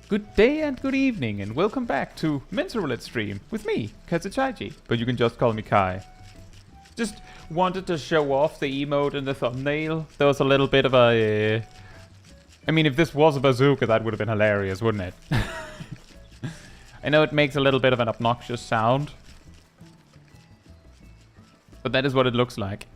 Good day and good evening, and welcome back to Roulette stream with me, Chaiji, but you can just call me Kai. Just wanted to show off the emote in the thumbnail. There was a little bit of a... I mean, if this was a bazooka, that would have been hilarious, wouldn't it? I know it makes a little bit of an obnoxious sound, but that is what it looks like.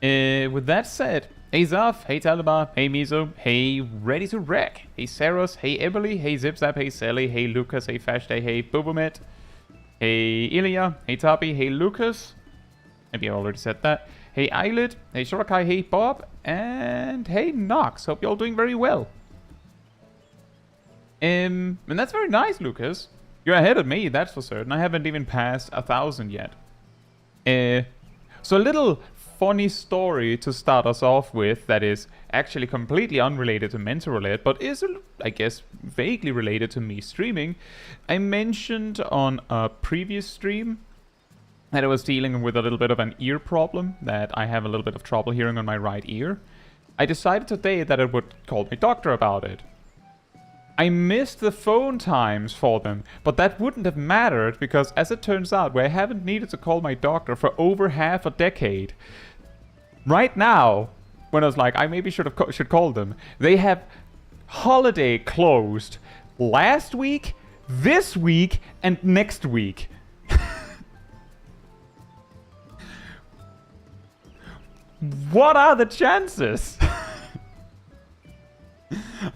With that said, hey Zaf, hey Talabar, hey Mizo, hey Ready to Wreck, hey Saros, hey Emily, hey Zipzap, hey Sally, hey Lucas, hey Fashday, hey Bubomet, hey Ilya, hey Tabi, hey Lucas, maybe I already said that, hey Eyelid, hey Shorakai, hey Bob, and hey Nox, hope you're all doing very well. And that's very nice, Lucas. You're ahead of me, that's for certain. I haven't even passed 1,000 yet. So a little funny story to start us off with that is actually completely unrelated to Mental Roulette, but is, I guess, vaguely related to me streaming. I mentioned on a previous stream that I was dealing with a little bit of an ear problem, that I have a little bit of trouble hearing on my right ear. I decided today that I would call my doctor about it. I missed the phone times for them, but that wouldn't have mattered because, as it turns out, I haven't needed to call my doctor for over half a decade. Right now, when I was like, I maybe should call them, they have holiday closed last week, this week, and next week. What are the chances?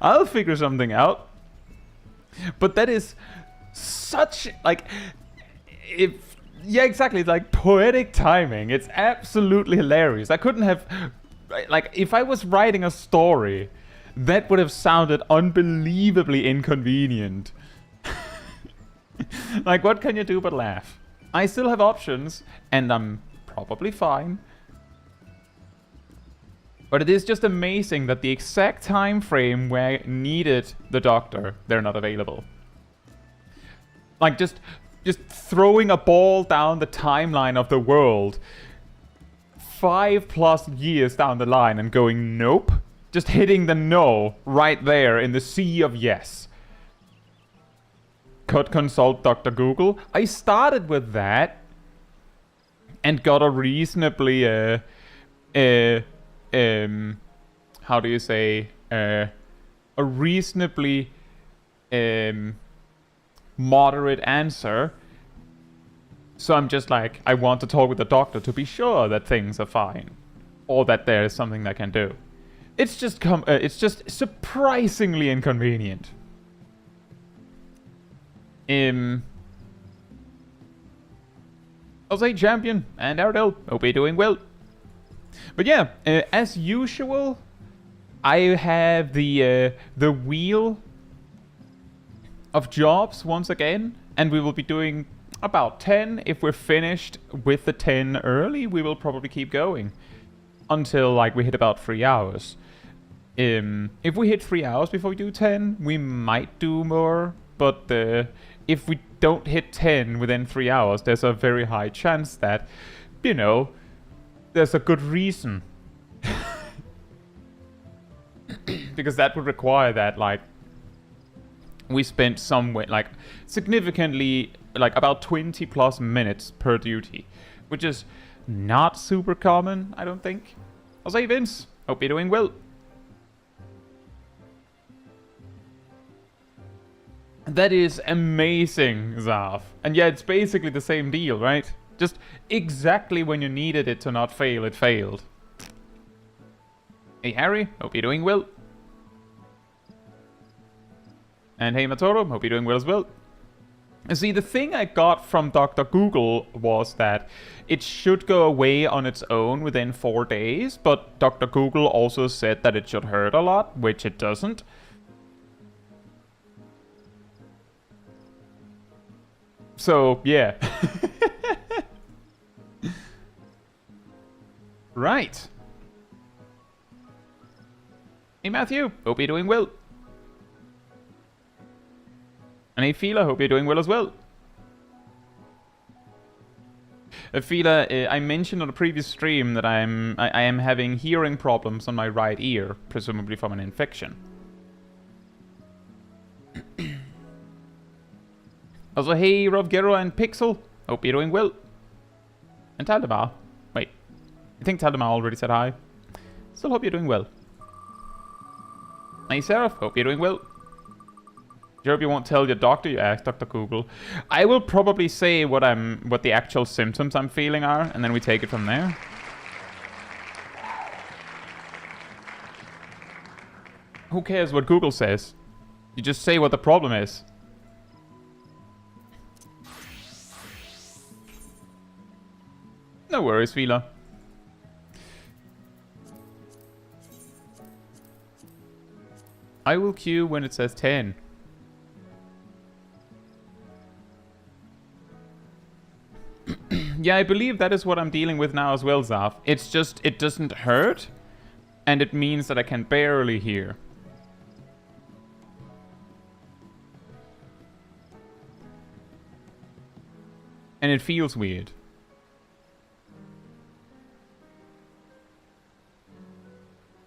I'll figure something out. But that is such, like, yeah, exactly, it's like poetic timing. It's absolutely hilarious. I couldn't have, like, if I was writing a story, that would have sounded unbelievably inconvenient. Like, what can you do but laugh? I still have options, and I'm probably fine. But it is just amazing that the exact time frame where I needed the doctor, they're not available. Like, just throwing a ball down the timeline of the world 5+ years down the line and going nope. Just hitting the no right there in the sea of yes. Could consult Dr. Google. I started with that and got a reasonably how do you say, a reasonably moderate answer. So I'm just like, I want to talk with the doctor to be sure that things are fine, or that there is something I can do. It's just surprisingly inconvenient. I'll say champion and Ardell, hope you're doing well. But yeah, as usual, I have the wheel of jobs once again, and we will be doing about 10. If we're finished with the 10 early, we will probably keep going until, like, we hit about 3 hours. If we hit 3 hours before we do 10, we might do more, but if we don't hit 10 within 3 hours, there's a very high chance that, you know, there's a good reason. Because that would require that, like, we spent somewhere, like, significantly, like, about 20+ minutes per duty, which is not super common, I don't think. I'll say Vince, hope you're doing well. That is amazing, Zaf. And yeah, it's basically the same deal, right? Just exactly when you needed it to not fail, it failed. Hey Harry, hope you're doing well. And hey Matoro, hope you're doing well as well. See, the thing I got from Dr. Google was that it should go away on its own within 4 days, but Dr. Google also said that it should hurt a lot, which it doesn't. So, yeah. Right. Hey Matthew, hope you're doing well. And hey Fila, hope you're doing well as well. Fila, I mentioned on a previous stream that I am having hearing problems on my right ear, presumably from an infection. Also, hey, Rovgero and Pixel. Hope you're doing well. And Taldemar. Wait. I think Taldemar already said hi. Still hope you're doing well. Hey, Seraph. Hope you're doing well. I hope you won't tell your doctor you asked, Dr. Google. I will probably say what the actual symptoms I'm feeling are, and then we take it from there. Who cares what Google says? You just say what the problem is. No worries, Vila. I will queue when it says 10. Yeah, I believe that is what I'm dealing with now as well, Zaf. It's just, it doesn't hurt, and it means that I can barely hear. And it feels weird.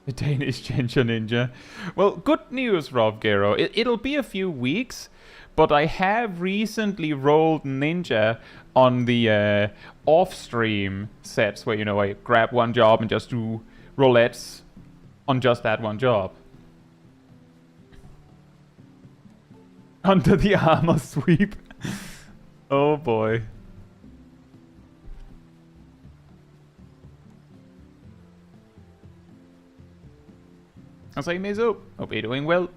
The Danish Ginger Ninja. Well, good news, Rob Gero. It'll be a few weeks, but I have recently rolled Ninja on the off-stream sets where, you know, I grab one job and just do roulettes on just that one job. Under the armor sweep. Oh boy. I'll say Mizu. Hope you're doing well.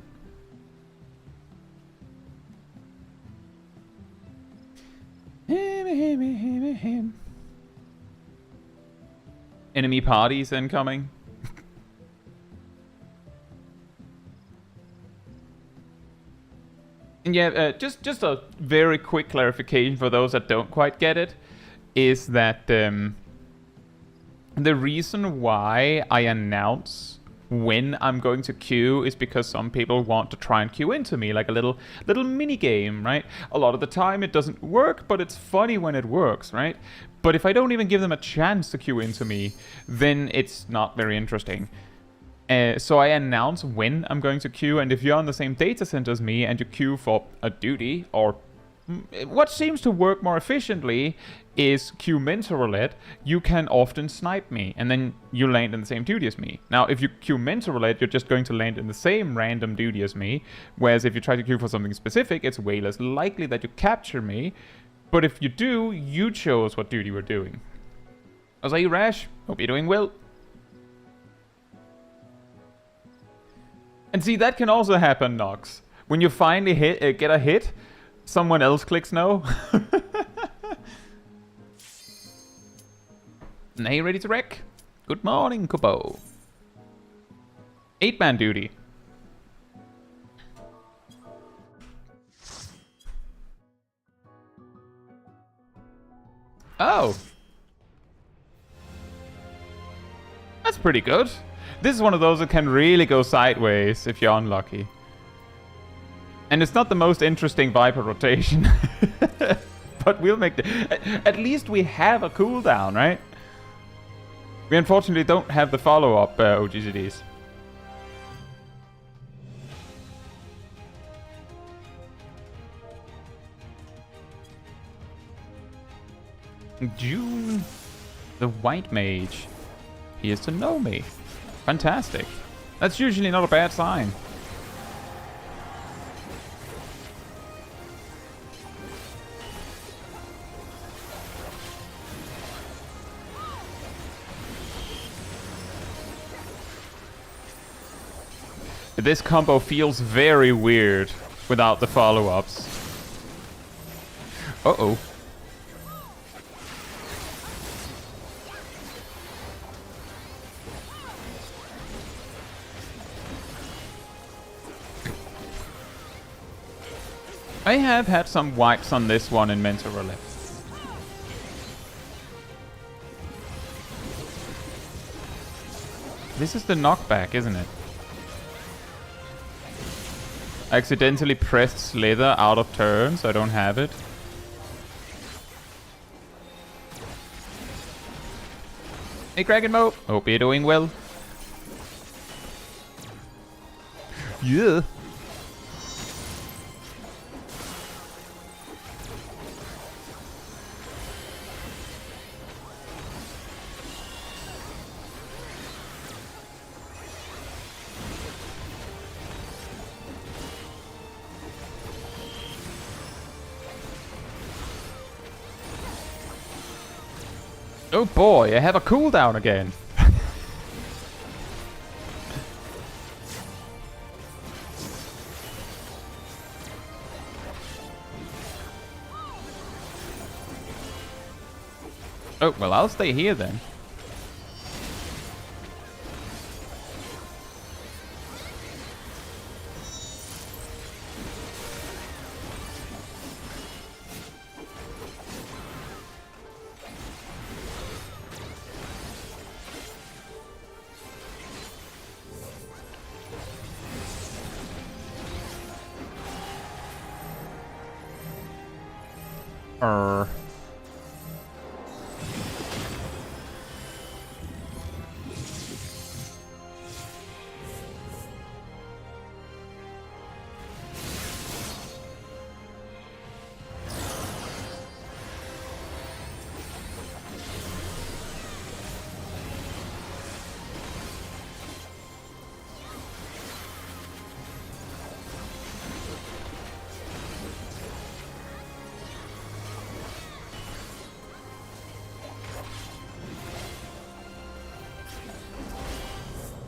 Enemy parties incoming. And yeah, just a very quick clarification for those that don't quite get it is that the reason why I announce when I'm going to queue is because some people want to try and queue into me, like a little mini game, right? A lot of the time it doesn't work, but it's funny when it works, right? But if I don't even give them a chance to queue into me, then it's not very interesting. So I announce when I'm going to queue, and if you're on the same data center as me and you queue for a duty, or what seems to work more efficiently is queue Mentor Roulette, you can often snipe me, and then you land in the same duty as me. Now, if you queue Mentor Roulette, you're just going to land in the same random duty as me, whereas if you try to queue for something specific, it's way less likely that you capture me, but if you do, you chose what duty we're doing. How's you, Rash? Hope you're doing well. And see, that can also happen, Nox. When you finally get a hit, someone else clicks no. Hey, ready to wreck? Good morning, Kubo. 8-man duty. Oh. That's pretty good. This is one of those that can really go sideways if you're unlucky. And it's not the most interesting Viper rotation. But we'll make the... At least we have a cooldown, right? We unfortunately don't have the follow-up OGCDs. June, the White Mage. He is to know me. Fantastic. That's usually not a bad sign. This combo feels very weird without the follow-ups. Uh-oh. I have had some wipes on this one in Mentor Roulette. This is the knockback, isn't it? I accidentally pressed Slither out of turn, so I don't have it. Hey, Kraken Mo. Hope you're doing well. Yeah. Oh boy, I have a cooldown again. Oh, well, I'll stay here then.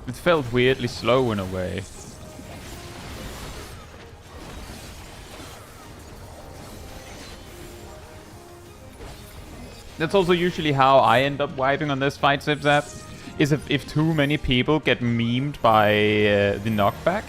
It felt weirdly slow in a way. That's also usually how I end up wiping on this fight, Zip Zap, is if too many people get memed by the knockback.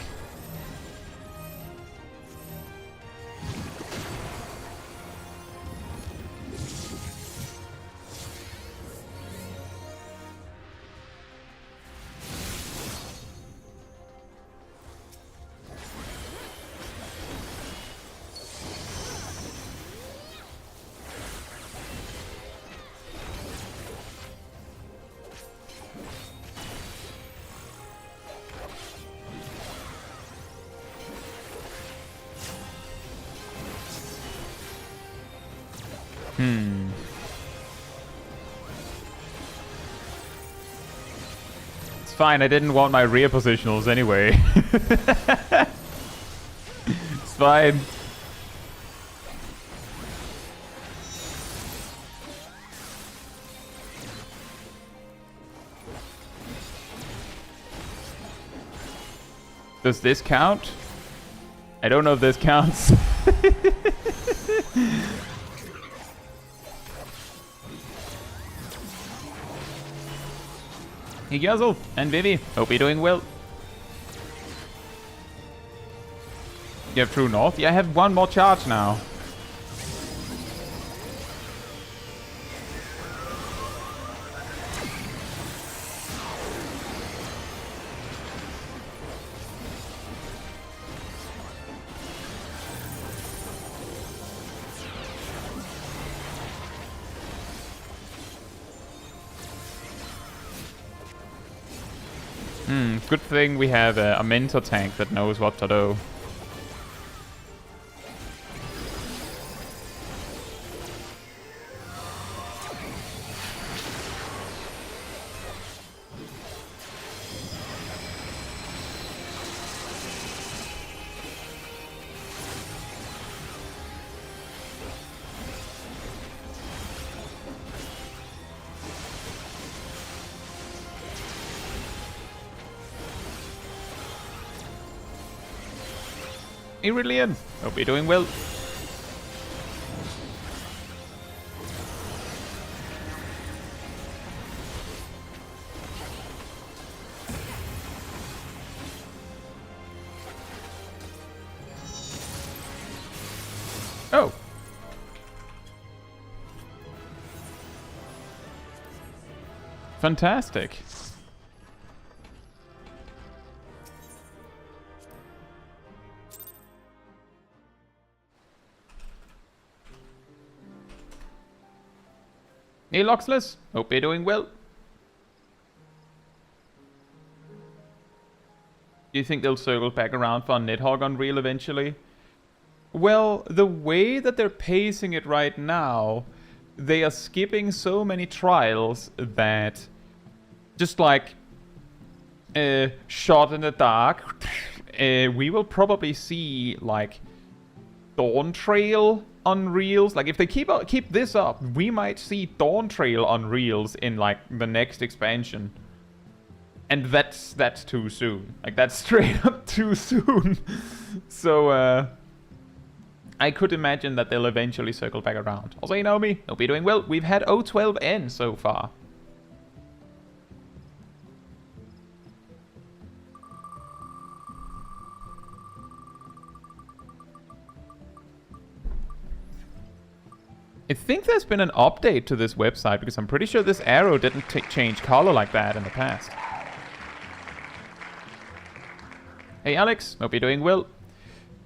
It's fine, I didn't want my rear positionals anyway. It's fine. Does this count? I don't know if this counts. Hey Guzzle and Vivi, hope you're doing well. You have True North? Yeah, I have one more charge now. Good thing we have a mentor tank that knows what to do. Aurelian, hope you're doing well. Oh. Fantastic. Hey Loxless, hope you're doing well. Do you think they'll circle back around for Nidhogg Unreal eventually? Well, the way that they're pacing it right now, they are skipping so many trials that just like Shot in the Dark, we will probably see like Dawntrail on Reels, like if they keep this up, we might see Dawntrail on Reels in like the next expansion. And that's too soon. Like that's straight up too soon. So I could imagine that they'll eventually circle back around. Also, you know me, hope you're doing well. We've had O12N so far. I think there's been an update to this website because I'm pretty sure this arrow didn't change color like that in the past. Hey Alex, hope you're doing well.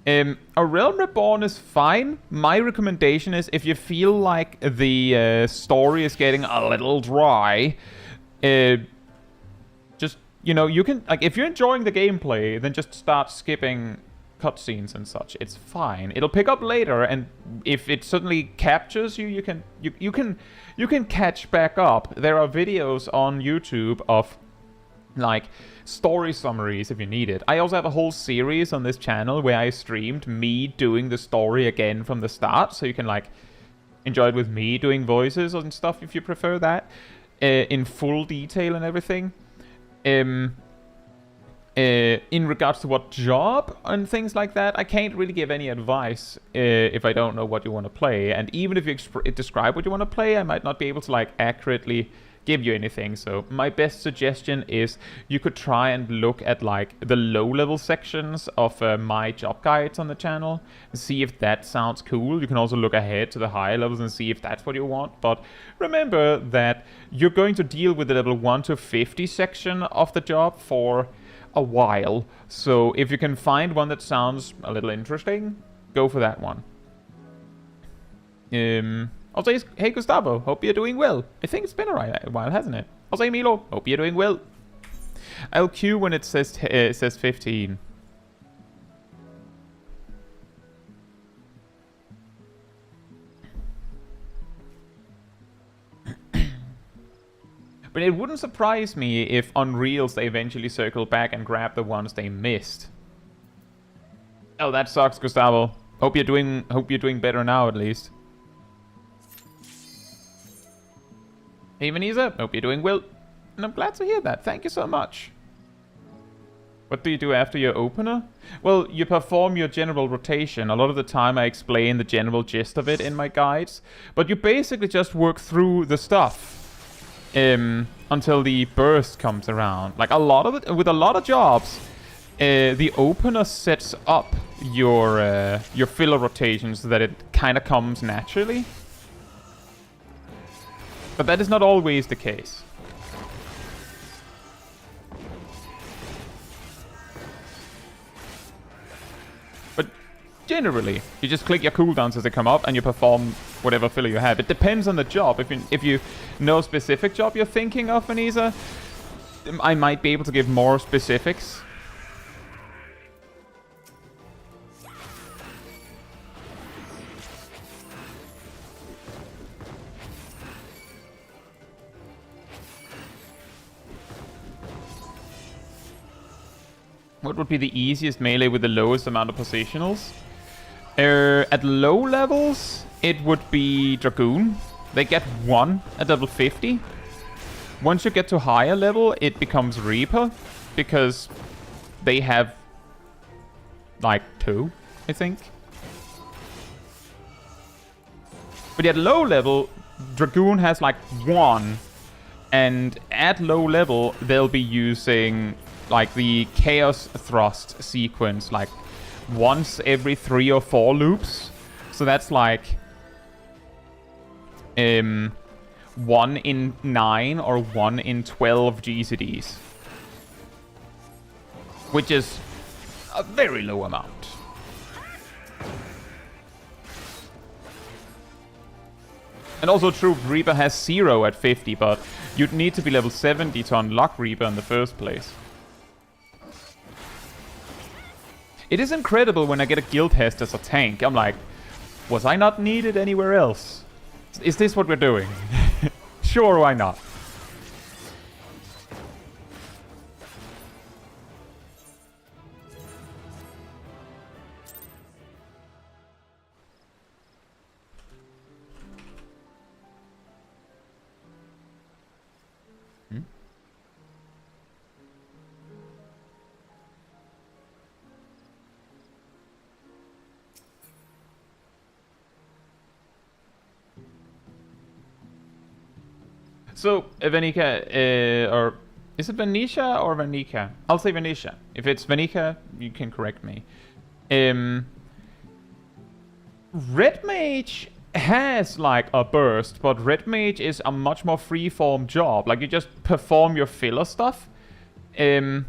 A Realm Reborn is fine. My recommendation is if you feel like the story is getting a little dry, just, you know, you can, like, if you're enjoying the gameplay, then just start skipping cutscenes and such. It's fine. It'll pick up later, and if it suddenly captures you, you can catch back up. There are videos on YouTube of like story summaries if you need it. I also have a whole series on this channel where I streamed me doing the story again from the start, so you can like enjoy it with me doing voices and stuff if you prefer that, in full detail and everything. In regards to what job and things like that, I can't really give any advice if I don't know what you want to play. And even if you describe what you want to play, I might not be able to like accurately give you anything. So my best suggestion is you could try and look at like the low-level sections of my job guides on the channel and see if that sounds cool. You can also look ahead to the higher levels and see if that's what you want. But remember that you're going to deal with the level 1 to 50 section of the job for a while, so if you can find one that sounds a little interesting, go for that one. Also, hey Gustavo, hope you're doing well. I think it's been a while, hasn't it? Also, Milo, hope you're doing well. I'll queue when it says 15. But it wouldn't surprise me if on Reels they eventually circle back and grab the ones they missed. Oh, that sucks, Gustavo. Hope you're doing better now, at least. Hey, Vanessa. Hope you're doing well. And I'm glad to hear that. Thank you so much. What do you do after your opener? Well, you perform your general rotation. A lot of the time I explain the general gist of it in my guides. But you basically just work through the stuff until the burst comes around. Like a lot of it, with a lot of jobs, the opener sets up your filler rotations so that it kind of comes naturally. But that is not always the case. But generally, you just click your cooldowns as they come up and you perform whatever filler you have. It depends on the job. If you know a specific job you're thinking of, Vanessa, I might be able to give more specifics. What would be the easiest melee with the lowest amount of positionals? At low levels, it would be Dragoon. They get 1 at level 50. Once you get to higher level, it becomes Reaper, because they have like 2, I think. But at low level, Dragoon has like 1, and at low level, they'll be using like the Chaos Thrust sequence, like once every 3 or 4 loops. So that's like 1 in 9 or 1 in 12 GCDs, which is a very low amount. And also true, Reaper has 0 at 50, but you'd need to be level 70 to unlock Reaper in the first place. It is incredible when I get a Guildhest as a tank. I'm like, was I not needed anywhere else? Is this what we're doing? Sure, why not? So, Vanika, or is it Venetia or Vanika? I'll say Venetia. If it's Vanika, you can correct me. Red Mage has like a burst, but Red Mage is a much more free-form job. Like you just perform your filler stuff until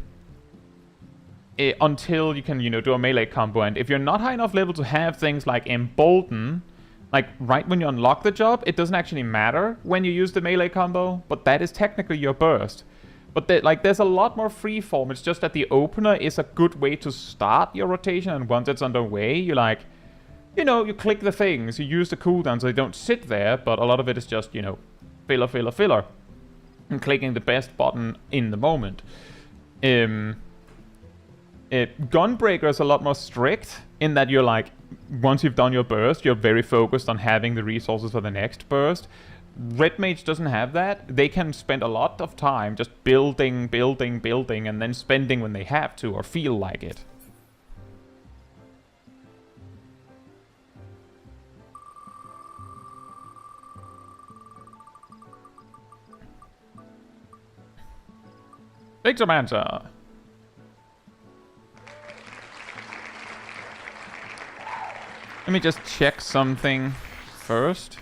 you can, do a melee combo. And if you're not high enough level to have things like Embolden, like right when you unlock the job, it doesn't actually matter when you use the melee combo, but that is technically your burst. But there's a lot more freeform. It's just that the opener is a good way to start your rotation, and once it's underway, you like, you click the things, you use the cooldown so they don't sit there, but a lot of it is just, filler, filler, filler, and clicking the best button in the moment. Gunbreaker is a lot more strict in that you're like, once you've done your burst, you're very focused on having the resources for the next burst. Red Mage doesn't have that. They can spend a lot of time just building, and then spending when they have to or feel like it. Big Samantha. Let me just check something first.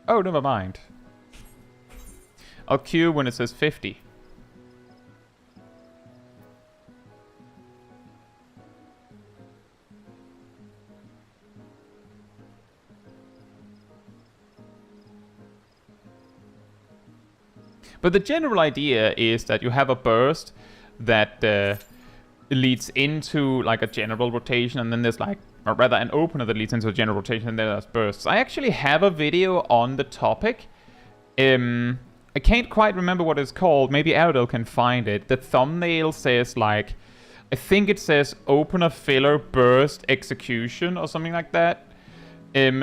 Oh, never mind. I'll queue when it says 50. But the general idea is that you have a burst that leads into like a general rotation, and then there's like, or rather an opener that leads into a general rotation, and then there's bursts. I actually have a video on the topic. I can't quite remember what it's called. Maybe Aradel can find it. The thumbnail says like, I think it says opener, filler, burst, execution, or something like that.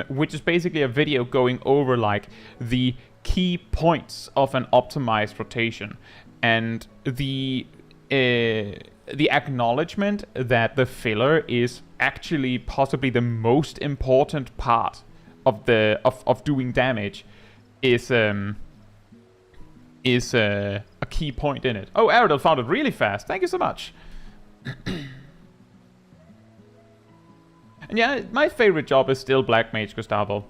Which is basically a video going over like the key points of an optimized rotation, and the acknowledgement that the filler is actually possibly the most important part of doing damage is a key point in it. Oh, Aradel found it really fast. Thank you so much. And yeah, my favorite job is still Black Mage, Gustavo.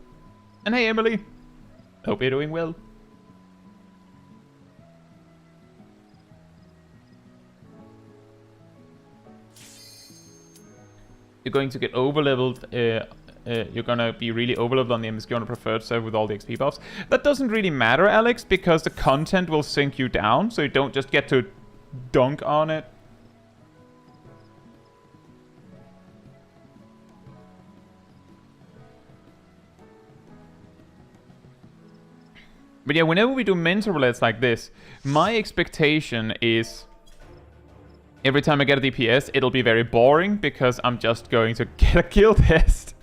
And hey, Emily. Hope you're doing well. You're going to get overleveled. You're gonna be really overleveled on the MSQ on a preferred server with all the XP buffs. That doesn't really matter, Alex, because the content will sink you down, so you don't just get to dunk on it. But yeah, whenever we do mental roulettes like this, my expectation is every time I get a DPS, it'll be very boring because I'm just going to get a Guildhest.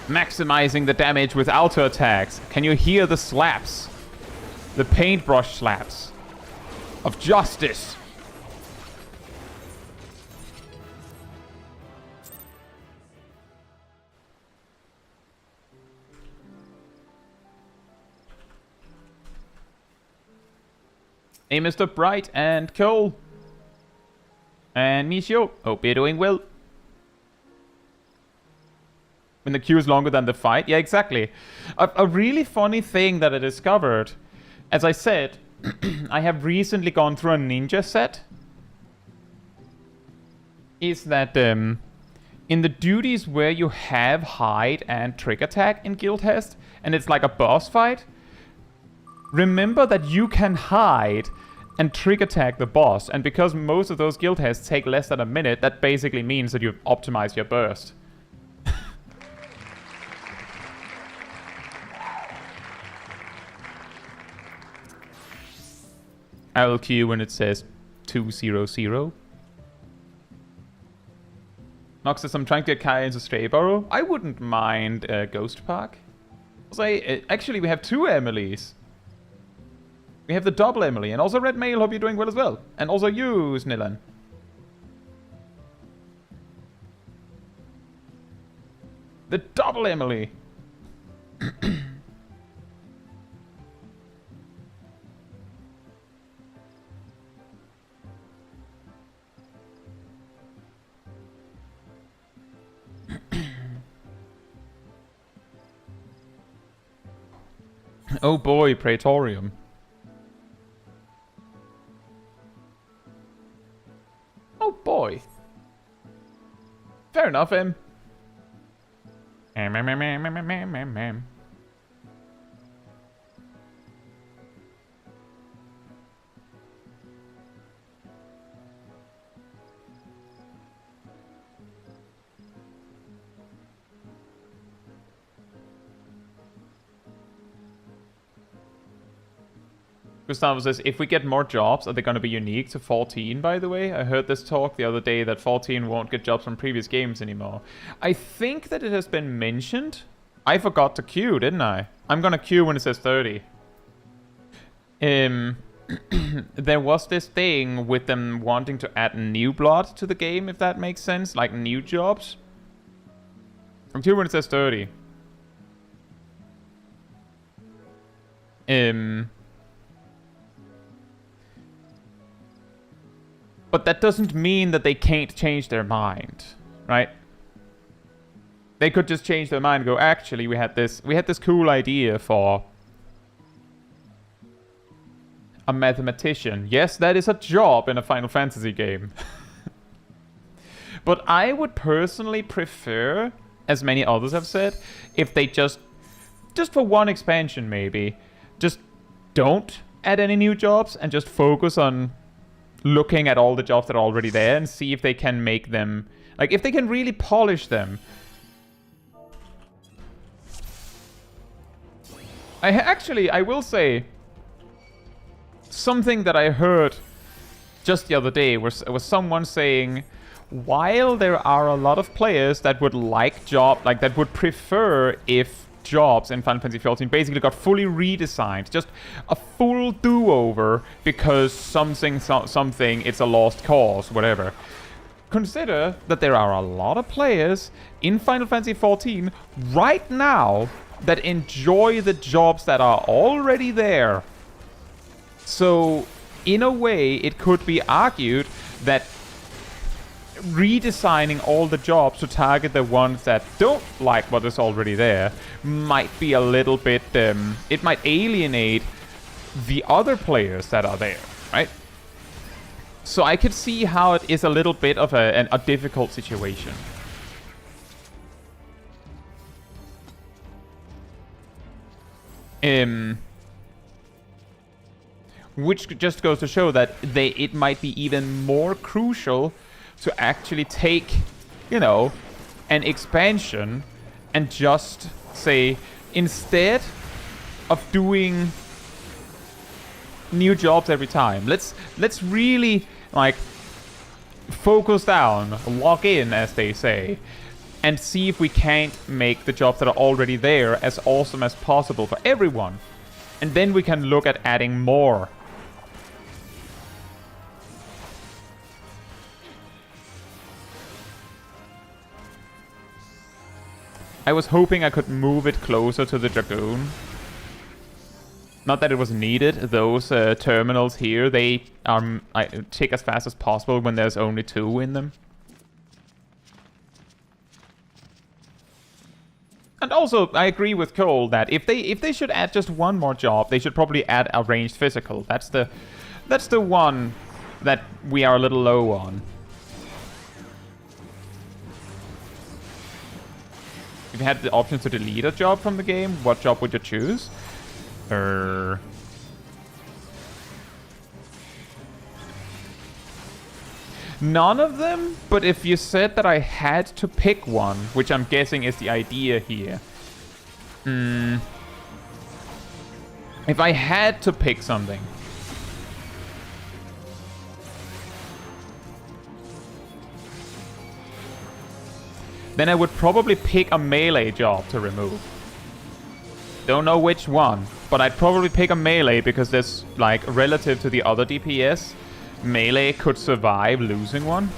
Maximizing the damage with auto attacks. Can you hear the slaps? The paintbrush slaps of justice. Hey, Mr. Bright and Cole. And Michio. Hope you're doing well. When the queue is longer than the fight. Yeah, exactly. A really funny thing that I discovered, as I said, I have recently gone through a ninja set, is that in the duties where you have hide and trick attack in Guildhests, and it's like a boss fight, remember that you can hide and trick attack the boss, and because most of those Guildhests take less than a minute, that basically means that you've optimized your burst. I will queue when it says 200. Nox says, I'm trying to get Kai into Strayborough. I wouldn't mind Ghost Park. Say, actually, we have 2 Emilys. We have the double Emily, and also Red Mail, hope you're doing well as well. And also you, Snillan. The double Emily. Oh boy, Praetorium. Oh boy. Fair enough, Em. Gustavo says, if we get more jobs, are they going to be unique to 14, by the way? I heard this talk the other day that 14 won't get jobs from previous games anymore. I think that it has been mentioned. I forgot to queue, didn't I? I'm going to queue when it says 30. There was this thing with them wanting to add new blood to the game, if that makes sense. Like new jobs. I'm queue when it says 30. But that doesn't mean that they can't change their mind, right? They could just change their mind and go, actually, we had this cool idea for a mathematician. Yes, that is a job in a Final Fantasy game. But I would personally prefer, as many others have said, if they just for one expansion maybe, just don't add any new jobs and just focus on looking at all the jobs that are already there and see if they can make them, like, if they can really polish them. I will say something that I heard just the other day was someone saying, while there are a lot of players that would that would prefer if jobs in Final Fantasy XIV basically got fully redesigned, just a full do-over because something, it's a lost cause, whatever. Consider that there are a lot of players in Final Fantasy XIV right now that enjoy the jobs that are already there. So, in a way, it could be argued that redesigning all the jobs to target the ones that don't like what is already there might be a little bit, it might alienate the other players that are there, right? So I could see how it is a little bit of a difficult situation. Which just goes to show that it might be even more crucial to actually take, you know, an expansion and just say, instead of doing new jobs every time, let's really, like, focus down, lock in, as they say, and see if we can't make the jobs that are already there as awesome as possible for everyone. And then we can look at adding more. I was hoping I could move it closer to the Dragoon. Not that it was needed. Those terminals here, they tick as fast as possible when there's only 2 in them. And also, I agree with Cole that if they should add just one more job, they should probably add a ranged physical. That's the one that we are a little low on. If you had the option to delete a job from the game, what job would you choose? None of them, but if you said that I had to pick one, which I'm guessing is the idea here. If I had to pick something. then I would probably pick a melee job to remove. Don't know which one, but I'd probably pick a melee because there's, like, relative to the other DPS, melee could survive losing one.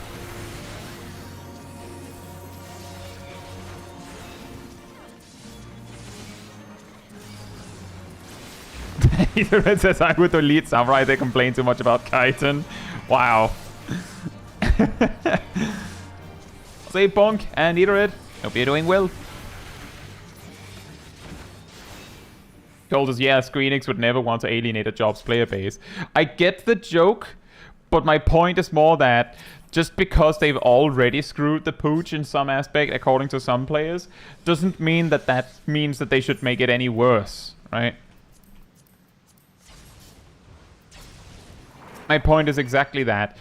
It says I would delete Samurai, they complain too much about Kaiten. Wow. Say Bonk and Eaterit. Hope you're doing well. Told us, yeah, Squeenix would never want to alienate a job's player base. I get the joke, but my point is more that just because they've already screwed the pooch in some aspect, according to some players, doesn't mean that that means that they should make it any worse, right? My point is exactly that.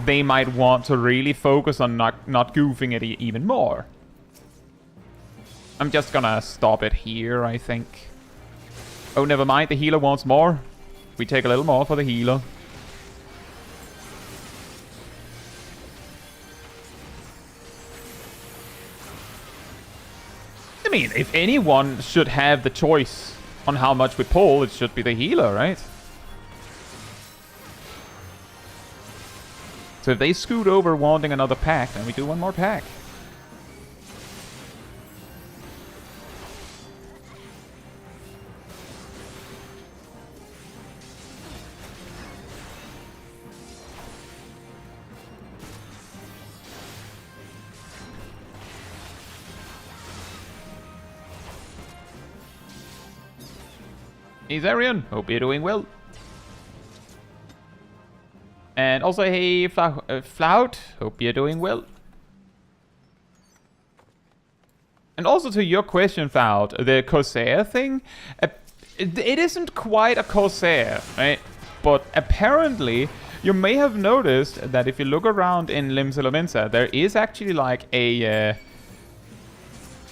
They might want to really focus on not goofing it even more. I'm just gonna stop it here, I think. Oh, never mind. The healer wants more. We take a little more for the healer. I mean, if anyone should have the choice on how much we pull, it should be the healer, right? So if they scoot over wanting another pack, then we do one more pack. Hey Zarian, hope you're doing well. And also, hey Flout, hope you're doing well. And also to your question, Flout, the Corsair thing, it isn't quite a Corsair, right? But apparently, you may have noticed that if you look around in Limbs Elemensa, there is actually like a...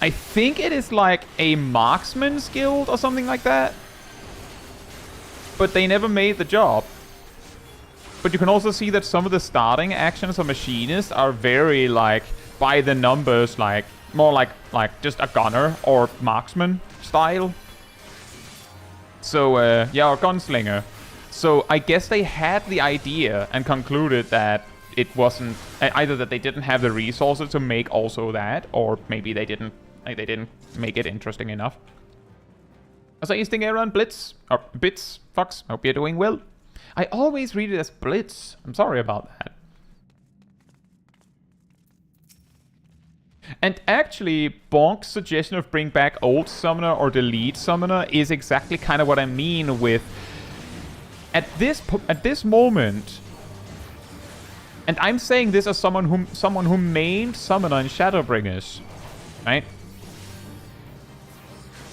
I think it is like a marksman's guild or something like that. But they never made the job. But you can also see that some of the starting actions of machinists are very, like, by the numbers, like, more like just a gunner or marksman style. So, yeah, or gunslinger. So I guess they had the idea and concluded that it wasn't, either that they didn't have the resources to make also that, or maybe they didn't make it interesting enough. Also, Easting Aaron, Blitz, or Bits, Fox, hope you're doing well. I always read it as Blitz. I'm sorry about that. And actually, Bonk's suggestion of bring back old summoner or delete summoner is exactly kind of what I mean with... At this moment, and I'm saying this as someone who mained summoner in Shadowbringers, right?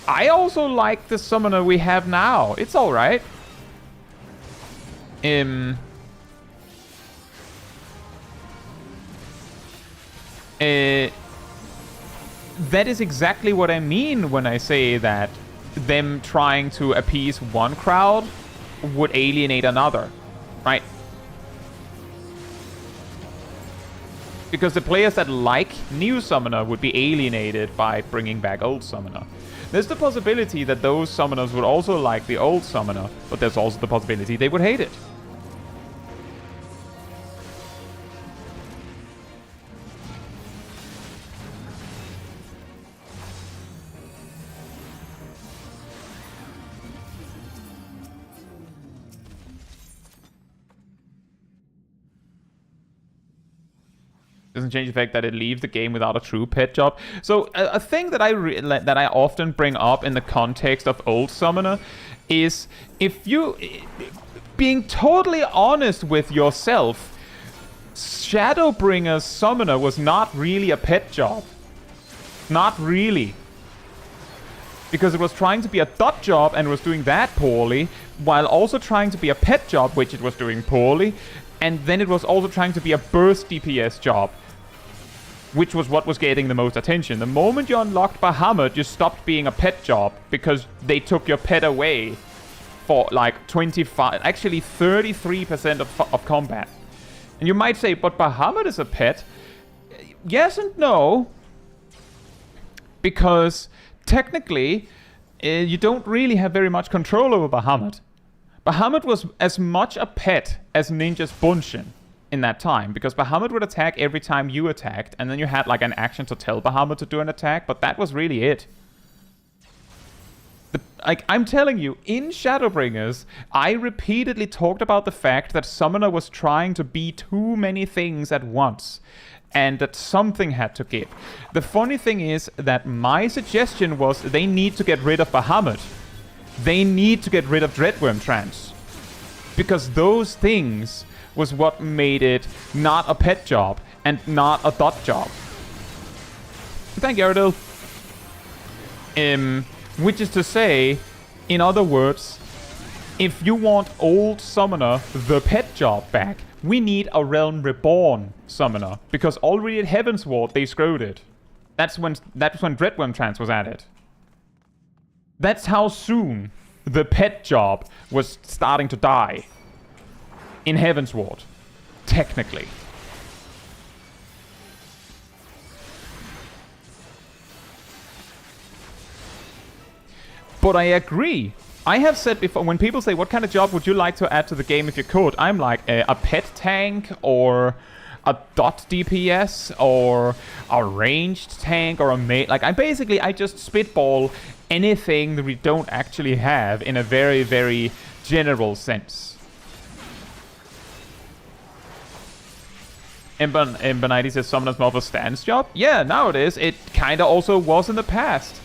I also like the summoner we have now. It's alright. That is exactly what I mean when I say that them trying to appease one crowd would alienate another, right? Because the players that like new summoner would be alienated by bringing back old summoner. There's the possibility that those summoners would also like the old summoner, but there's also the possibility they would hate it. Doesn't change the fact that it leaves the game without a true pet job. So a thing that I often bring up in the context of old summoner is if you being totally honest with yourself, Shadowbringer's summoner was not really a pet job. Not really. Because it was trying to be a dot job and was doing that poorly, while also trying to be a pet job, which it was doing poorly, and then it was also trying to be a burst DPS job, which was what was getting the most attention. The moment you unlocked Bahamut, you stopped being a pet job because they took your pet away for like 25, actually 33% of combat. And you might say, but Bahamut is a pet. Yes and no. Because technically, you don't really have very much control over Bahamut. Bahamut was as much a pet as Ninja's Bunshin in that time, because Bahamut would attack every time you attacked, and then you had like an action to tell Bahamut to do an attack, but that was really it. Like, I'm telling you, in Shadowbringers, I repeatedly talked about the fact that Summoner was trying to be too many things at once, and that something had to give. The funny thing is that my suggestion was they need to get rid of Bahamut. They need to get rid of Dreadworm Trance. Because those things was what made it not a pet job and not a dot job. Thank you, Aradil. Which is to say, in other words, if you want old Summoner the pet job back, we need a Realm Reborn Summoner, because already at Heavensward they screwed it. That's when Dreadworm Trance was added. That's how soon the pet job was starting to die in Heavensward, technically. But I agree. I have said before, when people say, what kind of job would you like to add to the game if you could? I'm like, a pet tank, or a dot DPS, or a ranged tank, or a mate. Like, I just spitball anything that we don't actually have in a very, very general sense. Embanite says Summoner's more of a stance job. Yeah, now it is. It kinda also was in the past.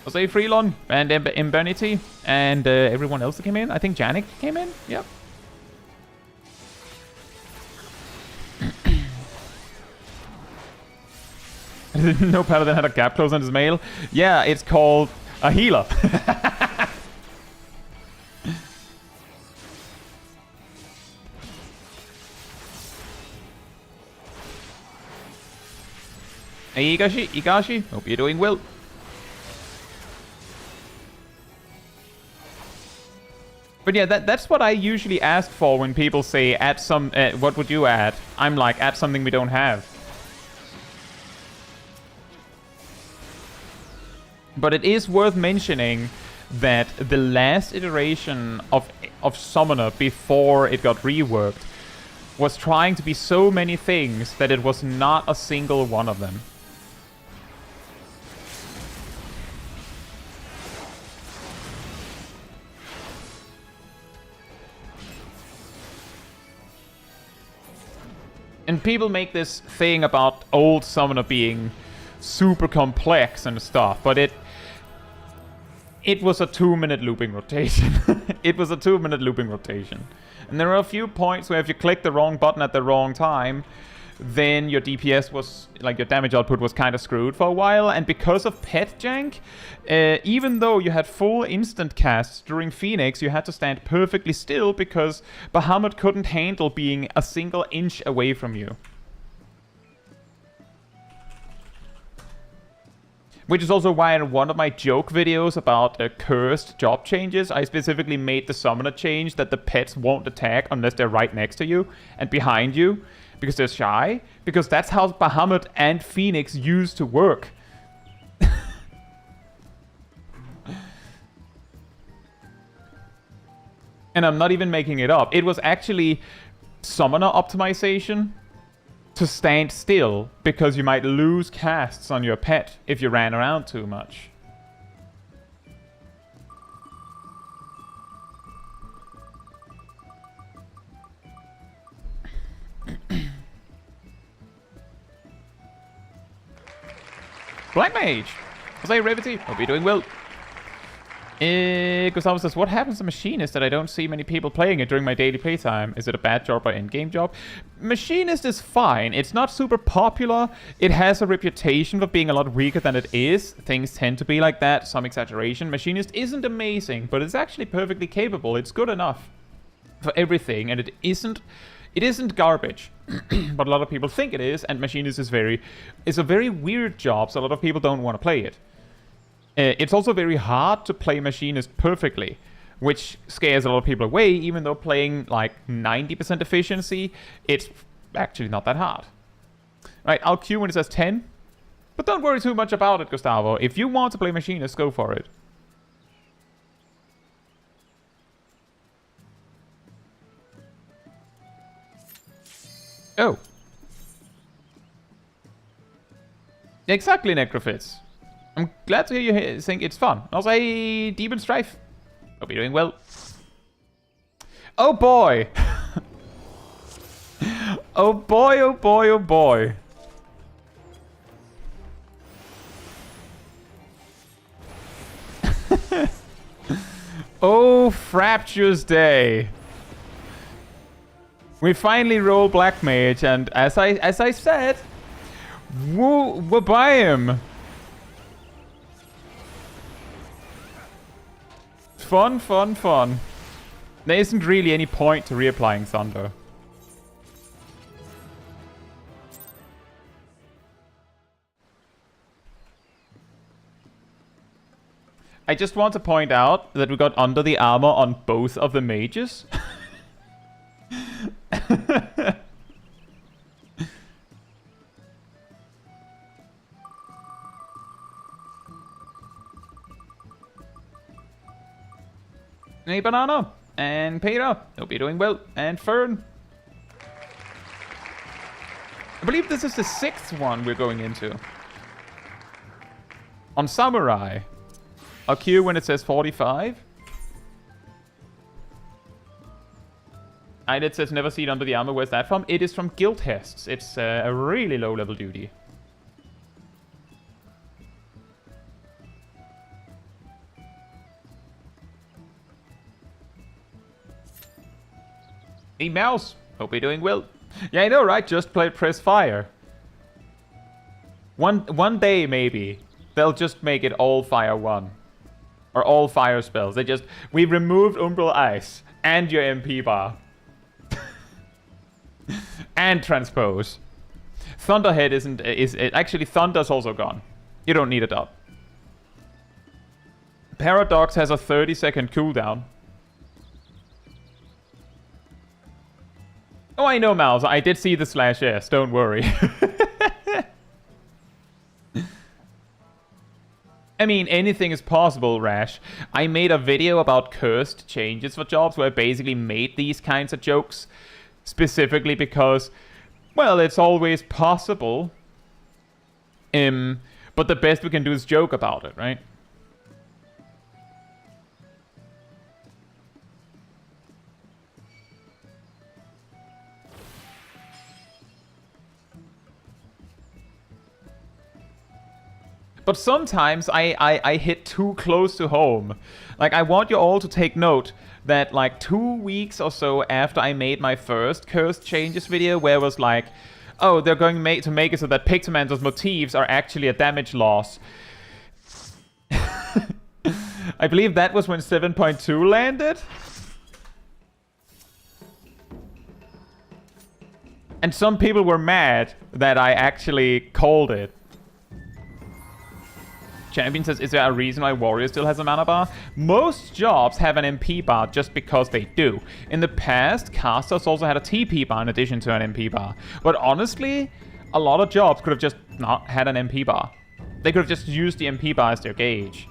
Jose Freelon and Imbernity and everyone else that came in. I think Janik came in. Yep. I didn't know Paladin had a gap close on his mail. Yeah, it's called a healer. Hey, Igashi, hope you're doing well. But yeah, that's what I usually ask for when people say, add some, what would you add? I'm like, add something we don't have. But it is worth mentioning that the last iteration of Summoner before it got reworked was trying to be so many things that it was not a single one of them. And people make this thing about old Summoner being super complex and stuff, but it was a 2-minute looping rotation. It was a 2-minute looping rotation. And there are a few points where if you click the wrong button at the wrong time, then your DPS was, like, your damage output was kind of screwed for a while. And because of pet jank, even though you had full instant casts during Phoenix, you had to stand perfectly still because Bahamut couldn't handle being a single inch away from you. Which is also why in one of my joke videos about cursed job changes, I specifically made the Summoner change that the pets won't attack unless they're right next to you and behind you, because they're shy. Because that's how Bahamut and Phoenix used to work. And I'm not even making it up. It was actually Summoner optimization to stand still, because you might lose casts on your pet if you ran around too much. Black Mage! Jose Revity, hope you're doing well. Gustavo says, what happens to Machinist that I don't see many people playing it during my daily playtime? Is it a bad job or endgame job? Machinist is fine. It's not super popular. It has a reputation for being a lot weaker than it is. Things tend to be like that, some exaggeration. Machinist isn't amazing, but it's actually perfectly capable. It's good enough for everything, and it isn't garbage. But a lot of people think it is, and Machinist is a very weird job, so a lot of people don't want to play it. It's also very hard to play Machinist perfectly, which scares a lot of people away, even though playing like 90% efficiency, it's actually not that hard. Right, I'll queue when it says 10, but don't worry too much about it, Gustavo. If you want to play Machinist, go for it. Oh. Exactly, Necrophits. I'm glad to hear you think it's fun. Also, hey, Demon Strife. Hope you're doing well. Oh boy! Oh boy, oh boy, oh boy. Oh, fraptious day. We finally roll Black Mage, and as I said, we'll buy him. Fun, fun, fun. There isn't really any point to reapplying Thunder. I just want to point out that we got under the armor on both of the mages. Hey, Banana, and Peter, hope you're doing well, and Fern. I believe this is the 6th one we're going into. On Samurai. I'll queue when it says 45. It says never seen under the armor. Where's that from? It is from Guildhests. It's a really low level duty. Hey, Mouse. Hope you're doing well. Yeah, I know, right? Just press fire. One day, maybe, they'll just make it all fire 1. Or all fire spells. We removed Umbral Ice and your MP bar. And Transpose. Thunderhead actually, Thunder's also gone. You don't need it up. Paradox has a 30-second cooldown. Oh, I know, Mouse. I did see the /S. Don't worry. I mean, anything is possible, Rash. I made a video about cursed changes for jobs where I basically made these kinds of jokes. Specifically because, well, it's always possible. But the best we can do is joke about it, right? But sometimes I hit too close to home. Like, I want you all to take note that, like, 2 weeks or so after I made my first Cursed Changes video, where it was like, oh, they're going to make it so that Pictomancer's motifs are actually a damage loss. I believe that was when 7.2 landed. And some people were mad that I actually called it. Champion says, is there a reason why Warrior still has a mana bar? Most jobs have an MP bar just because they do. In the past, casters also had a TP bar in addition to an MP bar. But honestly, a lot of jobs could have just not had an MP bar. They could have just used the MP bar as their gauge.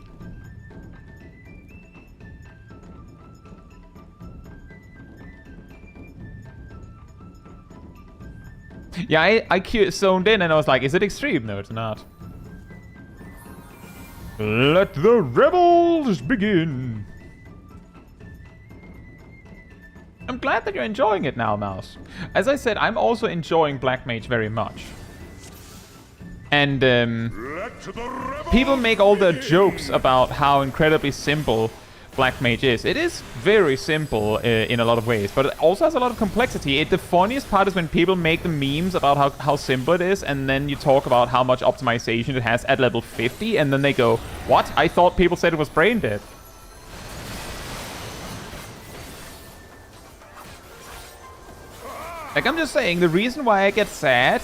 Yeah, I zoned in and I was like, is it extreme? No, it's not. Let the rebels begin. I'm glad that you're enjoying it now, Mouse. As I said, I'm also enjoying Black Mage very much. And people make all the jokes about how incredibly simple Black Mage is. It is very simple in a lot of ways, but it also has a lot of complexity. The funniest part is when people make the memes about how simple it is, and then you talk about how much optimization it has at level 50, and then they go, what? I thought people said it was brain dead. Like, I'm just saying, the reason why I get sad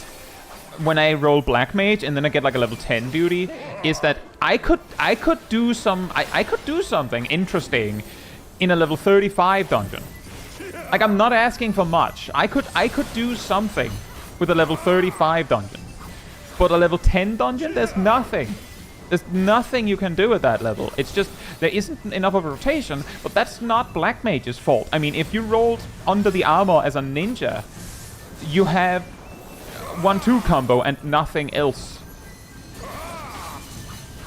when I roll Black Mage and then I get like a level 10 duty is that I could do something interesting in a level 35 dungeon. Like, I'm not asking for much. I could do something with a level 35 dungeon. But a level 10 dungeon, there's nothing. There's nothing you can do at that level. It's just, there isn't enough of a rotation, but that's not Black Mage's fault. I mean, if you rolled under the armor as a ninja, you have 1-2 combo and nothing else.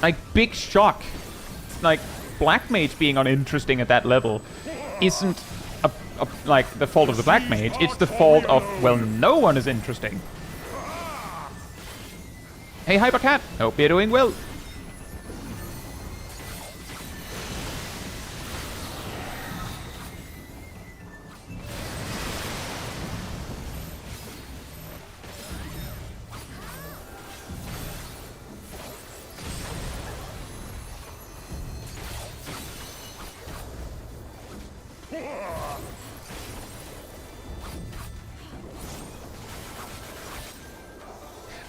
Like, big shock. Like, Black Mage being uninteresting at that level isn't like the fault of the Black Mage. It's the fault of, well, no one is interesting. Hey, Hypercat, hope you're doing well.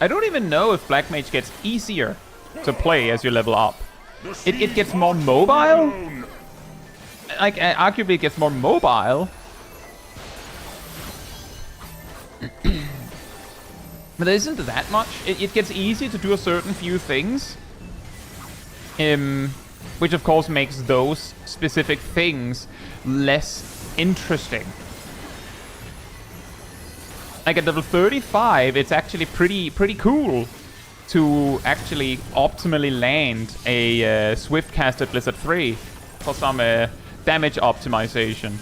I don't even know if Black Mage gets easier to play as you level up. It gets more mobile? Like, arguably it gets more mobile. But there isn't that much. It gets easier to do a certain few things. Which of course makes those specific things less interesting. Like at level 35, it's actually pretty cool to actually optimally land a Swift-casted Blizzard 3 for some damage optimization.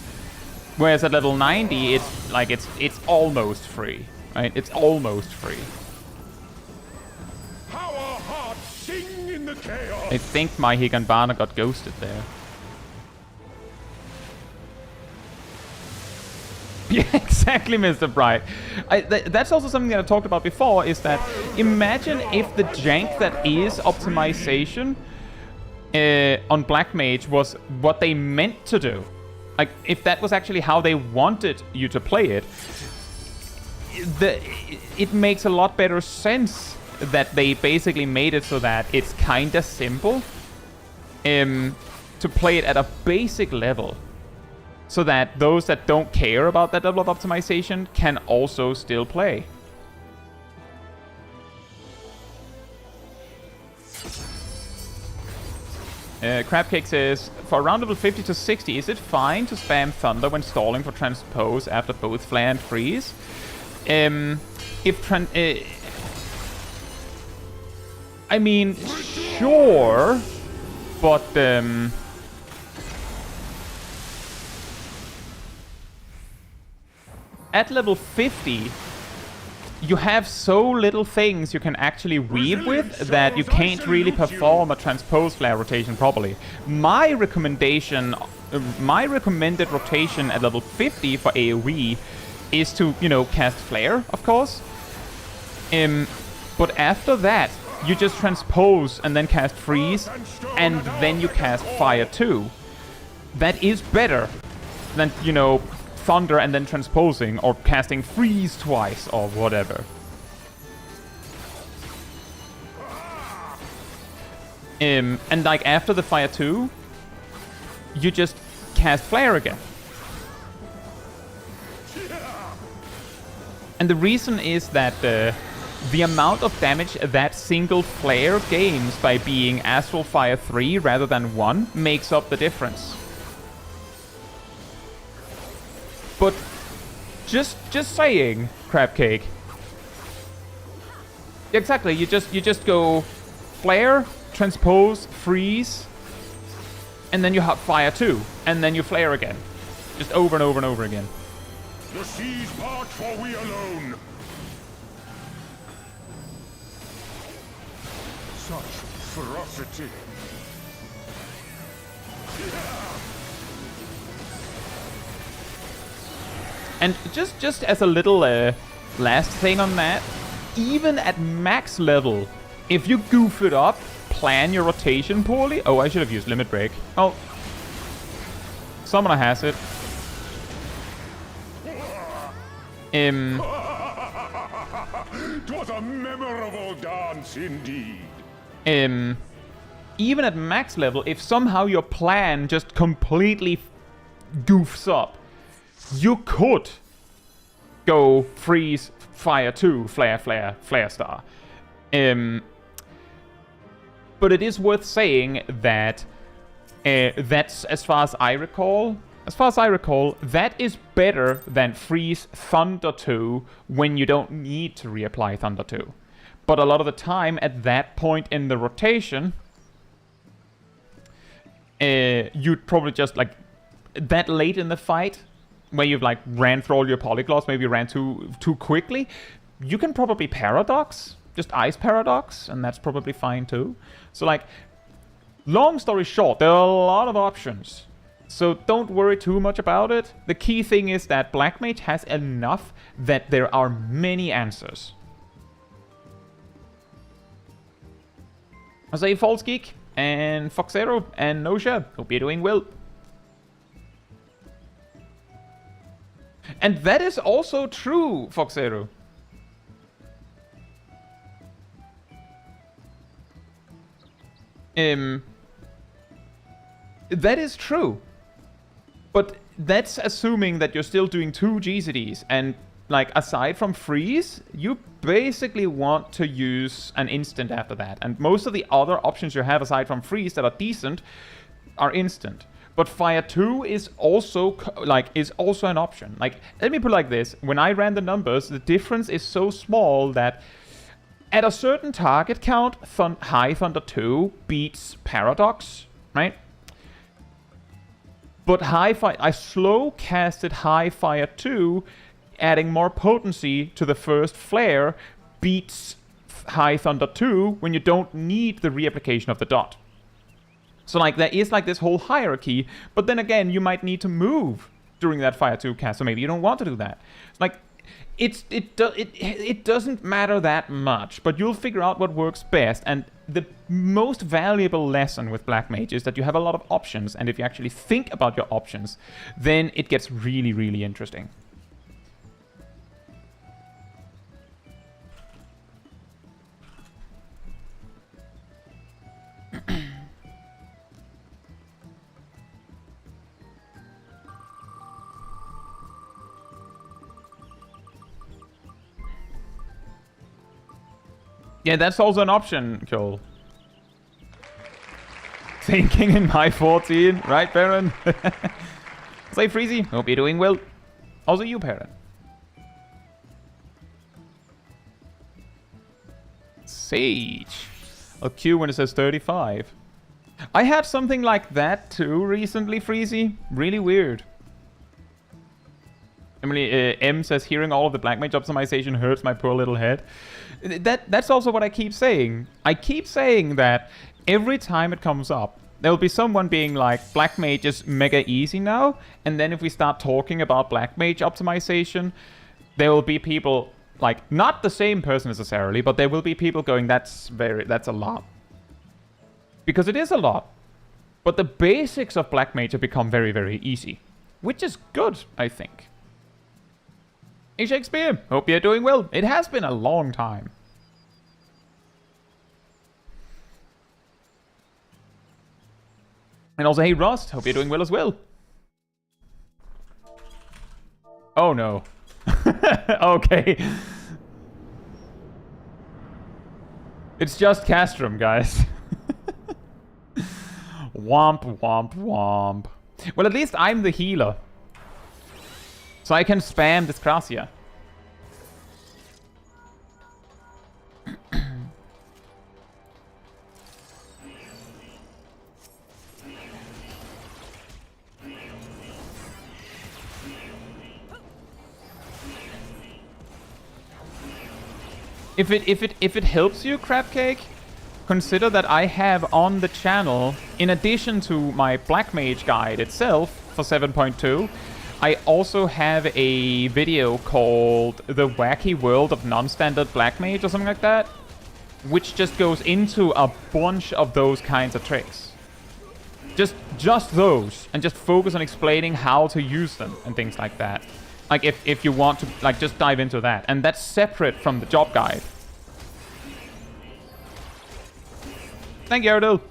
Whereas at level 90, it's like it's almost free, right? It's almost free. I think my Higanbana got ghosted there. Yeah, exactly, Mr. Bright. That's also something that I talked about before, is that imagine if the jank that is optimization on Black Mage was what they meant to do. Like, if that was actually how they wanted you to play it, it makes a lot better sense that they basically made it so that it's kinda simple to play it at a basic level. So that those that don't care about that level of optimization can also still play. Crabcake says, for around level 50 to 60, is it fine to spam Thunder when stalling for transpose after both flare and freeze? I mean, sure, but at level 50, you have so little things you can actually weave with that you can't really perform a transpose flare rotation properly. My recommended rotation at level 50 for AoE is to, you know, cast flare, of course. But after that, you just transpose and then cast freeze, and then you cast fire too. That is better than, you know, thunder and then transposing, or casting freeze twice, or whatever. And like after the fire 2, you just cast flare again. And the reason is that the amount of damage that single flare gains by being Astral Fire 3 rather than 1 makes up the difference. But just saying, Crabcake. Exactly, you just go flare, transpose, freeze, and then you have fire 2, and then you flare again. Just over and over and over again. The seas part, for we alone. Such ferocity. And just as a little last thing on that, even at max level, if you goof it up, plan your rotation poorly. Oh, I should have used Limit Break. Oh, Summoner has it. Twas a memorable dance indeed. Even at max level, if somehow your plan just completely goofs up, you could go freeze, fire 2, flare, flare, flare star. But it is worth saying that that's, as far as I recall, that is better than freeze Thunder 2 when you don't need to reapply Thunder 2. But a lot of the time, at that point in the rotation, you'd probably just, like, that late in the fight, where you've, like, ran through all your polyglots, maybe you ran too quickly, you can probably paradox, just ice paradox, and that's probably fine too. So, like, long story short, there are a lot of options. So don't worry too much about it. The key thing is that Black Mage has enough that there are many answers. I say False Geek and Foxero and Nosha. Hope you're doing well. And that is also true, Foxero. That is true. But that's assuming that you're still doing 2 GCDs. And, like, aside from freeze, you basically want to use an instant after that. And most of the other options you have aside from freeze that are decent are instant. But fire 2 is also, also an option. Like, let me put it like this. When I ran the numbers, the difference is so small that at a certain target count, High Thunder 2 beats Paradox, right? But I slow casted High Fire 2, adding more potency to the first flare, beats High Thunder 2 when you don't need the reapplication of the dot. So, like, there is, like, this whole hierarchy, but then again, you might need to move during that Fire 2 cast, so maybe you don't want to do that. Like, it doesn't matter that much, but you'll figure out what works best. And the most valuable lesson with Black Mage is that you have a lot of options, and if you actually think about your options, then it gets really, really interesting. Yeah, that's also an option, Cole. Thinking in my 14, right, Baron? Say Freezy, hope you're doing well. Also you, Baron. Sage. I'll queue when it says 35. I had something like that too recently, Freezy. Really weird. Emily, M says, hearing all of the Black Mage optimization hurts my poor little head. That's also what I keep saying. I keep saying that every time it comes up, there'll be someone being like, Black Mage is mega easy now, and then if we start talking about Black Mage optimization, there will be people, like, not the same person necessarily, but there will be people going, that's a lot. Because it is a lot. But the basics of Black Mage have become very, very easy. Which is good, I think. Hey Shakespeare, hope you're doing well. It has been a long time. And also, hey Rust, hope you're doing well as well. Oh no. Okay. It's just Castrum, guys. Womp, womp, womp. Well, at least I'm the healer. So I can spam Discrasia. If it helps you, Crabcake, consider that I have on the channel, in addition to my Black Mage guide itself for 7.2, I also have a video called The Wacky World of Non-Standard Black Mage or something like that, which just goes into a bunch of those kinds of tricks. Just those, and just focus on explaining how to use them and things like that. Like if you want to, like, just dive into that. And that's separate from the job guide. Thank you, Aerodil.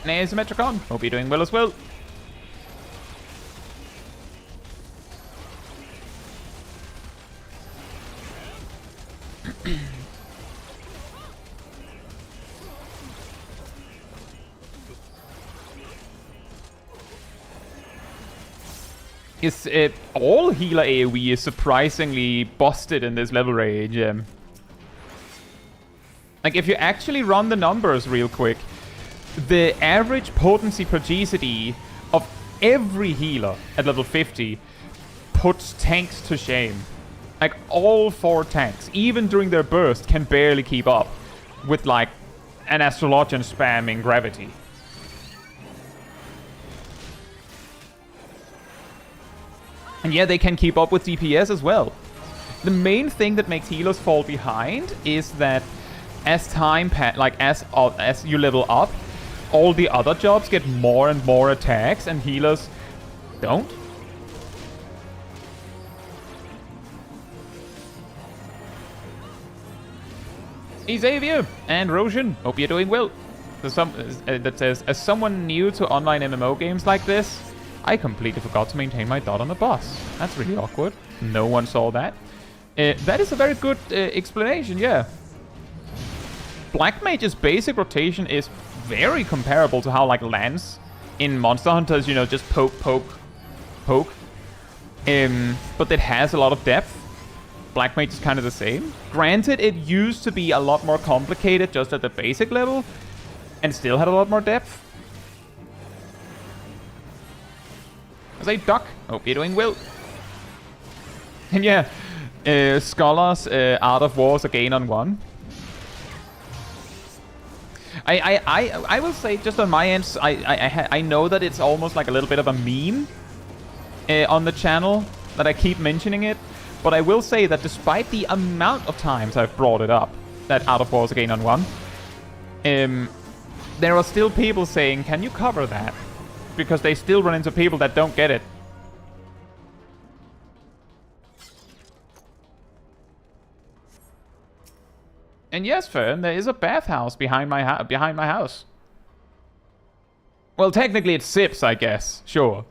an asymmetricon. Hope you're doing well as well. All healer AoE is surprisingly busted in this level range. Like, if you actually run the numbers real quick, the average potency per GCD of every healer at level 50 puts tanks to shame. Like, all 4 tanks, even during their burst, can barely keep up with, like, an Astrologian spamming Gravity. And yeah, they can keep up with DPS as well. The main thing that makes healers fall behind is that as time as you level up, all the other jobs get more and more attacks, and healers don't. Xavier and Roshan, hope you're doing well. There's that says, as someone new to online MMO games like this, I completely forgot to maintain my dot on the boss. That's really awkward. No one saw that. That is a very good explanation, yeah. Black Mage's basic rotation is very comparable to how, like, Lance in Monster Hunters, you know, just poke, poke, poke. But it has a lot of depth. Black Mage is kind of the same. Granted, it used to be a lot more complicated just at the basic level, and still had a lot more depth. As a duck, hope you're doing well. And yeah, Scholars, Art of Wars again on 1. I will say, just on my end, I know that it's almost like a little bit of a meme on the channel that I keep mentioning it, but I will say that despite the amount of times I've brought it up, that Art of Wars again on 1, there are still people saying, can you cover that? Because they still run into people that don't get it. And yes, Fern, there is a bathhouse behind my house. Well, technically it's Sips, I guess. Sure.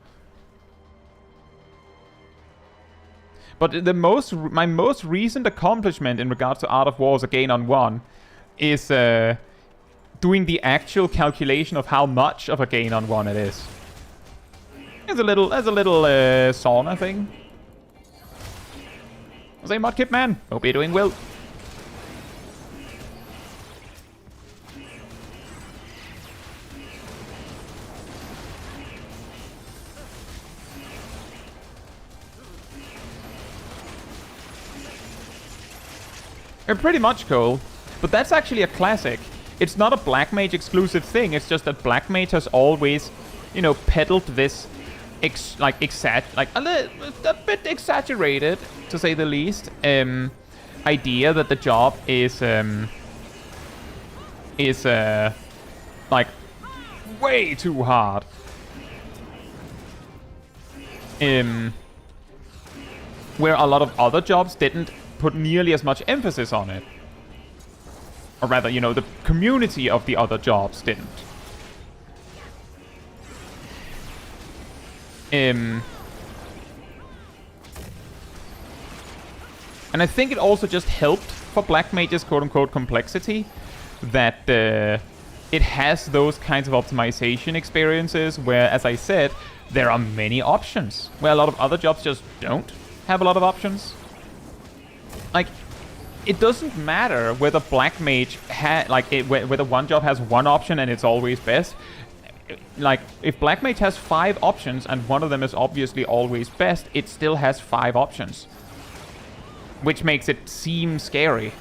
But my most recent accomplishment in regards to Art of Wars again on 1 is doing the actual calculation of how much of a gain on 1 it is. There's a little sauna thing. I say, Mudkip man, hope you're doing well. Pretty much, Cole. But that's actually a classic. It's not a Black Mage exclusive thing. It's just that Black Mage has always, you know, peddled this, a bit exaggerated, to say the least, idea that the job is like way too hard. Where a lot of other jobs didn't put nearly as much emphasis on it. Or rather, you know, the community of the other jobs didn't. And I think it also just helped for Black Mage's quote-unquote complexity that it has those kinds of optimization experiences where, as I said, there are many options. Where a lot of other jobs just don't have a lot of options. Like, it doesn't matter whether Black Mage whether one job has one option and it's always best. Like, if Black Mage has 5 options and one of them is obviously always best, it still has 5 options. Which makes it seem scary.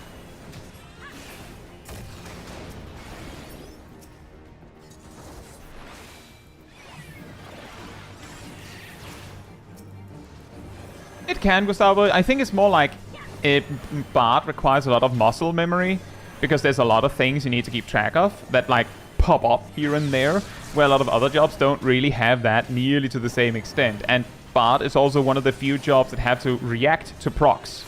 It can, Gustavo. I think it's more like Bard requires a lot of muscle memory because there's a lot of things you need to keep track of that, like, pop up here and there, where a lot of other jobs don't really have that nearly to the same extent. And Bard is also one of the few jobs that have to react to procs.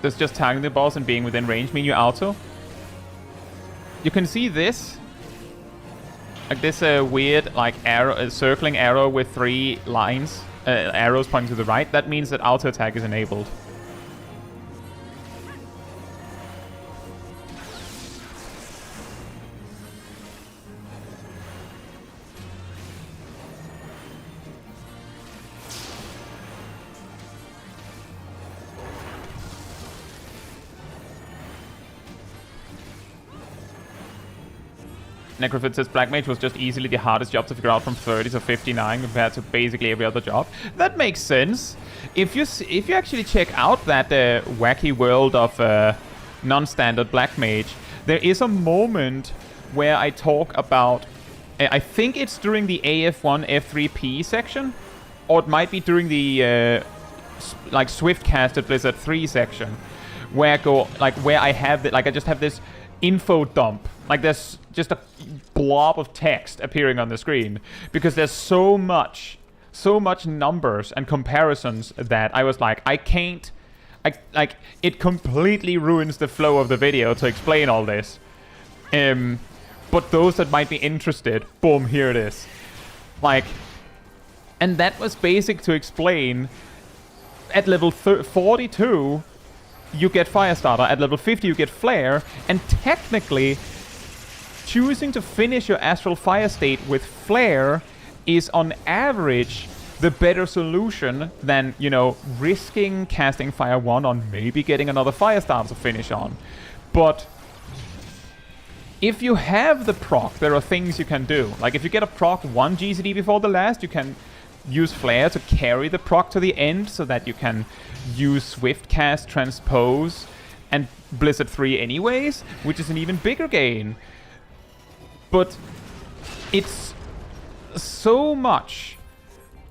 Does just tagging the boss and being within range mean you auto? You can see this. Like this weird like arrow, circling arrow with 3 lines, arrows pointing to the right. That means that auto attack is enabled. Necrofit says Black Mage was just easily the hardest job to figure out from 30 to 59 compared to basically every other job. That makes sense. If you actually check out that wacky world of non-standard Black Mage, there is a moment where I talk about, I think it's during the AF1 F3P section, or it might be during the like Swift casted Blizzard 3 section, where I have I just have this info dump. Like there's just a blob of text appearing on the screen because there's so much numbers and comparisons that I was like, it completely ruins the flow of the video to explain all this. But those that might be interested, boom, here it is. Like, and that was basic to explain. At level 42, you get Firestarter. At level 50, you get Flare. And technically, choosing to finish your Astral Fire state with Flare is on average the better solution than, you know, risking casting Fire 1 on maybe getting another Firestarter to finish on. But if you have the proc, there are things you can do. Like if you get a proc 1 GCD before the last, you can use Flare to carry the proc to the end so that you can use Swift Cast, Transpose, and Blizzard 3 anyways, which is an even bigger gain. But it's so much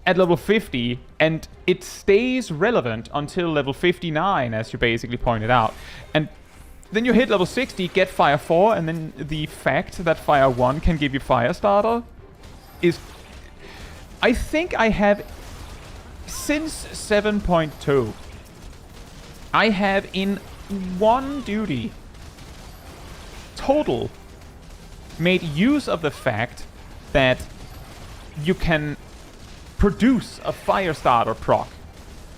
at level 50, and it stays relevant until level 59, as you basically pointed out. And then you hit level 60, get Fire 4, and then the fact that Fire 1 can give you Firestarter is... I think I have, since 7.2, I have in one duty total made use of the fact that you can produce a Firestarter proc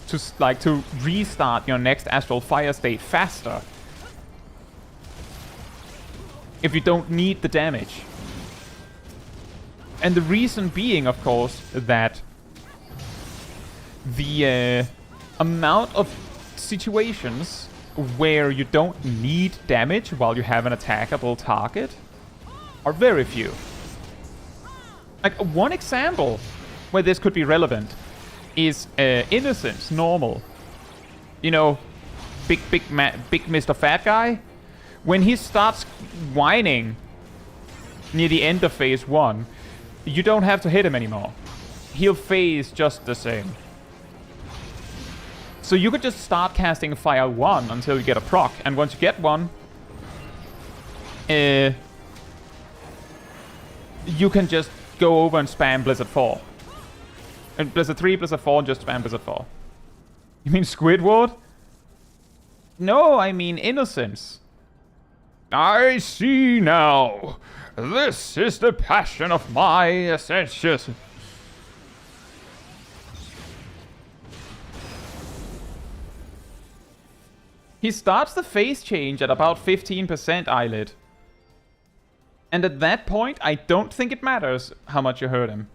to restart your next Astral Fire state faster if you don't need the damage. And the reason being, of course, that the amount of situations where you don't need damage while you have an attackable target are very few. Like, one example where this could be relevant is Innocence, normal. You know, big Mr. Fat Guy. When he starts whining near the end of phase 1, you don't have to hit him anymore. He'll phase just the same. So you could just start casting Fire 1 until you get a proc, and once you get one, you can just go over and spam Blizzard 4. And Blizzard 3, Blizzard 4, and just spam Blizzard 4. You mean Squidward? No, I mean Innocence. I see now. This is the passion of my ascensions. He starts the phase change at about 15% eyelid. And at that point, I don't think it matters how much you hurt him.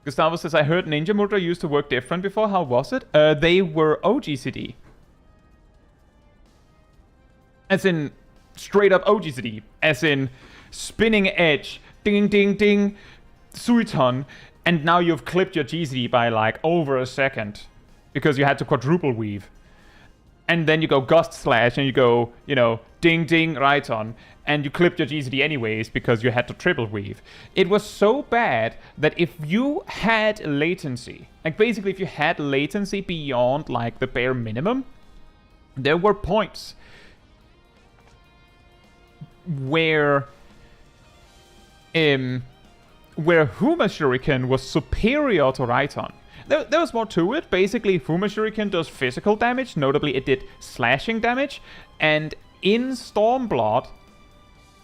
Gustavo says, I heard Ninja Mudra used to work different before. How was it? They were OGCD. As in, straight up OGCD. As in, spinning edge, ding ding ding, Suiton, and now you've clipped your GCD by like over a second. Because you had to quadruple weave. And then you go Gust Slash and you go, you know, ding ding, right on. And you clipped your GCD anyways because you had to triple weave. It was so bad that if you had latency, like basically if you had latency beyond like the bare minimum, there were points where where Huma Shuriken was superior to Raiton. There was more to it. Basically, Huma Shuriken does physical damage. Notably, it did slashing damage. And in Stormblood,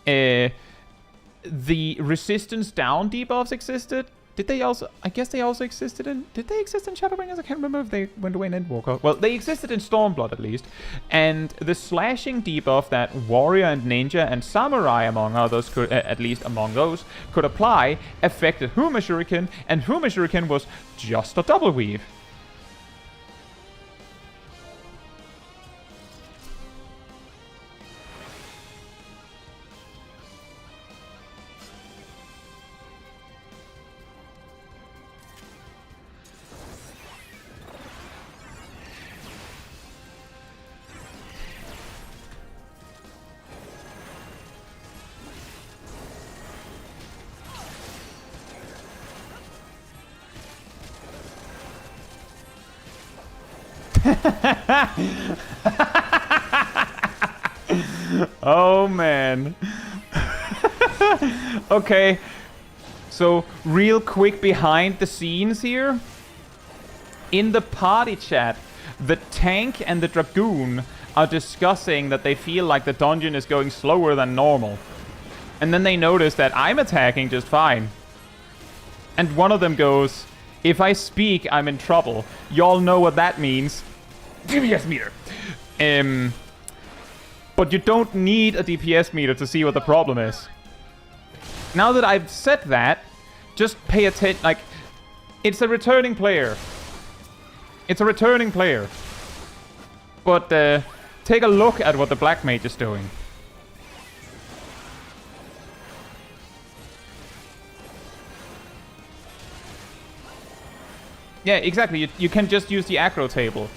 the resistance down debuffs existed. Did they also... I guess they also existed in... Did they exist in Shadowbringers? I can't remember if they went away in Endwalker. Well, they existed in Stormblood, at least. And the slashing debuff that Warrior and Ninja and Samurai, among others, could... at least among those, could apply, affected Huma Shuriken. And Huma Shuriken was just a double weave. Oh man. Okay, so real quick behind the scenes here. In the party chat, the tank and the dragoon are discussing that they feel like the dungeon is going slower than normal. And then they notice that I'm attacking just fine. And one of them goes, "If I speak, I'm in trouble. Y'all know what that means. DPS meter." But you don't need a DPS meter to see what the problem is. Now that I've said that, just pay attention. Like, it's a returning player. It's a returning player. But take a look at what the Black Mage is doing. Yeah, exactly. You can just use the aggro table.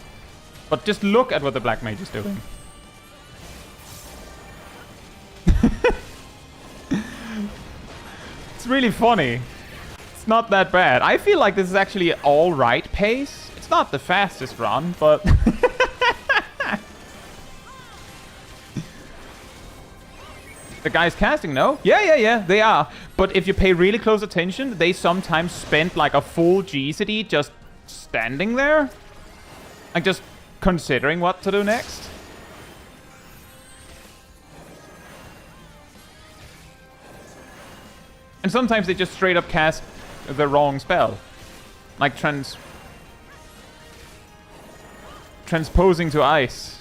But just look at what the Black Mage is doing. It's really funny. It's not that bad. I feel like this is actually all right pace. It's not the fastest run, but... The guys casting, no? Yeah, they are. But if you pay really close attention, they sometimes spend like a full G-City just standing there. Like just considering what to do next. And sometimes they just straight up cast the wrong spell. Like transposing to ice.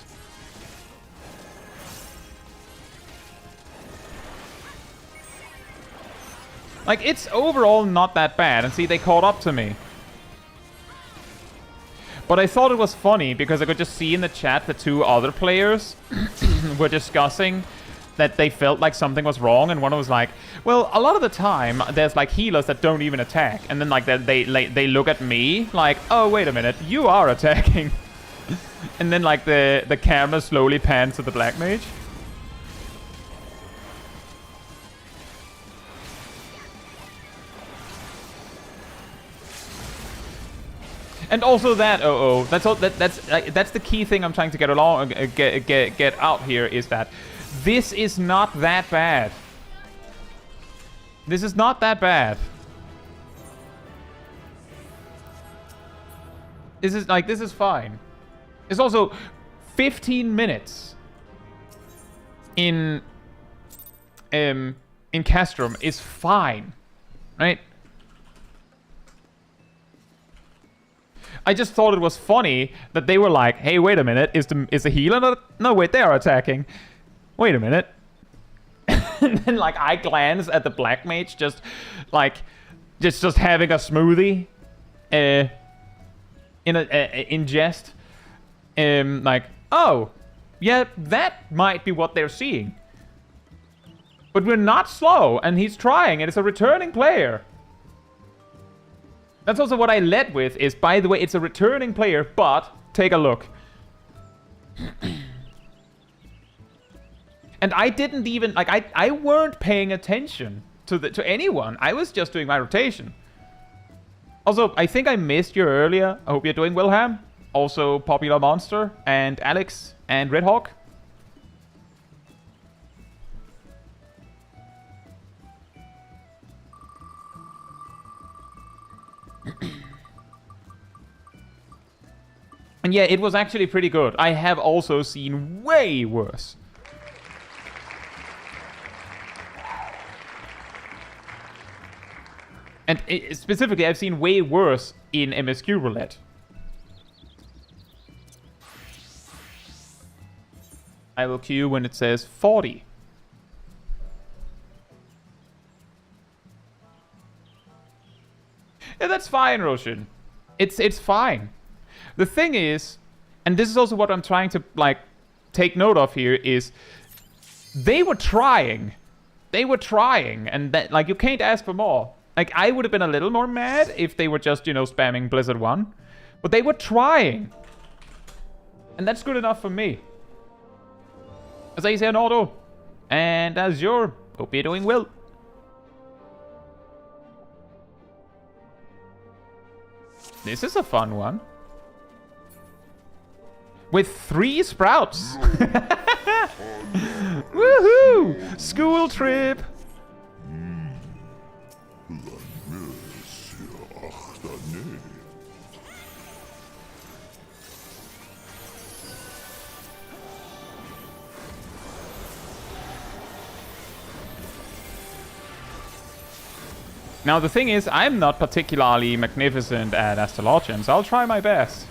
Like, it's overall not that bad. And see, they caught up to me. But I thought it was funny because I could just see in the chat the two other players were discussing that they felt like something was wrong, and one was like, well, a lot of the time there's like healers that don't even attack, and then like they look at me like, oh wait a minute, you are attacking. And then like the camera slowly pans to the Black Mage. And also that, that's the key thing I'm trying to get along, get out here, is that this is not that bad. This is not that bad. This is fine. It's also 15 minutes in Castrum is fine, right? I just thought it was funny that they were like, hey, wait a minute, is the healer not... No, wait, they are attacking. Wait a minute. And then, like, I glance at the Black Mage just having a smoothie in jest. Like, oh, yeah, that might be what they're seeing. But we're not slow, and he's trying, and it's a returning player. That's also what I led with, is, by the way, it's a returning player, but take a look. And I didn't even, like, I weren't paying attention to anyone. I was just doing my rotation. Also, I think I missed you earlier. I hope you're doing well, Ham. Also, Popular Monster, and Alex, and Red Hawk. And yeah, it was actually pretty good. I have also seen way worse. And specifically, I've seen way worse in MSQ Roulette. I will queue when it says 40. Yeah, that's fine, Roshan. It's fine. The thing is, and this is also what I'm trying to, like, take note of here, is they were trying. They were trying, and that, like, you can't ask for more. Like, I would have been a little more mad if they were just, you know, spamming Blizzard 1. But they were trying. And that's good enough for me. As I say an auto. And Azure, hope you're doing well. This is a fun one. With 3 sprouts. Woohoo! School trip. Now the thing is, I'm not particularly magnificent at Astrologian, so I'll try my best.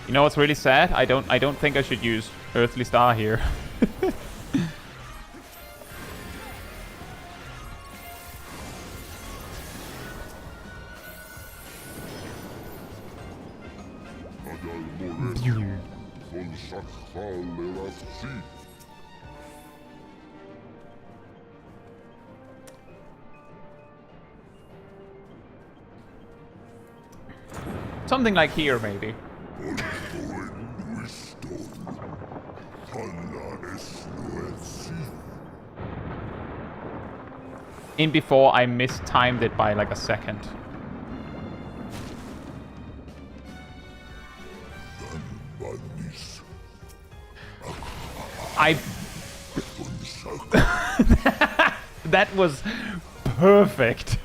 You know what's really sad? I don't think I should use Earthly Star here. Something like here, maybe. In before I mistimed it by like a second. That was perfect.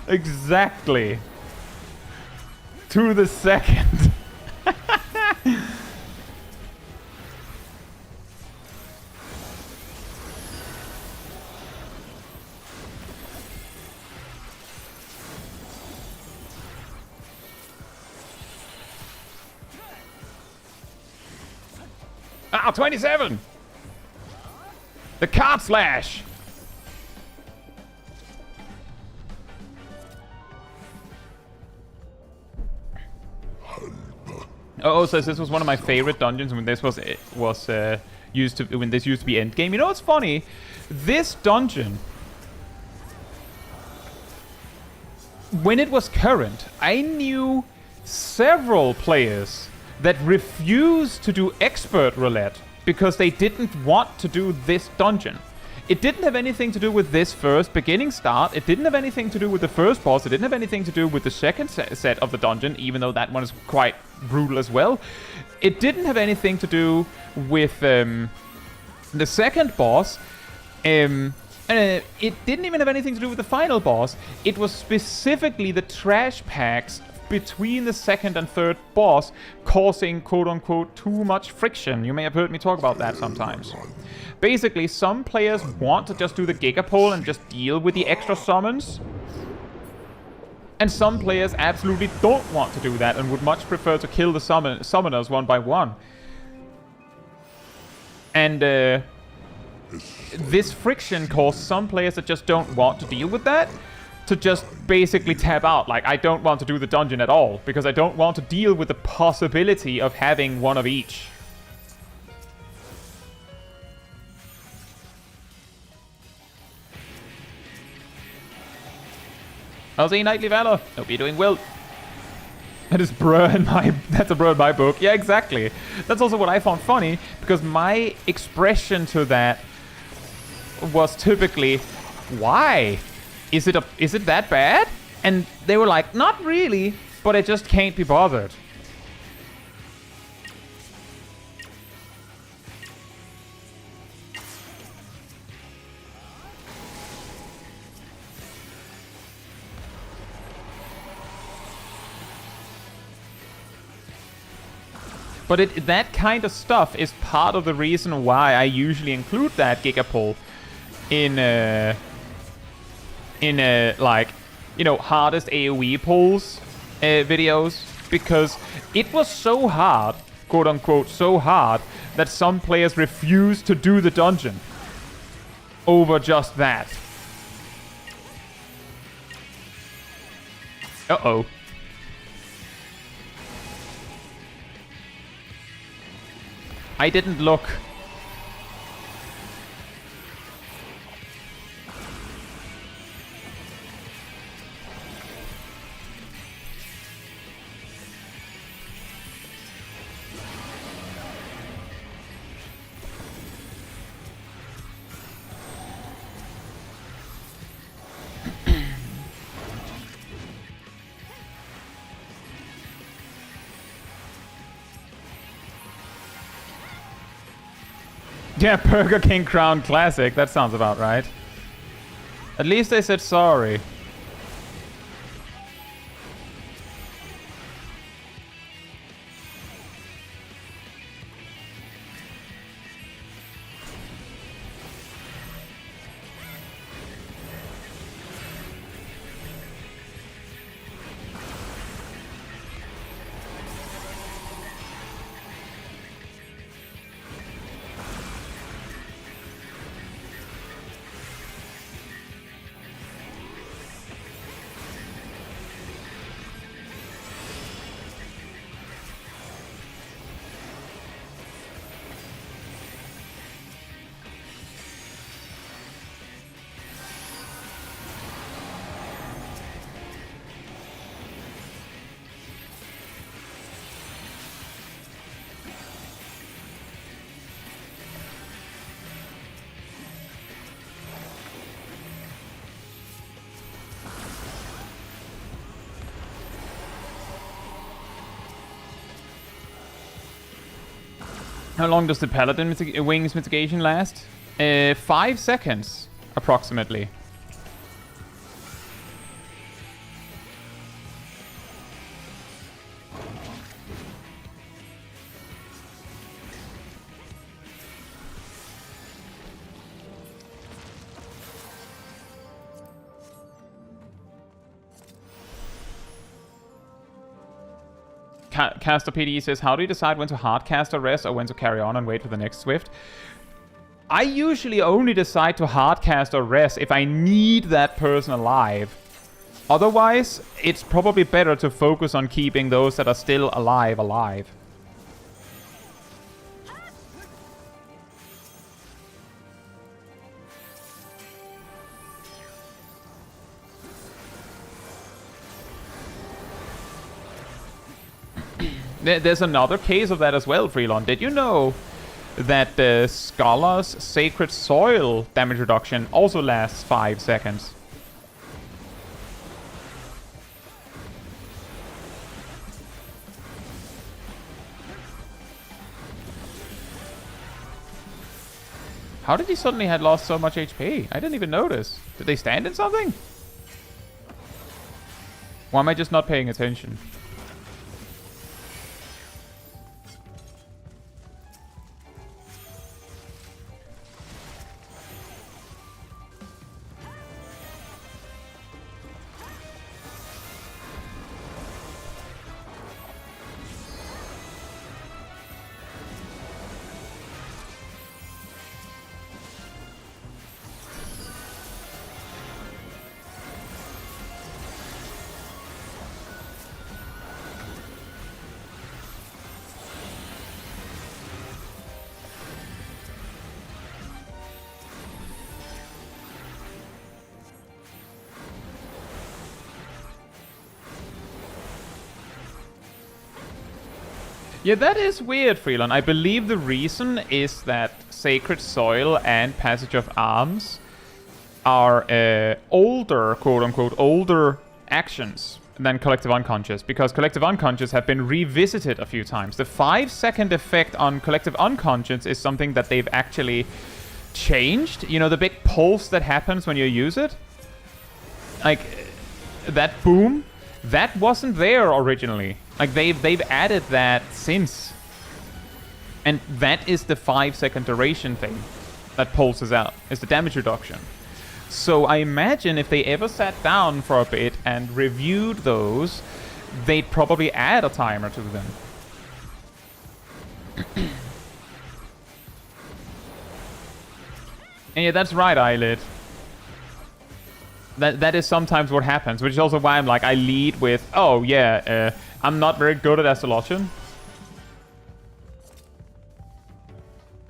Exactly. To the second. Ah, 27! The card slash! Oh, so this was one of my favorite dungeons when this used to be endgame. You know what's funny? This dungeon, when it was current, I knew several players that refused to do expert roulette because they didn't want to do this dungeon. It didn't have anything to do with this first beginning start. It didn't have anything to do with the first boss. It didn't have anything to do with the second set of the dungeon, even though that one is quite brutal as well. It didn't have anything to do with the second boss. And it didn't even have anything to do with the final boss. It was specifically the trash packs between the second and third boss causing quote-unquote too much friction. You may have heard me talk about that sometimes. Basically, some players want to just do the Gigapole and just deal with the extra summons. And some players absolutely don't want to do that and would much prefer to kill the summoners one by one. And this friction caused some players that just don't want to deal with that to just basically tap out. Like, I don't want to do the dungeon at all, because I don't want to deal with the possibility of having one of each. I'll see Knightly Valor. Hope you're doing well. That is bruh in my... That's a bruh in my book. Yeah, exactly. That's also what I found funny, because my expression to that was typically, why? Is it that bad? And they were like, not really, but I just can't be bothered. But that kind of stuff is part of the reason why I usually include that Gigapull in like, you know, hardest AoE pulls videos, because it was so hard, quote unquote, so hard that some players refused to do the dungeon over just that. Uh-oh. I didn't look. Yeah, Burger King Crown Classic. That sounds about right. At least they said sorry. How long does the Paladin Wings mitigation last? 5 seconds, approximately. Caster PD says, how do you decide when to hardcast a rest or when to carry on and wait for the next Swift? I usually only decide to hardcast a rest if I need that person alive. Otherwise, it's probably better to focus on keeping those that are still alive. There's another case of that as well, Freelon. Did you know that the Scholar's Sacred Soil damage reduction also lasts 5 seconds? How did he suddenly had lost so much HP? I didn't even notice. Did they stand in something? Or am I just not paying attention? Yeah, that is weird, Freelon. I believe the reason is that Sacred Soil and Passage of Arms are older, quote-unquote, older actions than Collective Unconscious, because Collective Unconscious have been revisited a few times. The 5-second effect on Collective Unconscious is something that they've actually changed. You know, the big pulse that happens when you use it? Like, that boom, that wasn't there originally. Like, they've added that since. And that is the 5-second duration thing that pulses out, is the damage reduction. So I imagine if they ever sat down for a bit and reviewed those, they'd probably add a timer to them. And yeah, that's right, Eyelid. That is sometimes what happens, which is also why I'm like, I lead with, oh yeah, I'm not very good at Astrologian.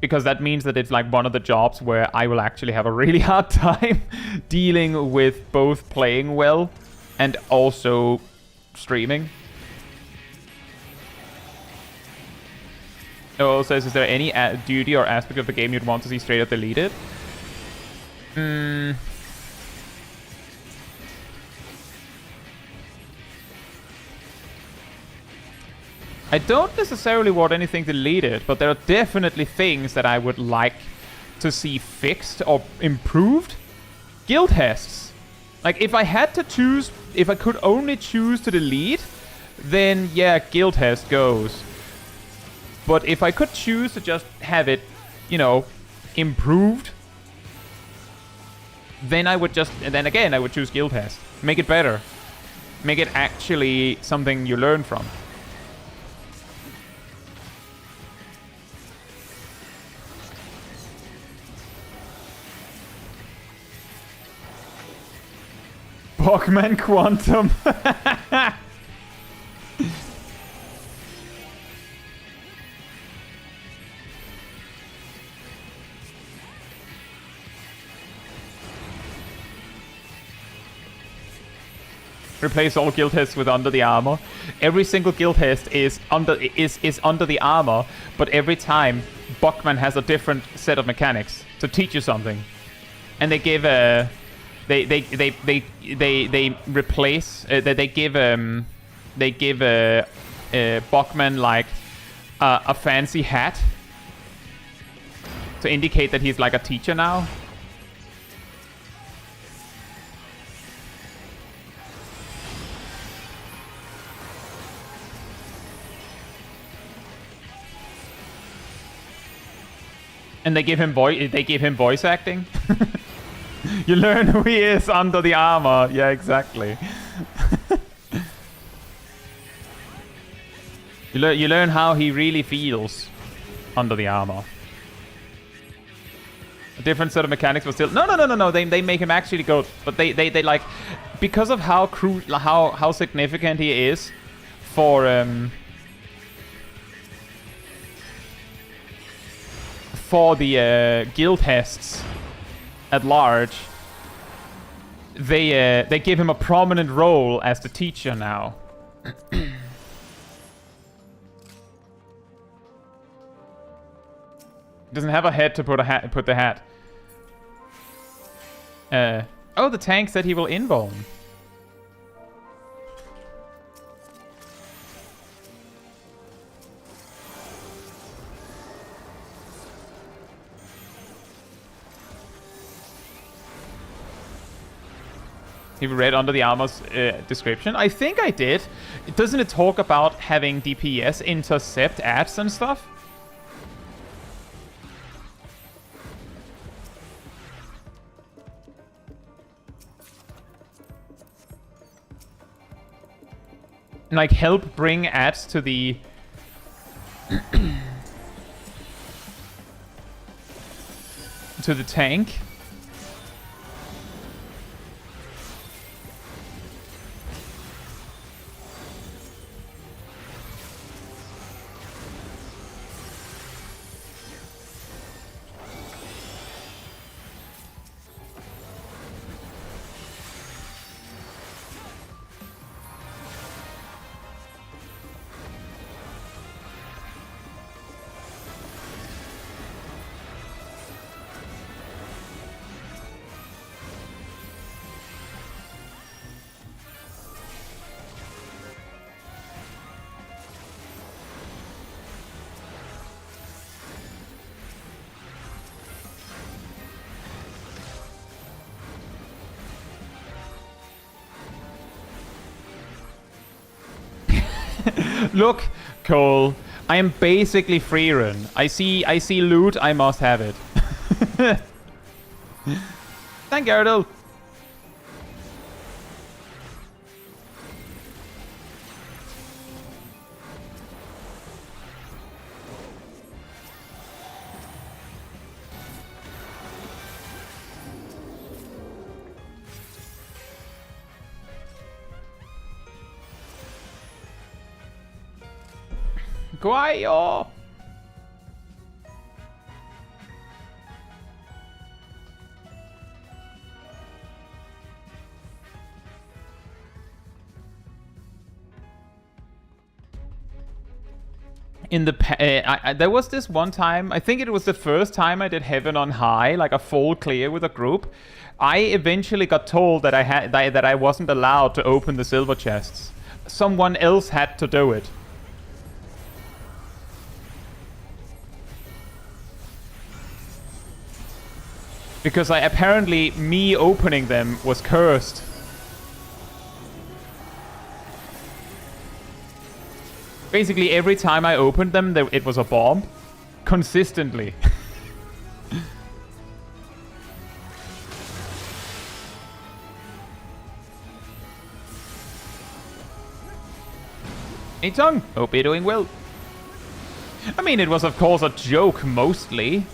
Because that means that it's like one of the jobs where I will actually have a really hard time dealing with both playing well and also streaming. Oh, says, is there any duty or aspect of the game you'd want to see straight up deleted? I don't necessarily want anything deleted, but there are definitely things that I would like to see fixed or improved. Guildhests. Like, if I had to choose, if I could only choose to delete, then yeah, Guildhest goes. But if I could choose to just have it, you know, improved, then I would just, and then again, I would choose Guildhest. Make it better. Make it actually something you learn from. Bachman Quantum. Replace all Guildhests with Under the Armor. Every single Guildhest is under the armor, but every time Bachman has a different set of mechanics to teach you something, and they give a. They replace. They give Bachman like a fancy hat to indicate that he's like a teacher now. And they give him voice acting. You learn who he is under the armor. Yeah, exactly. You learn how he really feels under the armor. A different set of mechanics, but still no. They make him actually go, but they like, because of how significant he is for the Guildhests at large, they give him a prominent role as the teacher now. Doesn't have a head to put the hat. Oh, the tank said he will invuln. Have you read Under the Armor's description? I think I did. Doesn't it talk about having DPS intercept ads and stuff? Like, help bring ads to the... to the tank? Look, Cole, I am basically free run. I see loot, I must have it. Thank you, Erdl. Guayo! In the there was this one time, I think it was the first time I did Heaven on High, like a full clear with a group. I eventually got told that I wasn't allowed to open the silver chests. Someone else had to do it. Because apparently me opening them was cursed. Basically, every time I opened them, it was a bomb. Consistently. Hey, Tongue! Hope you're doing well. I mean, it was of course a joke, mostly.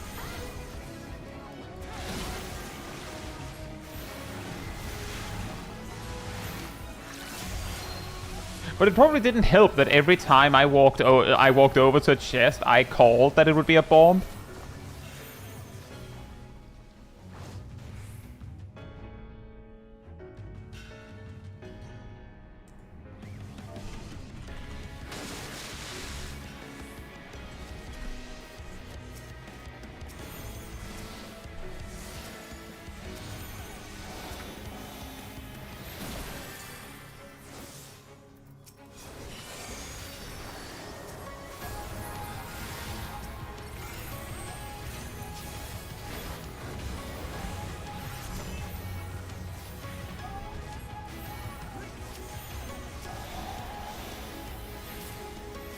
But it probably didn't help that every time I walked over to a chest, I called that it would be a bomb.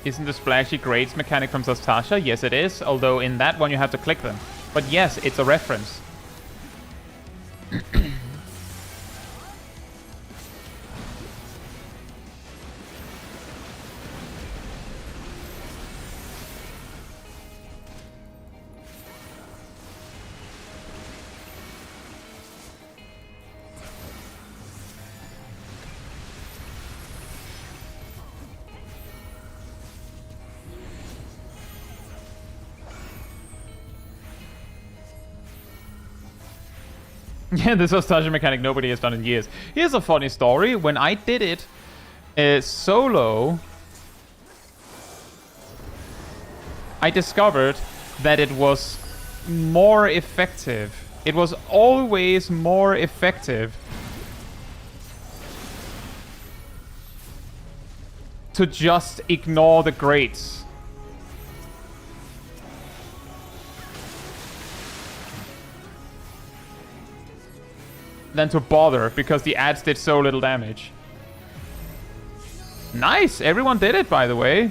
Isn't the splashy grades mechanic from Zastasha? Yes, it is, although in that one you have to click them. But yes, it's a reference. Yeah, this Zastasha mechanic nobody has done in years. Here's a funny story. When I did it solo, I discovered that it was more effective. It was always more effective to just ignore the grades. Than to bother, because the ads did so little damage. Nice! Everyone did it, by the way.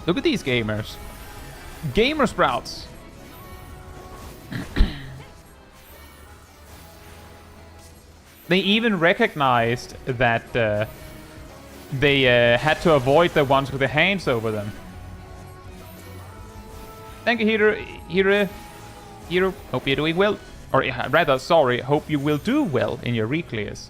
Look at these gamers. Gamer sprouts. They even recognized that they had to avoid the ones with the hands over them. Thank you, Hiro. Hope you're doing well. Or rather, sorry, hope you will do well in your reclears.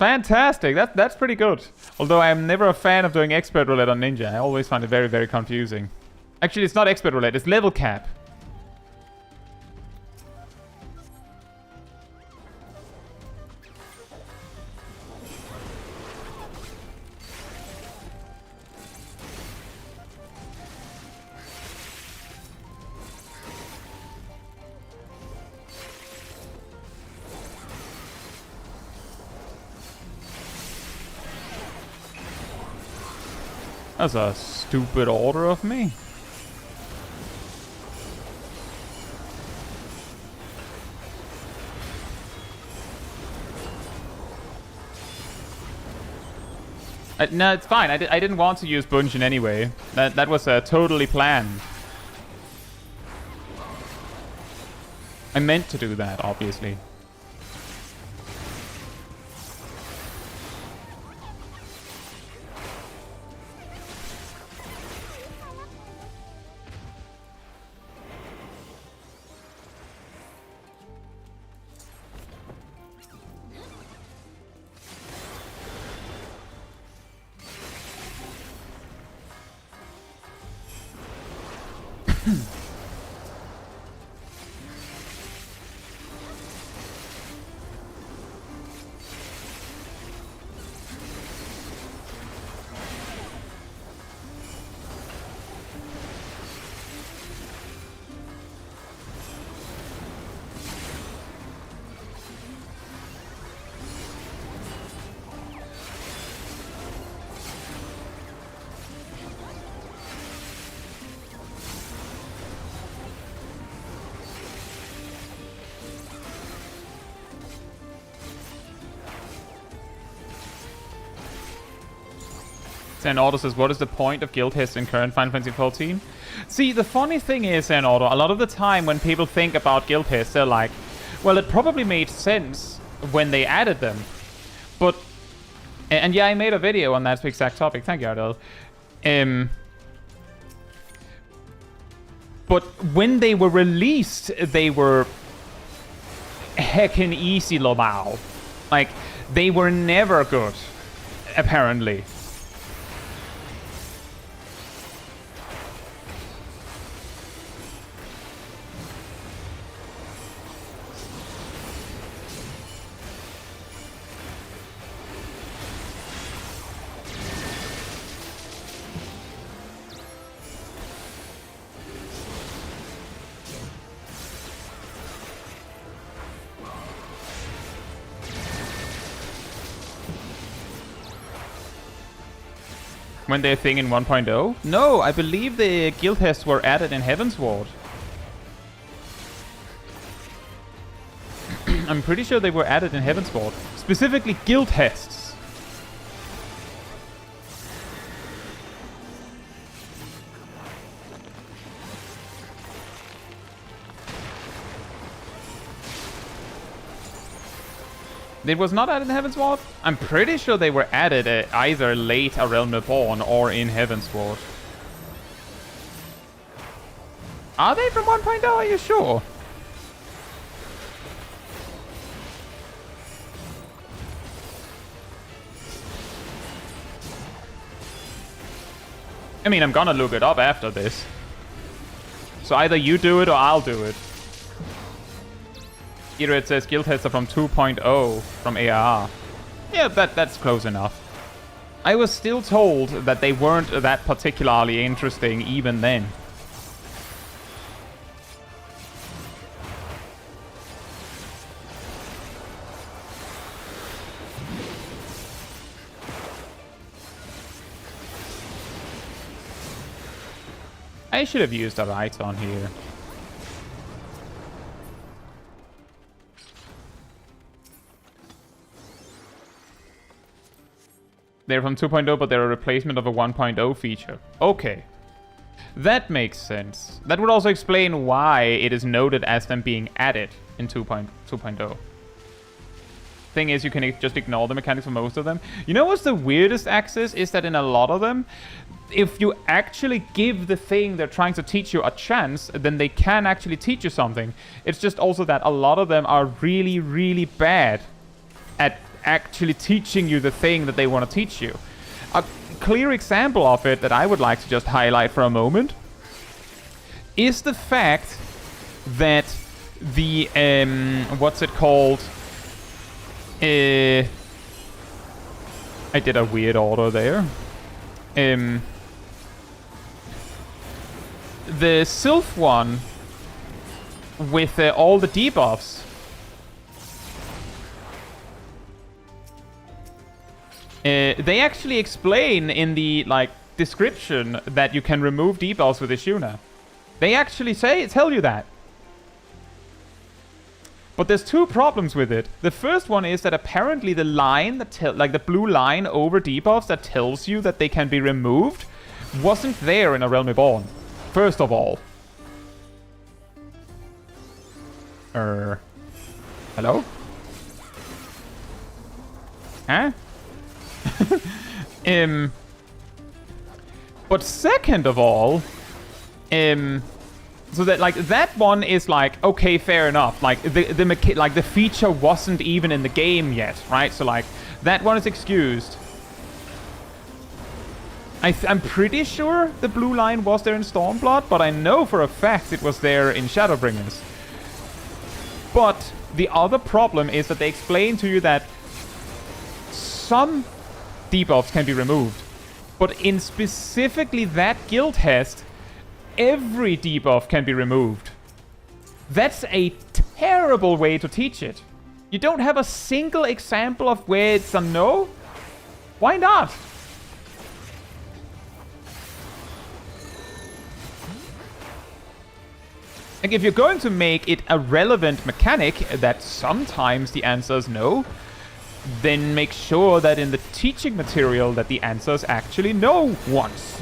Fantastic. That's pretty good. Although I'm never a fan of doing expert roulette on ninja. I always find it very, very confusing. Actually, it's not expert roulette. It's level cap. That's a stupid order of me. No, it's fine. I didn't want to use Bunjin anyway. That was totally planned. I meant to do that, obviously. San Auto says, what is the point of Guildhests in current Final Fantasy XIV? See, the funny thing is, San Auto, a lot of the time when people think about Guildhests, they're like, well, it probably made sense when they added them. But, and yeah, I made a video on that exact topic. Thank you, Ardell. But when they were released, they were heckin' easy lobao. Like, they were never good, apparently. When they're a thing in 1.0? No, I believe the Guildhests were added in Heavensward. I'm pretty sure they were added in Heavensward. Specifically Guildhests. It was not added in Heavensward? I'm pretty sure they were added either late A Realm Reborn or in Heavensward. Are they from 1.0? Are you sure? I mean, I'm gonna look it up after this. So either you do it or I'll do it. Either it says Guildhests are from 2.0 from ARR. Yeah, that's close enough. I was still told that they weren't that particularly interesting even then. I should have used a right on here. They're from 2.0, but they're a replacement of a 1.0 feature. Okay. That makes sense. That would also explain why it is noted as them being added in 2.0. Thing is, you can just ignore the mechanics for most of them. You know what's the weirdest access is that in a lot of them, if you actually give the thing they're trying to teach you a chance, then they can actually teach you something. It's just also that a lot of them are really, really bad at actually teaching you the thing that they want to teach you. A clear example of it that I would like to just highlight for a moment is the fact that the what's it called? I did a weird order there. The Sylph one with all the debuffs. They actually explain in the description that you can remove debuffs with Ishuna. They actually tell you that. But there's two problems with it. The first one is that apparently the line that the blue line over debuffs that tells you that they can be removed wasn't there in A Realm Reborn. First of all. Hello? Huh? But second of all, so that that one is okay, fair enough. The feature wasn't even in the game yet, right? So that one is excused. I'm pretty sure the blue line was there in Stormblood, but I know for a fact it was there in Shadowbringers. But the other problem is that they explain to you that some debuffs can be removed, but in specifically that Guildhest, every debuff can be removed. That's a terrible way to teach it. You don't have a single example of where it's a no? Why not? If you're going to make it a relevant mechanic that sometimes the answer is no, then make sure that in the teaching material that the answer is actually no once.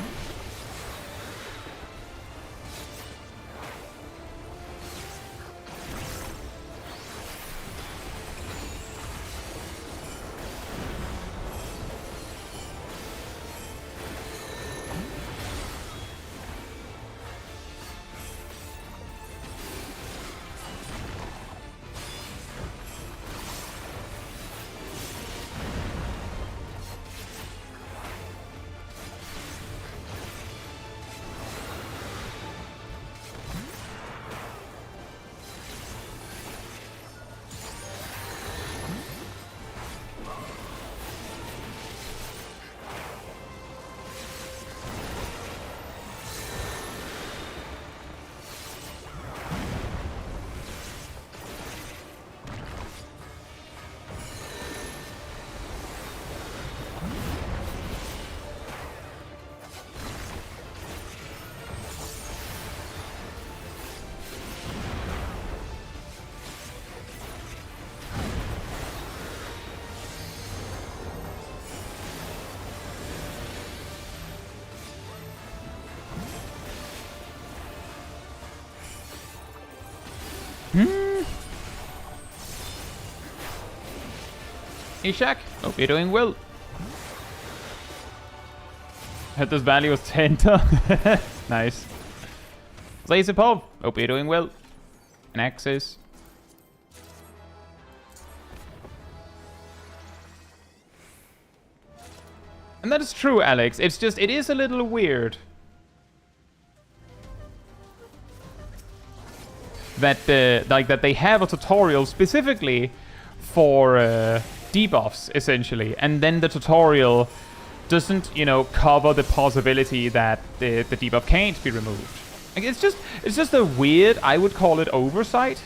Ishak, hope you're doing well. Heard this value was 10. Nice. Lazapov, hope you're doing well. An Axis. And that is true, Alex. It's just, it is a little weird. That that they have a tutorial specifically for debuffs, essentially, and then the tutorial doesn't, cover the possibility that the debuff can't be removed. It's just a weird, I would call it, oversight.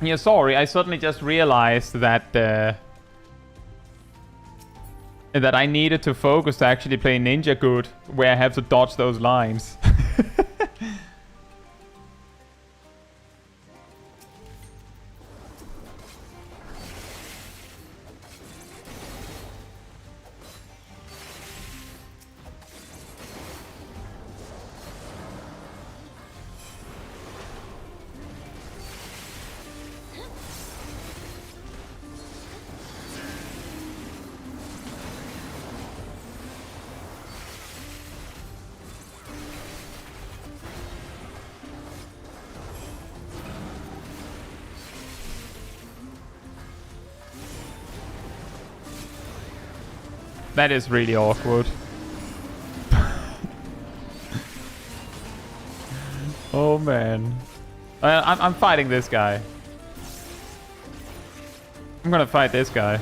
Yeah, sorry, I suddenly just realized that that I needed to focus to actually play Ninja good, where I have to dodge those lines. That is really awkward. Oh man. I'm fighting this guy. I'm gonna fight this guy.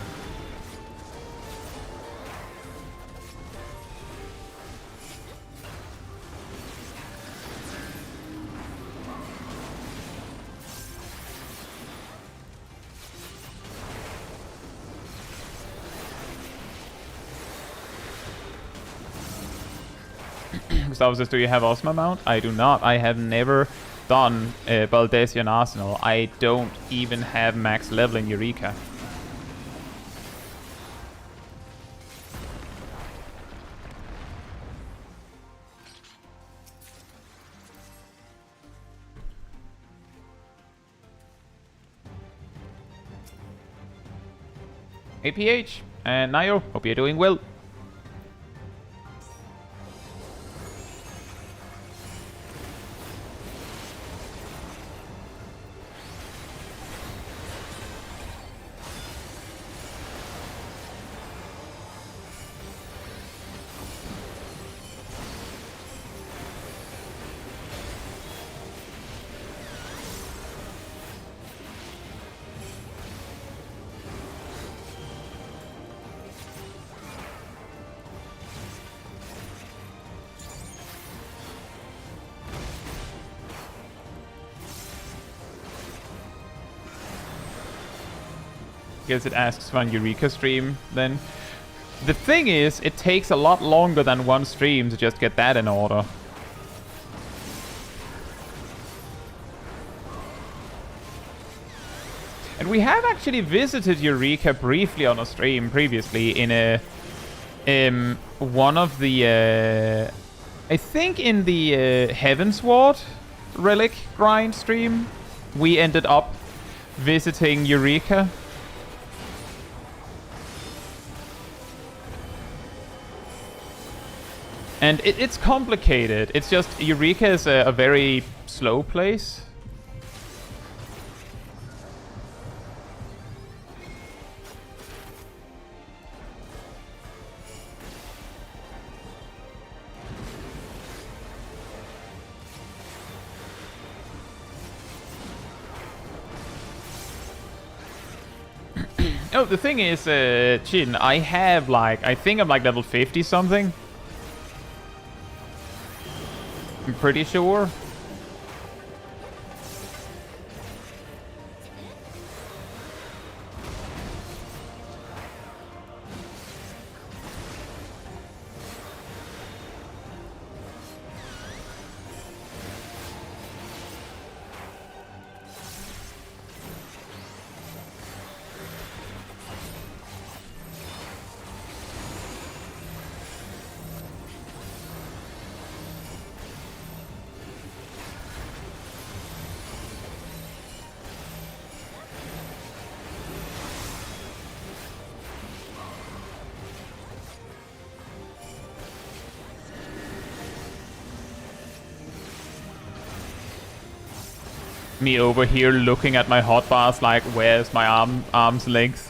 Gustavus says, do you have Osma mount? I do not. I have never done Baldesian Arsenal. I don't even have max level in Eureka. APH and Nayo, hope you're doing well. Guess it asks for a Eureka stream then. The thing is, it takes a lot longer than one stream to just get that in order. And we have actually visited Eureka briefly on a stream previously in a one of the I think in the Heavensward relic grind stream we ended up visiting Eureka. And it's complicated. It's just Eureka is a very slow place. Oh, the thing is, Chin, I have like, I think I'm like level 50 something. I'm pretty sure. Me over here looking at my hotbars like, where's my arm's length?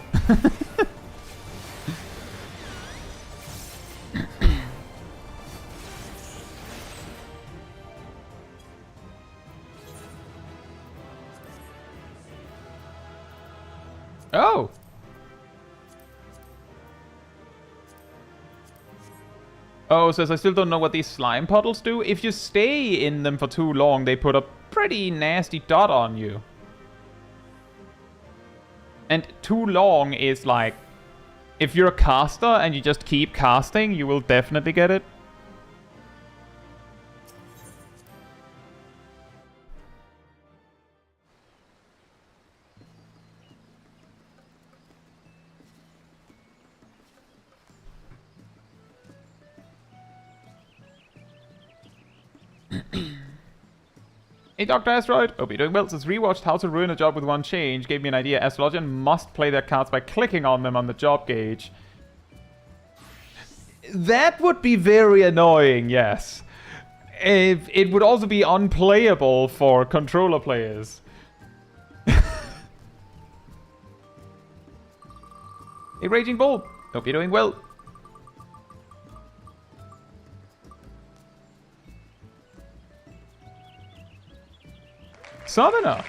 Oh! Oh, says I still don't know what these slime puddles do. If you stay in them for too long, they put a pretty nasty dot on you. And too long is like, if you're a caster and you just keep casting, you will definitely get it. Hey Dr. Asteroid, hope you're doing well. Since rewatched How to Ruin a Job with One Change gave me an idea. Astrologian must play their cards by clicking on them on the job gauge. That would be very annoying, yes. It would also be unplayable for controller players. Hey Raging Bull, hope you're doing well. summoner.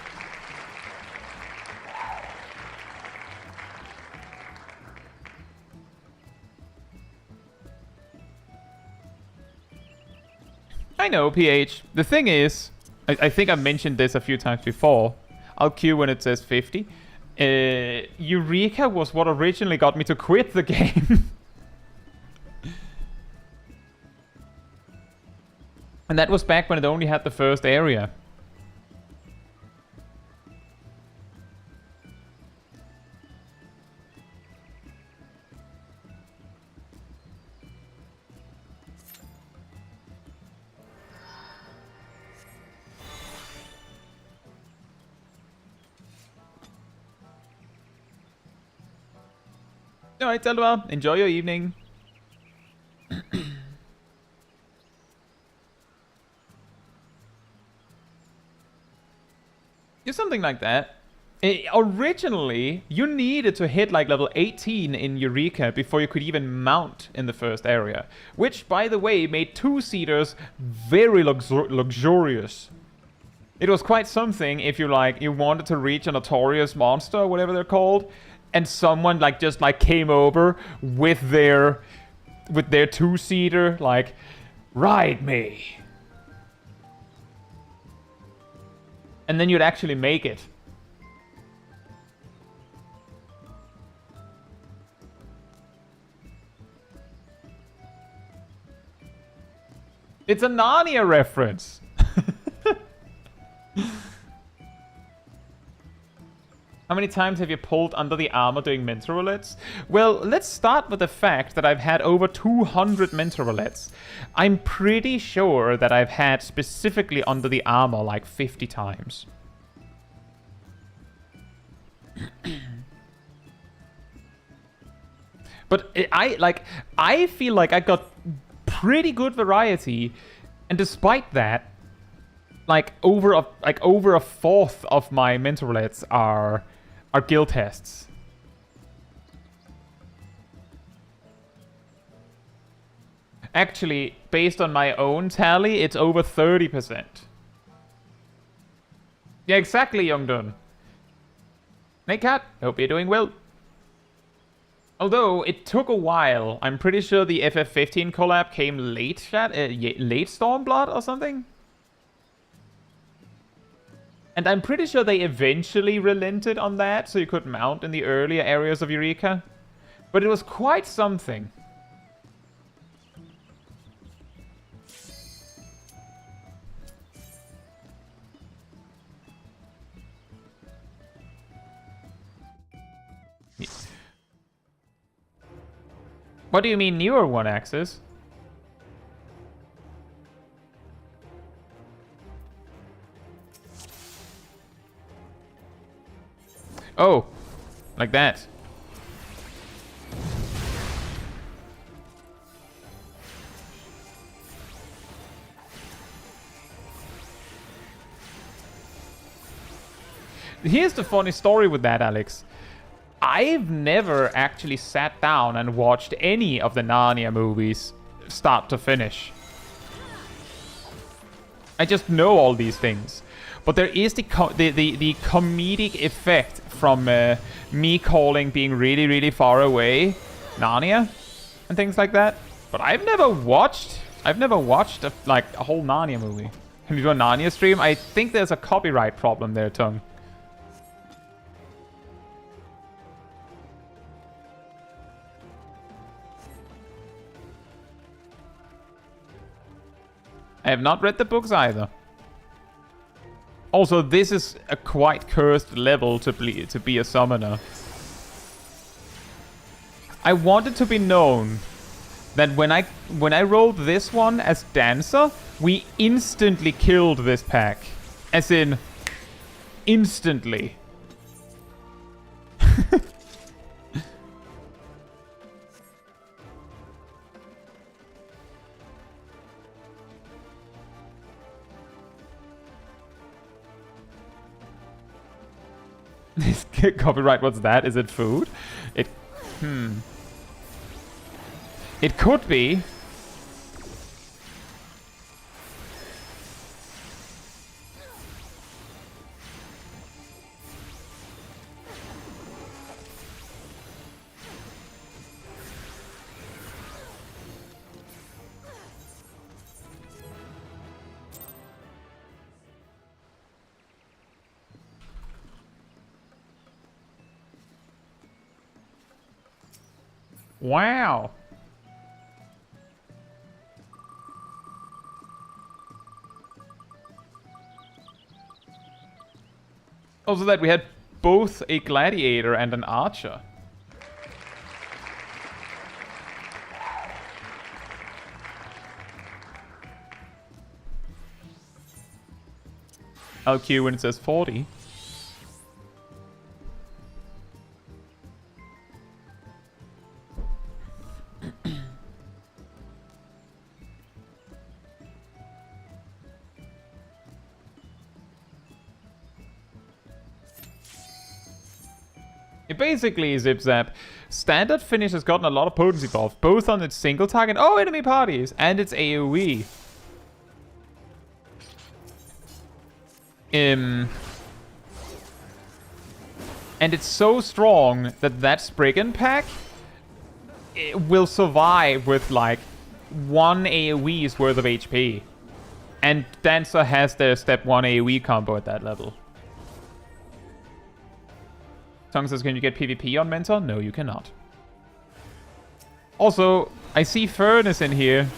I know, PH. The thing is, I think I mentioned this a few times before. I'll queue when it says 50. Eureka was what originally got me to quit the game. And that was back when it only had the first area. Alright, Zelda, enjoy your evening. Do something like that. Originally, you needed to hit like level 18 in Eureka before you could even mount in the first area. Which, by the way, made two-seaters very luxurious. It was quite something if you wanted to reach a notorious monster or whatever they're called, and someone just came over with their two-seater, like, ride me. And then you'd actually make it. It's a Narnia reference. How many times have you pulled under the armor doing mental roulettes? Well, let's start with the fact that I've had over 200 mental roulettes. I'm pretty sure that I've had specifically under the armor like 50 times. But I feel like I got pretty good variety, and despite that, over a fourth of my mental roulettes are Guildhests. Actually, based on my own tally, it's over 30%. Yeah, exactly, Youngdun. Hey, Cat. Hope you're doing well. Although, it took a while. I'm pretty sure the FF15 collab came late, late Stormblood or something? And I'm pretty sure they eventually relented on that, so you could mount in the earlier areas of Eureka. But it was quite something. What do you mean newer one axis? Oh, like that. Here's the funny story with that, Alex. I've never actually sat down and watched any of the Narnia movies start to finish. I just know all these things. But there is the comedic effect from me calling being really, really far away Narnia and things like that. But I've never watched a whole Narnia movie. Can you do a Narnia stream? I think there's a copyright problem there, Tung. I have not read the books either. Also, this is a quite cursed level to be a summoner. I want it to be known that when I rolled this one as dancer, we instantly killed this pack. As in, instantly. This copyright, what's that? Is it food? It could be. Wow. Also that we had both a gladiator and an archer. I'll queue when it says 40. It basically, Zip Zap, standard finish has gotten a lot of potency buff, both on its single target, enemy parties, and its AoE. And it's so strong that Spriggan pack it will survive with like 1 AoE's worth of HP. And Dancer has their step 1 AoE combo at that level. Tong says, can you get PvP on Mentor? No, you cannot. Also, I see Furnace in here.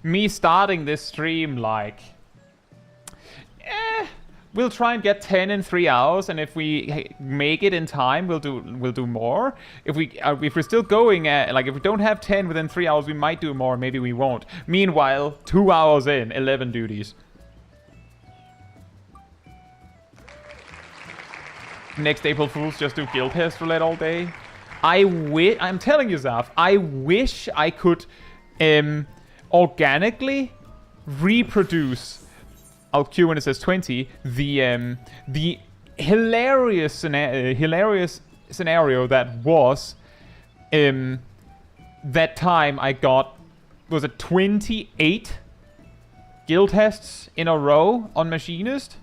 Me starting this stream like, we'll try and get 10 in 3 hours, and if we make it in time, we'll do more. If we're still going at, like, if we don't have 10 within 3 hours, we might do more. Maybe we won't. Meanwhile, 2 hours in, 11 duties. Next April Fools, just do Guildhests Roulette all day. I'm telling you, Zaf, I wish I could organically reproduce, I'll queue when it says 20, the hilarious scenario that was that time I got, was it 28 Guildhests in a row on Machinist?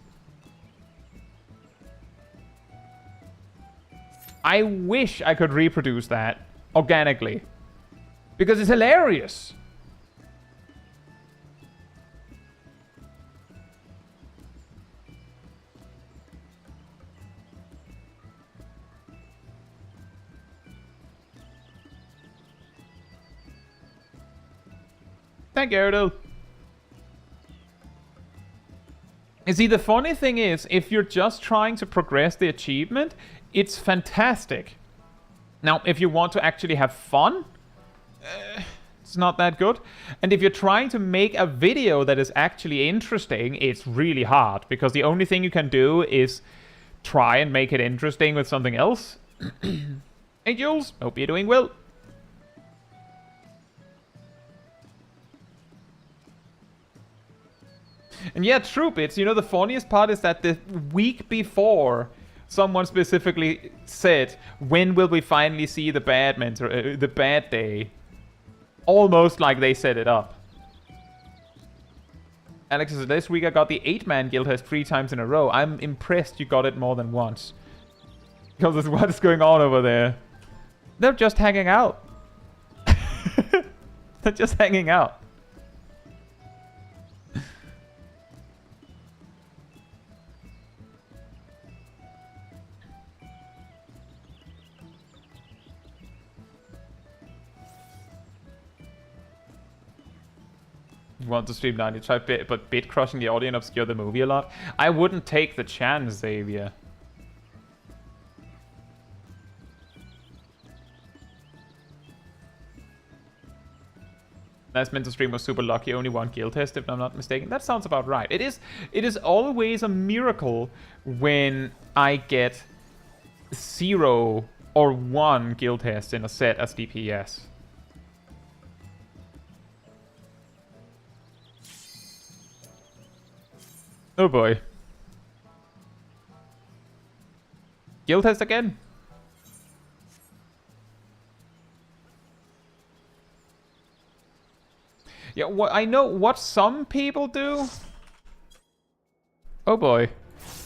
I wish I could reproduce that organically, because it's hilarious. Thank you, Erdo. You see, the funny thing is, if you're just trying to progress the achievement, it's fantastic. Now, if you want to actually have fun, it's not that good. And if you're trying to make a video that is actually interesting, it's really hard, because the only thing you can do is try and make it interesting with something else. Hey, Jules, hope you're doing well. And yeah, true bits. You know, the funniest part is that the week before, someone specifically said, when will we finally see the bad mentor, the bad day? Almost like they set it up. Alex says, this week I got the 8-man Guildhest 3 times in a row. I'm impressed you got it more than once. Because of what is going on over there. They're just hanging out. They're just hanging out. Want to stream 90, but bit crushing the audio and obscure the movie a lot. I wouldn't take the chance, Xavier. Last mental stream was super lucky, only 1 guild test if I'm not mistaken. That sounds about right. It is always a miracle when I get 0 or 1 guild test in a set as DPS. Oh boy. Guild test again. Yeah, I know what some people do Oh boy.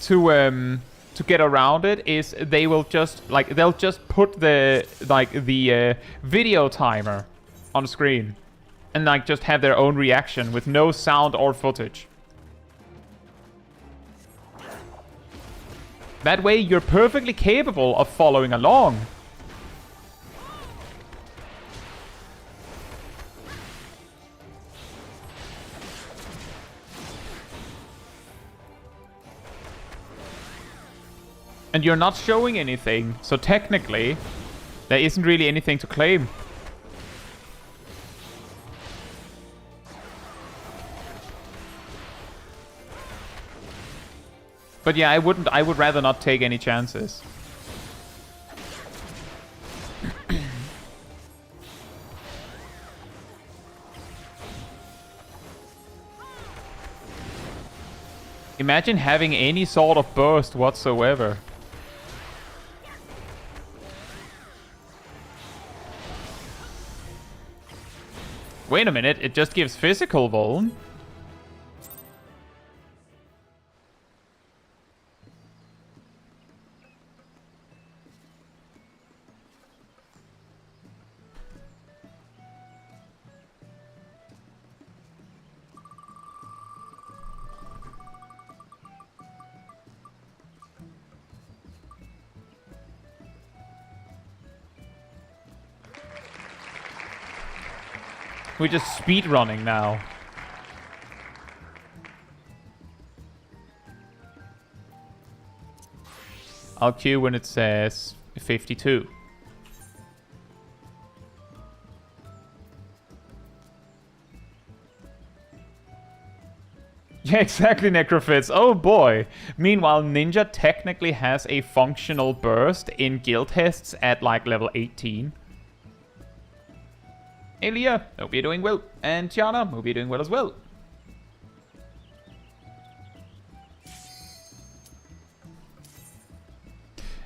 To get around it is they will just like they'll just put the video timer on screen and like just have their own reaction with no sound or footage. That way you're perfectly capable of following along. And you're not showing anything, so technically, there isn't really anything to claim. But yeah, I would rather not take any chances. Imagine having any sort of burst whatsoever. Wait a minute, it just gives physical vuln? We're just speed running now. I'll queue when it says 52. Yeah, exactly, Necrofits. Oh boy. Meanwhile, Ninja technically has a functional burst in Guildhests at like level 18. Hey Leah, hope you're doing well. And Tiana, hope you're doing well as well.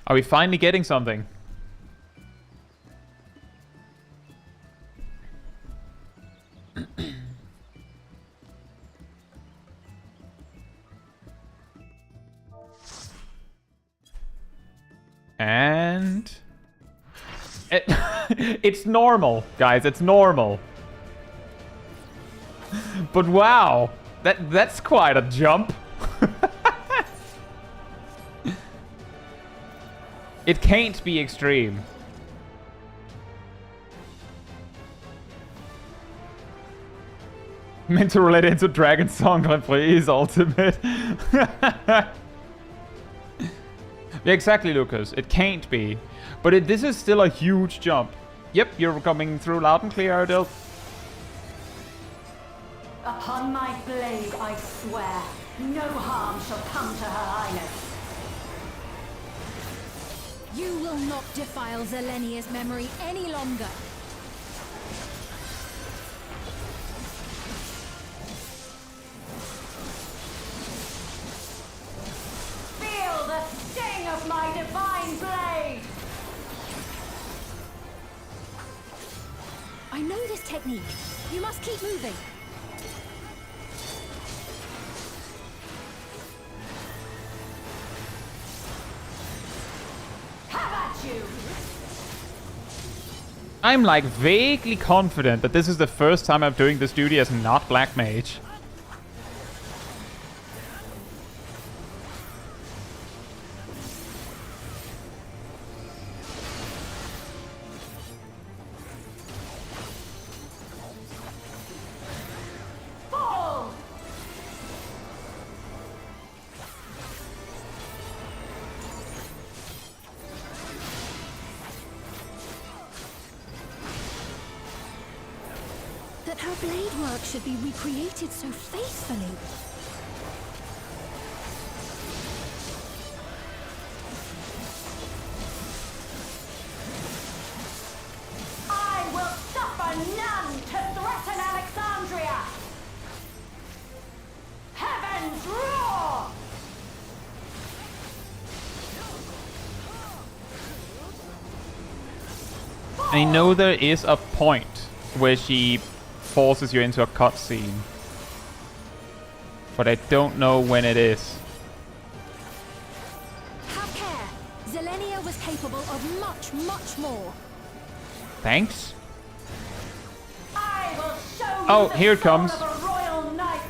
Are we finally getting something? And... it's normal, guys. It's normal. But wow, that's quite a jump. It can't be extreme. Meant to relate into Dragon Song, please, Ultimate. Yeah, exactly, Lucas. It can't be. But this is still a huge jump. Yep, you're coming through loud and clear, Ardell. Upon my blade, I swear, no harm shall come to Her Highness. You will not defile Zelenia's memory any longer. Feel the sting of my divine blade! I know this technique. You must keep moving. Have at you! I'm like vaguely confident that this is the first time I'm doing this duty as not Black Mage. That her blade work should be recreated so faithfully. I will suffer none to threaten Alexandria! Heavens roar! I know there is a point where she forces you into a cutscene, but I don't know when it is. capable of much, much more. Thanks. I will show you Oh, the here it soul comes. of a royal knight.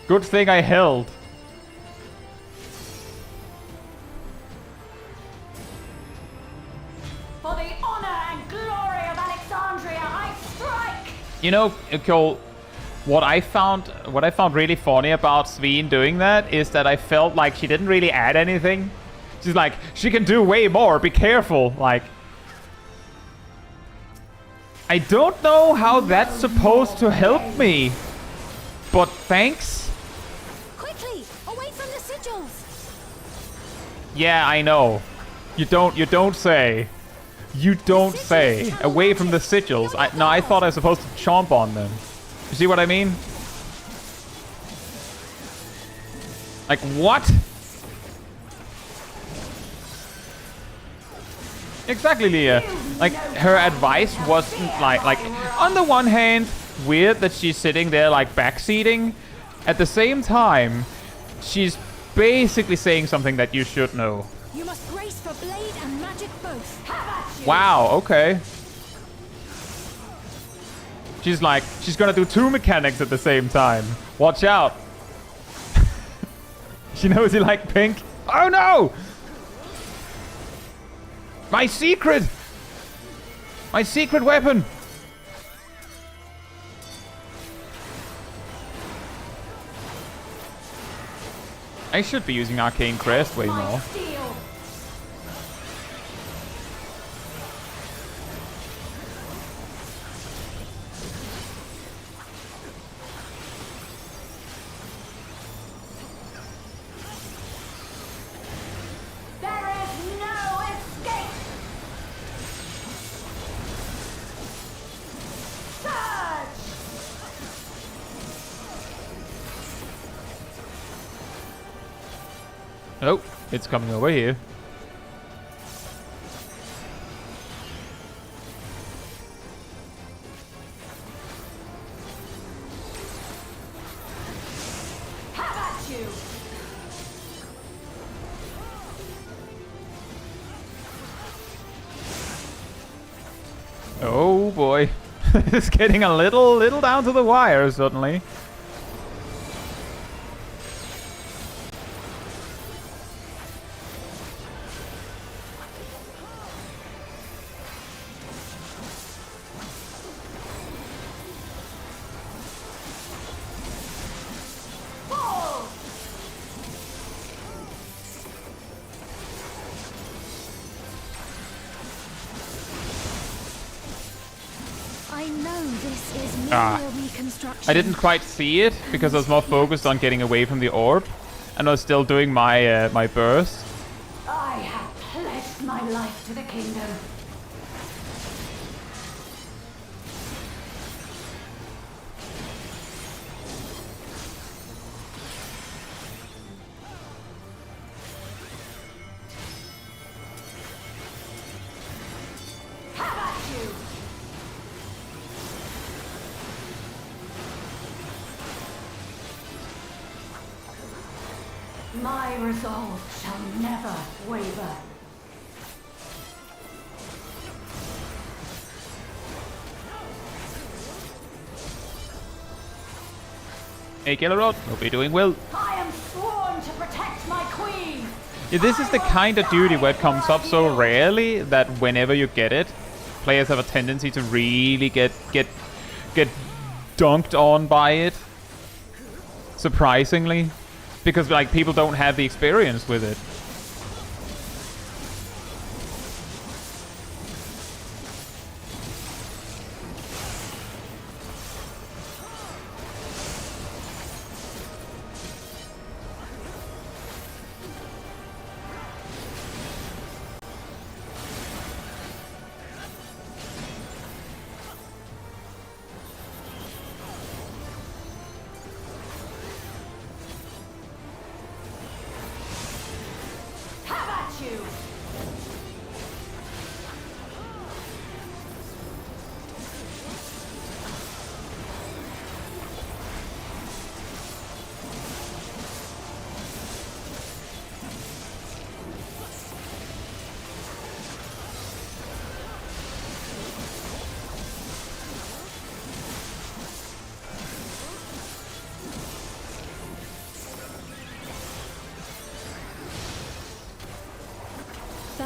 Good thing I held. For the honor and glory of Alexandria, I strike! You know, Cole, what I found really funny about Sveen doing that is that I felt like she didn't really add anything. She's like, she can do way more, be careful. Like, I don't know how that's supposed to help me, but thanks. Quickly, away from the sigils. Yeah, I know. You don't say. You don't say. Away from the sigils. I thought I was supposed to chomp on them. You see what I mean? Like, what? Exactly, Leah. Like, her advice wasn't like on the one hand, weird that she's sitting there like backseating. At the same time, she's basically saying something that you should know. You must brace for blade and magic both. Wow, okay. She's like, she's gonna do two mechanics at the same time. Watch out. She knows you like pink. Oh no! My secret! My secret weapon! I should be using Arcane Crest way more. Steel. There is no escape. Surge! Oh, it's coming over here. Have at you! Oh boy. It's getting a little down to the wire suddenly. Fall! I know this is mere reconstruction. I didn't quite see it because I was more focused on getting away from the orb, and I was still doing my my burst. I have pledged my life to the kingdom. Have at you! My resolve shall never waver. Hey, Killerod, hope you're doing well. I am sworn to protect my queen. Yeah, this is the kind of duty where it comes up so rarely that whenever you get it, players have a tendency to really get dunked on by it. Surprisingly, because like people don't have the experience with it.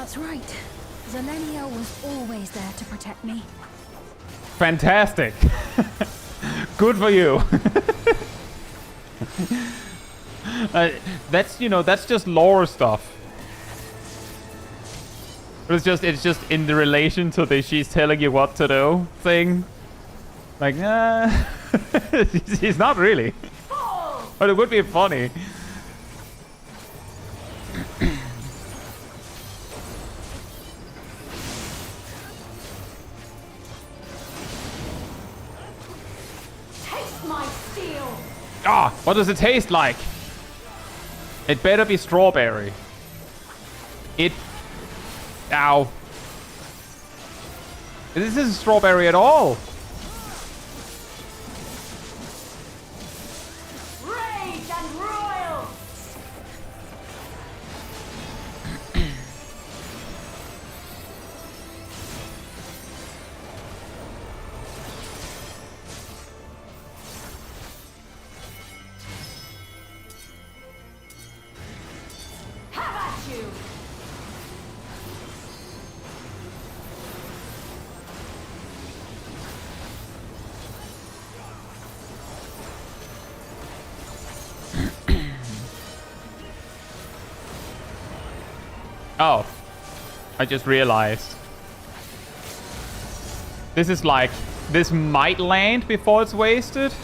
That's right. Zelenia was always there to protect me. Fantastic. Good for you. That's, you know, that's just lore stuff. It's just in the relation to the she's telling you what to do thing. Like, he's not really. But it would be funny. Taste my steel. Ah, what does it taste like? It better be strawberry. It... Ow. This isn't strawberry at all. Rage and royal. Have at you. Oh, I just realized. This is like, this might land before it's wasted.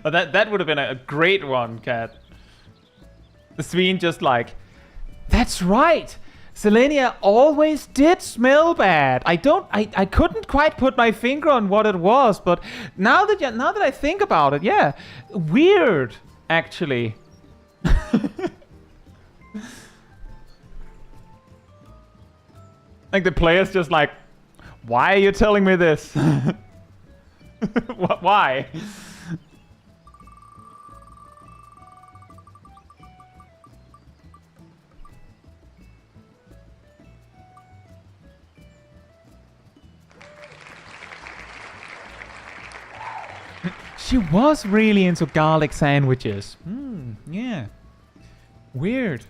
Oh, that would have been a great one, Cat. The Sween just like, that's right. Zelenia always did smell bad. I couldn't quite put my finger on what it was, but now that I think about it, yeah, weird actually. Like the player's just like, why are you telling me this? Why? She was really into garlic sandwiches. Yeah. Weird.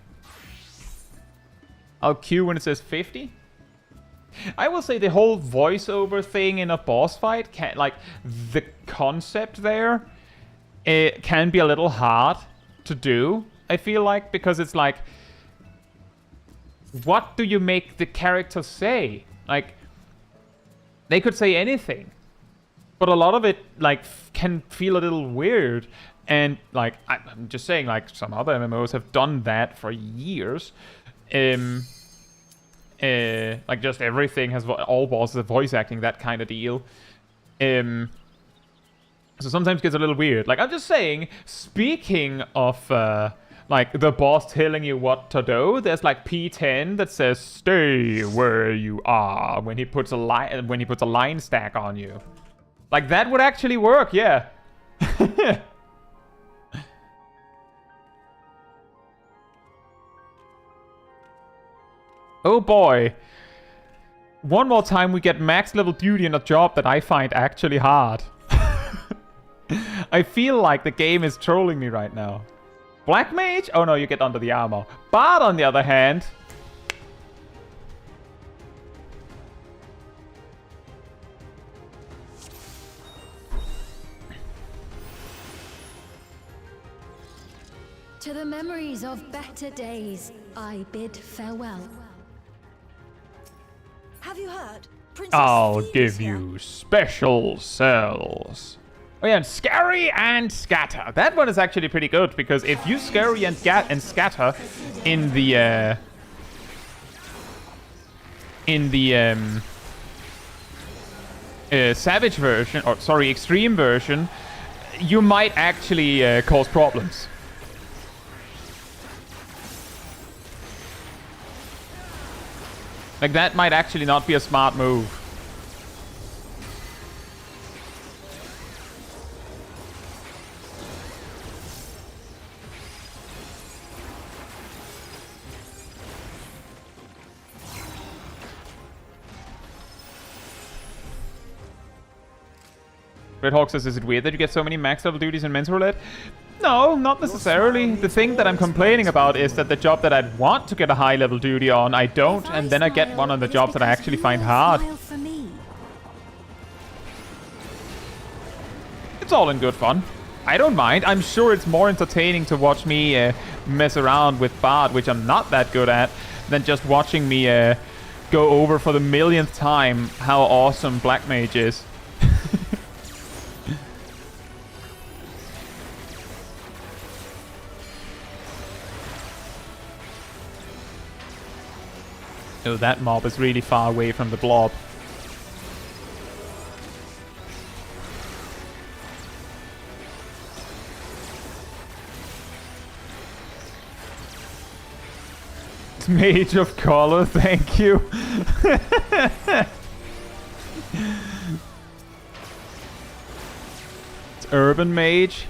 I'll queue when it says 50. I will say the whole voiceover thing in a boss fight, like the concept there, it can be a little hard to do, I feel like, because it's like, what do you make the character say? Like, they could say anything. But a lot of it, like, can feel a little weird. And, like, I'm just saying, like, some other MMOs have done that for years. Like, just everything has... all bosses have voice acting, that kind of deal. So sometimes it gets a little weird. Like, I'm just saying, speaking of, like, the boss telling you what to do, there's, like, P10 that says, stay where you are, when he puts a line stack on you. Like, that would actually work, yeah. Oh boy. One more time we get max level duty in a job that I find actually hard. I feel like the game is trolling me right now. Black Mage? Oh no, you get under the armor. Bard, on the other hand... To the memories of better days, I bid farewell. Have you heard? Princess I'll Phoebe give is here. you special cells. Oh yeah, and Scurry and Scatter. That one is actually pretty good, because if you Scurry and Scatter in the Savage version, or sorry, Extreme version, you might actually cause problems. Like, that might actually not be a smart move. Red Hawk says, is it weird that you get so many max level duties in men's roulette? No, not necessarily. The thing that I'm complaining about is that the job that I'd want to get a high level duty on, I don't, and then I get one on the jobs that I actually find hard. It's all in good fun. I don't mind. I'm sure it's more entertaining to watch me mess around with Bard, which I'm not that good at, than just watching me go over for the millionth time how awesome Black Mage is. Oh, that mob is really far away from the blob. Mage of color, thank you. It's urban mage.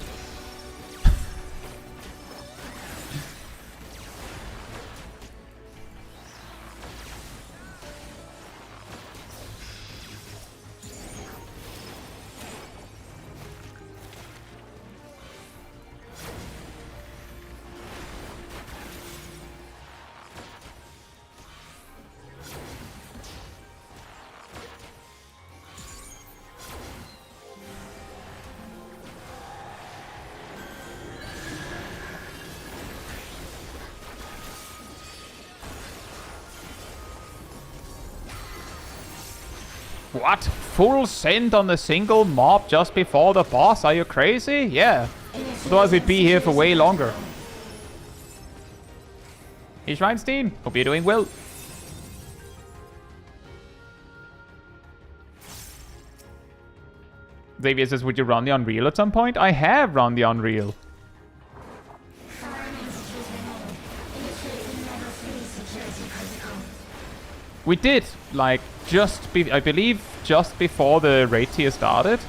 What? Full send on the single mob just before the boss? Are you crazy? Yeah. Otherwise we'd be here for way longer. Hey Schweinstein, hope you're doing well. Xavier says, would you run the Unreal at some point? I have run the Unreal. We did, like, I believe just before the raid tier started.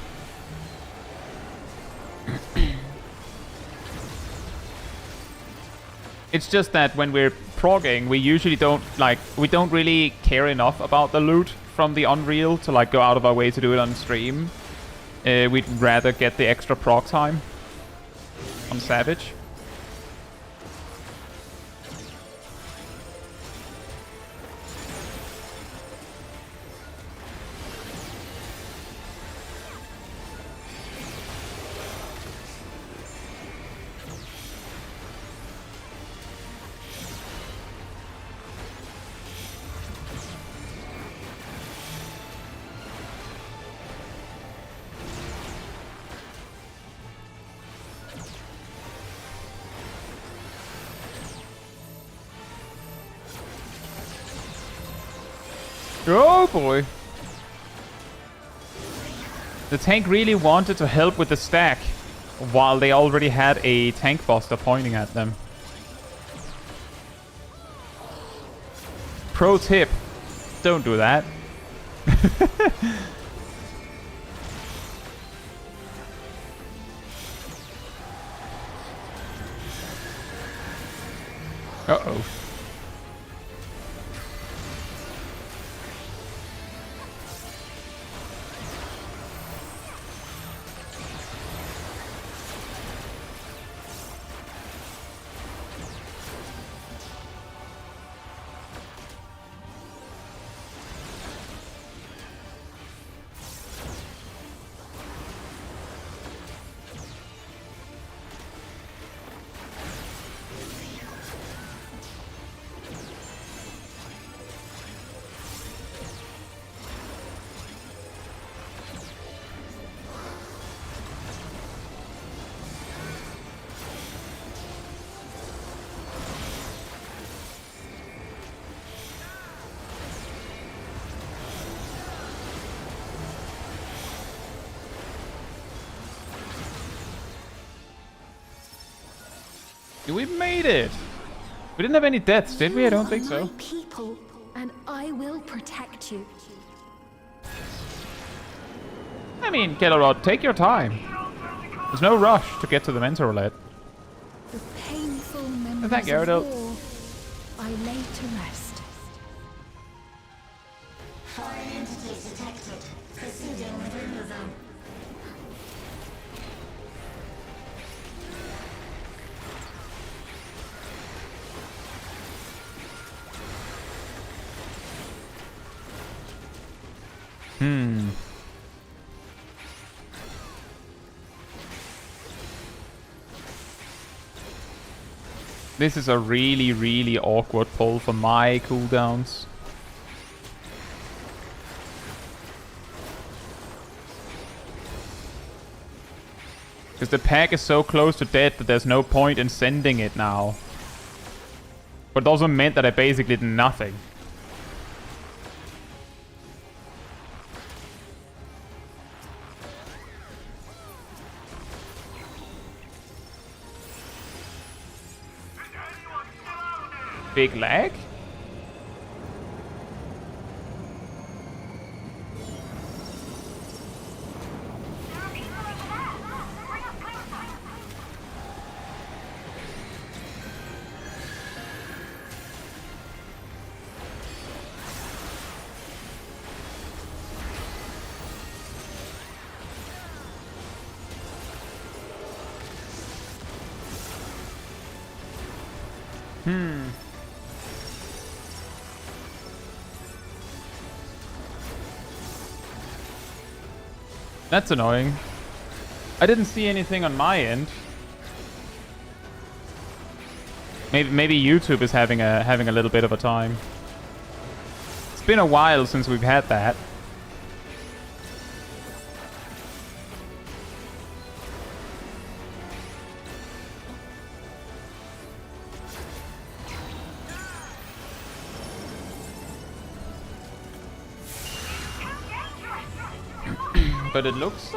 It's just that when we're progging, we usually we don't really care enough about the loot from the Unreal to like go out of our way to do it on stream. We'd rather get the extra prog time on Savage. Oh boy. The tank really wanted to help with the stack while they already had a tank buster pointing at them. Pro tip, don't do that. Uh-oh. We made it! We didn't have any deaths, did we? I don't think so. People, and I will protect you. I mean, Kellerod, take your time. There's no rush to get to the mental roulette. The painful memories Thank you, of Erdal. war I lay to rest. Foreign entities detected. Proceeding with removal. This is a really, really awkward pull for my cooldowns. Because the pack is so close to death that there's no point in sending it now. But it also meant that I basically did nothing. Big lag? That's annoying. I didn't see anything on my end. Maybe YouTube is having a little bit of a time. It's been a while since we've had that. But it looks...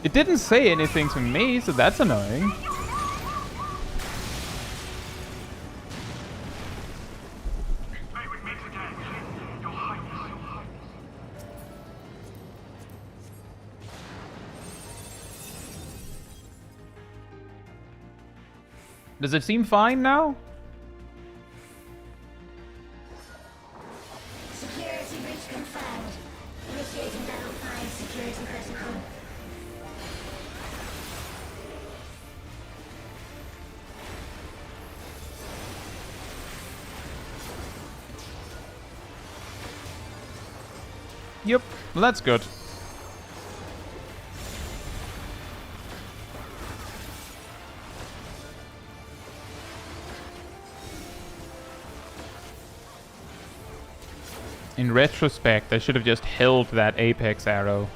It didn't say anything to me, so that's annoying. Does it seem fine now? Security breach confirmed. Initiating level 5 security protocol. Yep, well, that's good. In retrospect, I should have just held that apex arrow.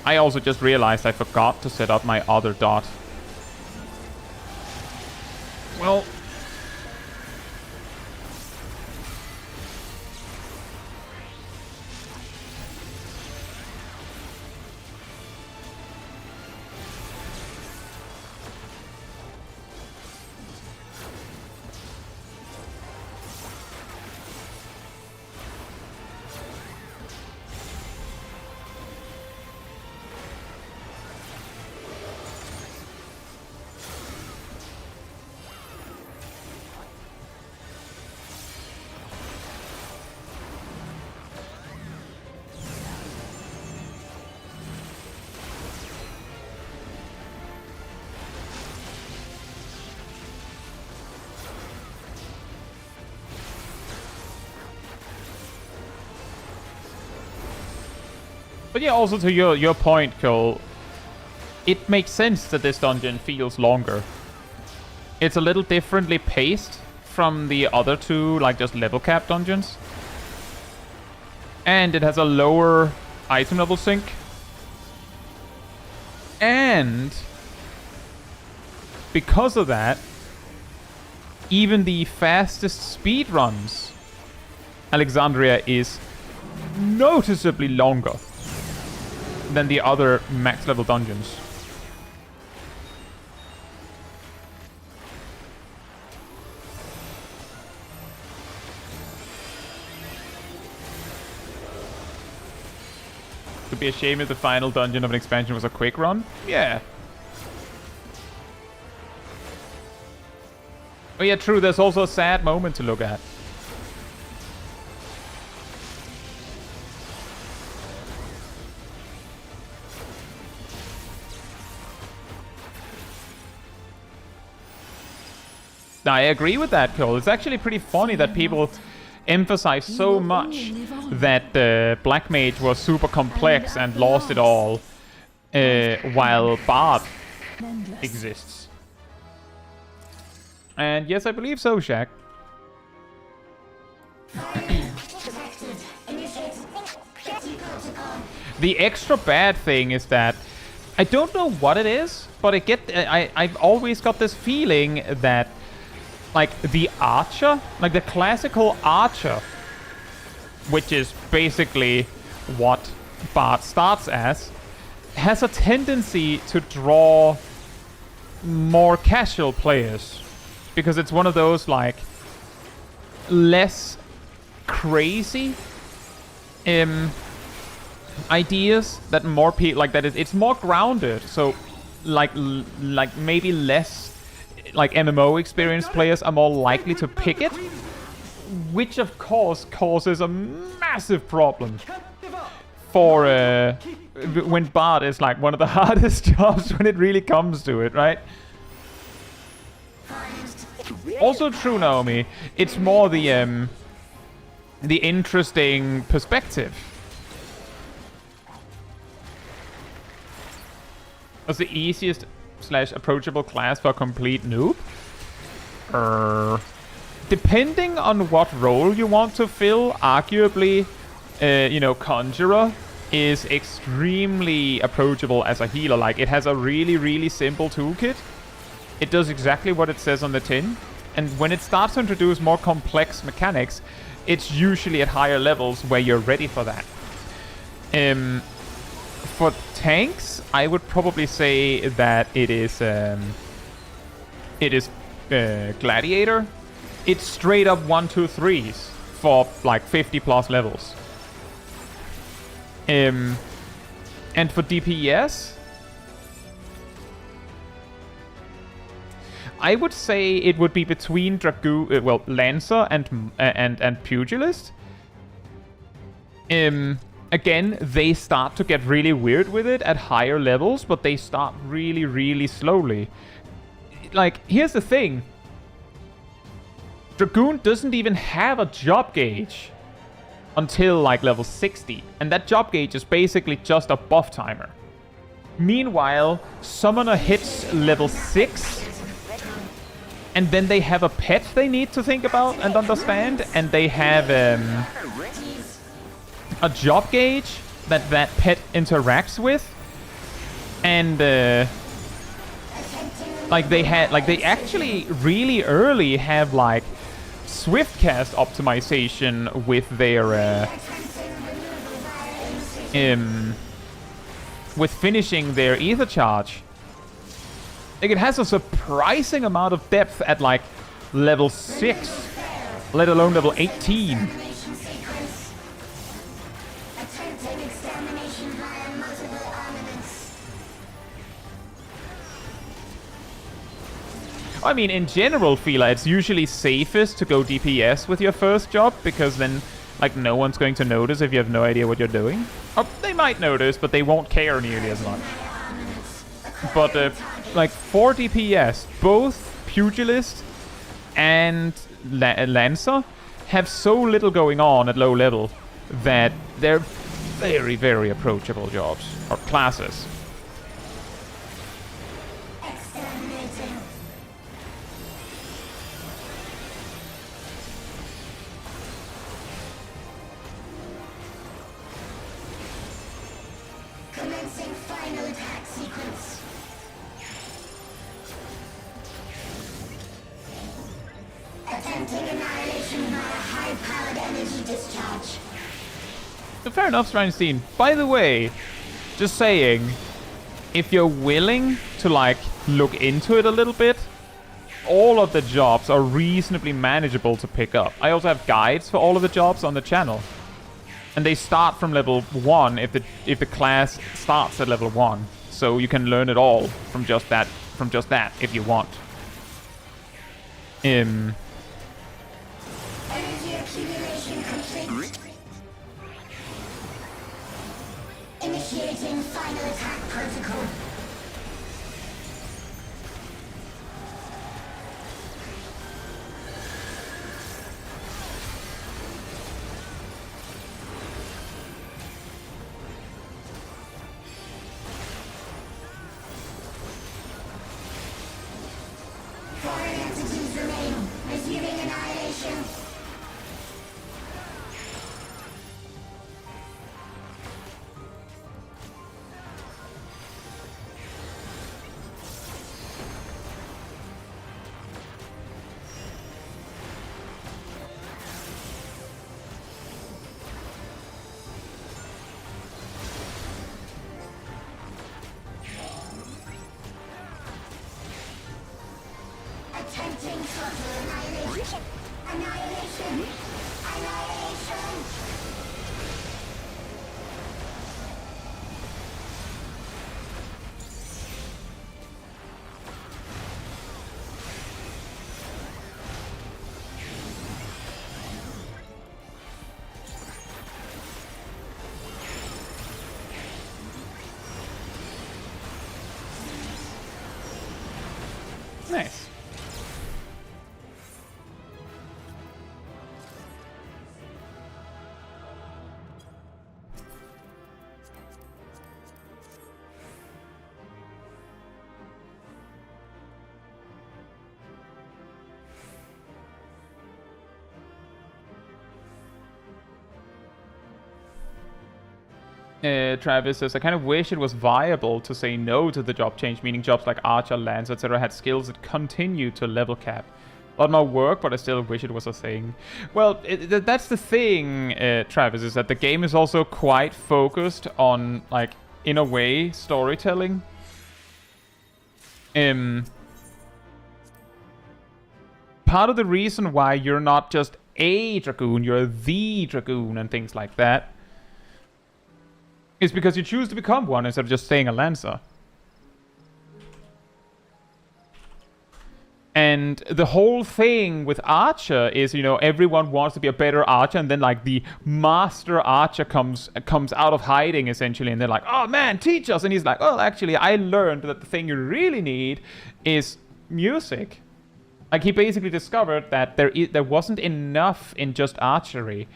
I also just realized I forgot to set up my other dot. Well... But yeah, also to your point, Cole, it makes sense that this dungeon feels longer. It's a little differently paced from the other two, like just level cap dungeons. And it has a lower item level sync. And because of that, even the fastest speed runs, Alexandria is noticeably longer than the other max level dungeons. Could be a shame if the final dungeon of an expansion was a quick run. Yeah. Oh yeah, true, there's also a sad moment to look at. I agree with that, Cole. It's actually pretty funny that people emphasize so much that Black Mage was super complex and lost it all, while Bard exists. And yes, I believe so, Shaq. The extra bad thing is that I don't know what it is, but I've always got this feeling that like the archer, like the classical archer, which is basically what Bard starts as, has a tendency to draw more casual players. Because it's one of those, like, less crazy ideas that more people, like, it's more grounded. So, like maybe less, like, MMO experienced players are more likely to pick it. Which, of course, causes a massive problem for, when Bard is, like, one of the hardest jobs when it really comes to it, right? Also true, Naomi. It's more the interesting perspective. What's the easiest / approachable class for a complete noob? Depending on what role you want to fill, arguably, you know, Conjurer is extremely approachable as a healer. Like, it has a really, really simple toolkit. It does exactly what it says on the tin. And when it starts to introduce more complex mechanics, it's usually at higher levels where you're ready for that. For tanks, I would probably say that it is Gladiator. It's straight up 1, 2, 3s for like 50 plus levels. And for DPS, I would say it would be between Dragoon, Lancer and Pugilist. Again, they start to get really weird with it at higher levels, but they start really, really slowly. Like, here's the thing. Dragoon doesn't even have a job gauge until, like, level 60. And that job gauge is basically just a buff timer. Meanwhile, Summoner hits level 6... and then they have a pet they need to think about and understand, and they have a job gauge that pet interacts with, and like they actually really early have like swift cast optimization with their with finishing their ether charge. Like, it has a surprising amount of depth at, like, level 6, let alone level 18. I mean, in general, Fila, it's usually safest to go DPS with your first job, because then, like, no one's going to notice if you have no idea what you're doing. Or they might notice, but they won't care nearly as much. But, like, for DPS, both Pugilist and Lancer have so little going on at low level that they're very, very approachable jobs, or classes. Commencing final attack sequence. Attempting annihilation via high-powered energy discharge. Fair enough, Reinstein. By the way, just saying, if you're willing to, like, look into it a little bit, all of the jobs are reasonably manageable to pick up. I also have guides for all of the jobs on the channel. And they start from level 1 if the class starts at level 1. So you can learn it all from just that if you want. Energy accumulation complete. Initiating final attack protocol. Foreign entities remain. Resuming annihilation. Attempting total annihilation. Annihilation. Annihilation. Nice. Travis says, I kind of wish it was viable to say no to the job change, meaning jobs like Archer, Lance, etc. had skills that continue to level cap. A lot more work, but I still wish it was a thing. Well, that's the thing, Travis, is that the game is also quite focused on, like, in a way, storytelling. Part of the reason why you're not just a Dragoon, you're the Dragoon and things like that, is because you choose to become one instead of just staying a Lancer. And the whole thing with Archer is, you know, everyone wants to be a better Archer, and then, like, the Master Archer comes out of hiding, essentially, and they're like, oh, man, teach us! And he's like, well, actually, I learned that the thing you really need is music. Like, he basically discovered that there wasn't enough in just archery.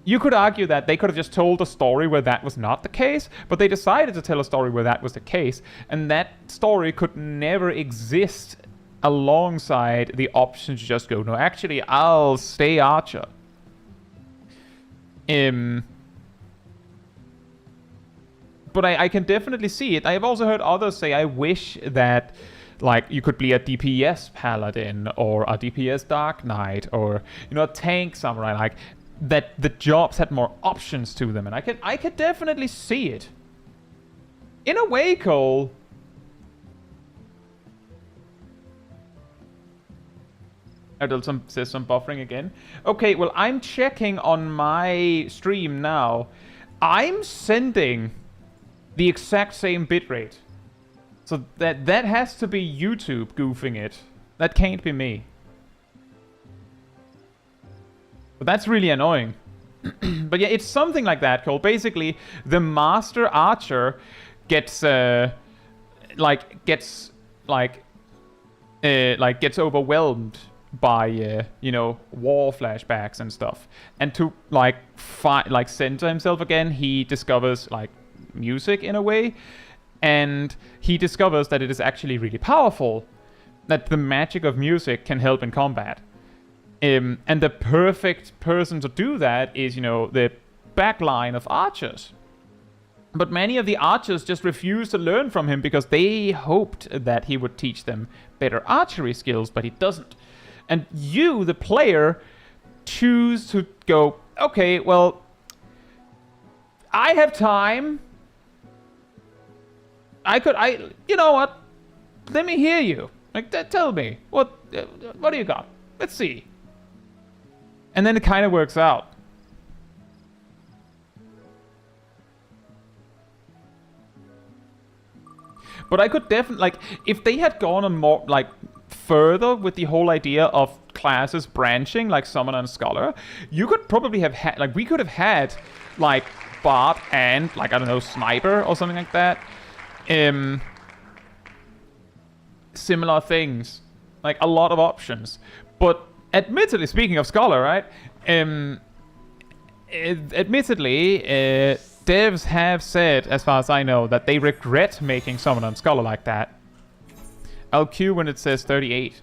You could argue that they could have just told a story where that was not the case, but they decided to tell a story where that was the case, and that story could never exist alongside the option to just go, no, actually, I'll stay Archer. But I can definitely see it. I have also heard others say, I wish that, like, you could be a DPS Paladin, or a DPS Dark Knight, or, you know, a tank samurai, like, that the jobs had more options to them, and I could definitely see it. In a way, Cole. Adel says some buffering again. Okay, well, I'm checking on my stream now. I'm sending the exact same bitrate. So that has to be YouTube goofing it. That can't be me. But that's really annoying. But yeah, it's something like that, Cole. Basically, the Master Archer gets overwhelmed by you know, war flashbacks and stuff. And to center himself again, he discovers, like, music in a way, and he discovers that it is actually really powerful, that the magic of music can help in combat. And the perfect person to do that is, you know, the backline of archers. But many of the archers just refused to learn from him because they hoped that he would teach them better archery skills, but he doesn't. And you, the player, choose to go, okay, well, I have time. You know what? Let me hear you. Like, tell me, what do you got? Let's see. And then it kind of works out. But I could definitely, like, if they had gone on more, like, further with the whole idea of classes branching, like Summoner and Scholar, you could probably have had, like, we could have had, like, Bard and, like, I don't know, Sniper or something like that. Similar things. Like, a lot of options. But, admittedly, speaking of Scholar, right? Admittedly, devs have said, as far as I know, that they regret making Summoner and Scholar like that. I'll queue when it says 38.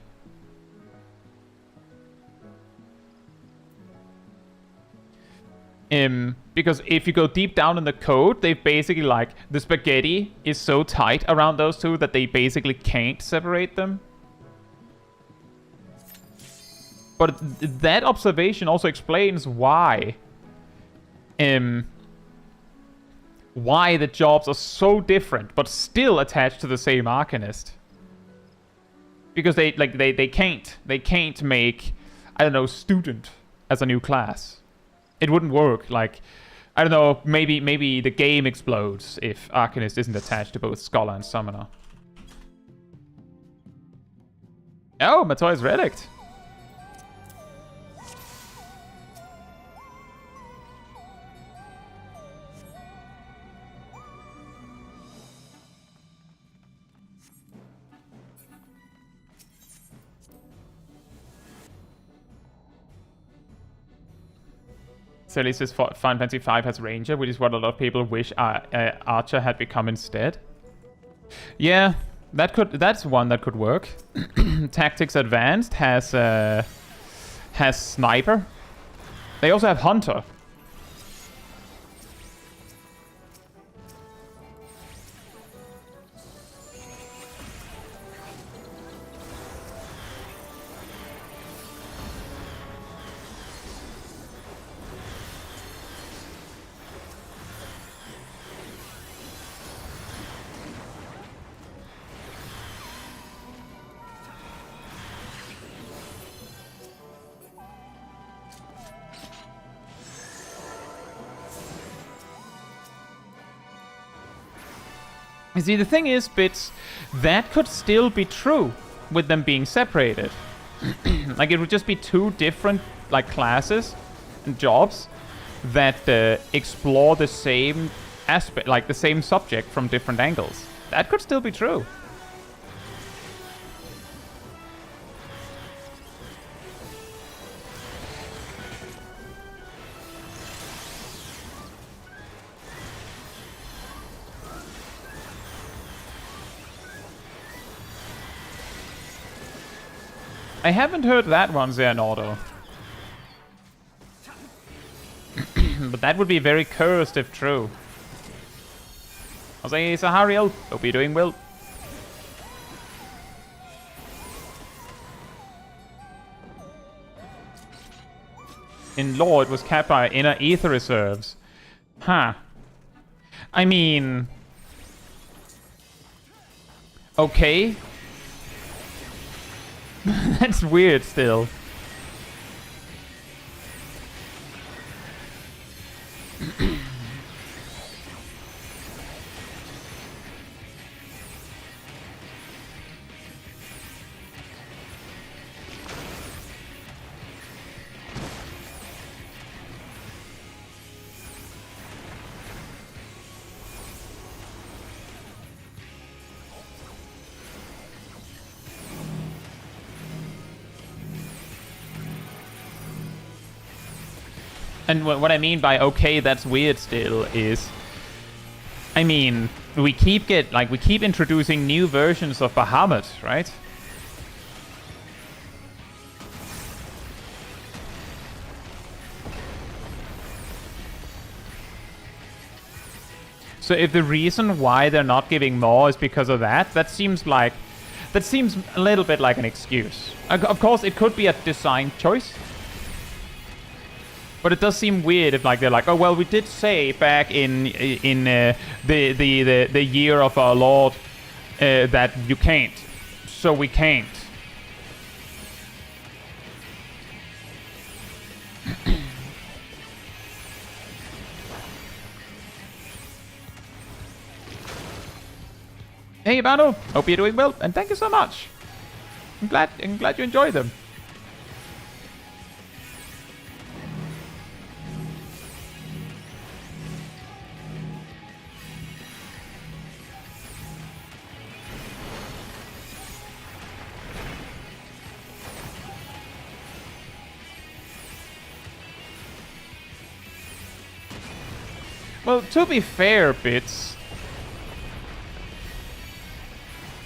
Because if you go deep down in the code, they've basically, like, the spaghetti is so tight around those two that they basically can't separate them. But that observation also explains why the jobs are so different, but still attached to the same Arcanist. Because they can't make, I don't know, student as a new class. It wouldn't work. Like, I don't know, maybe the game explodes if Arcanist isn't attached to both Scholar and Summoner. Oh, Matoya's Relict. Sally says Final Fantasy V has Ranger, which is what a lot of people wish Archer had become instead. Yeah, that's one that could work. Tactics Advanced has Sniper. They also have Hunter. You see, the thing is, Bits, that could still be true with them being separated. Like, it would just be two different, like, classes and jobs that explore the same aspect, like, the same subject from different angles. That could still be true. I haven't heard that one, Xehanauto. But that would be very cursed if true. I'll say, Sahariel, hope you're doing well. In law, it was capped by inner ether reserves. Huh. I mean... okay. That's weird still. And what I mean by okay, that's weird still is, I mean, we keep introducing new versions of Bahamut, right? So if the reason why they're not giving more is because of that, that seems a little bit like an excuse. Of course, it could be a design choice. But it does seem weird if, like, they're like, oh well, we did say back in the year of our Lord that you can't, so we can't. Hey, Bano. Hope you're doing well, and thank you so much. I'm glad you enjoyed them. Well, to be fair, Bits,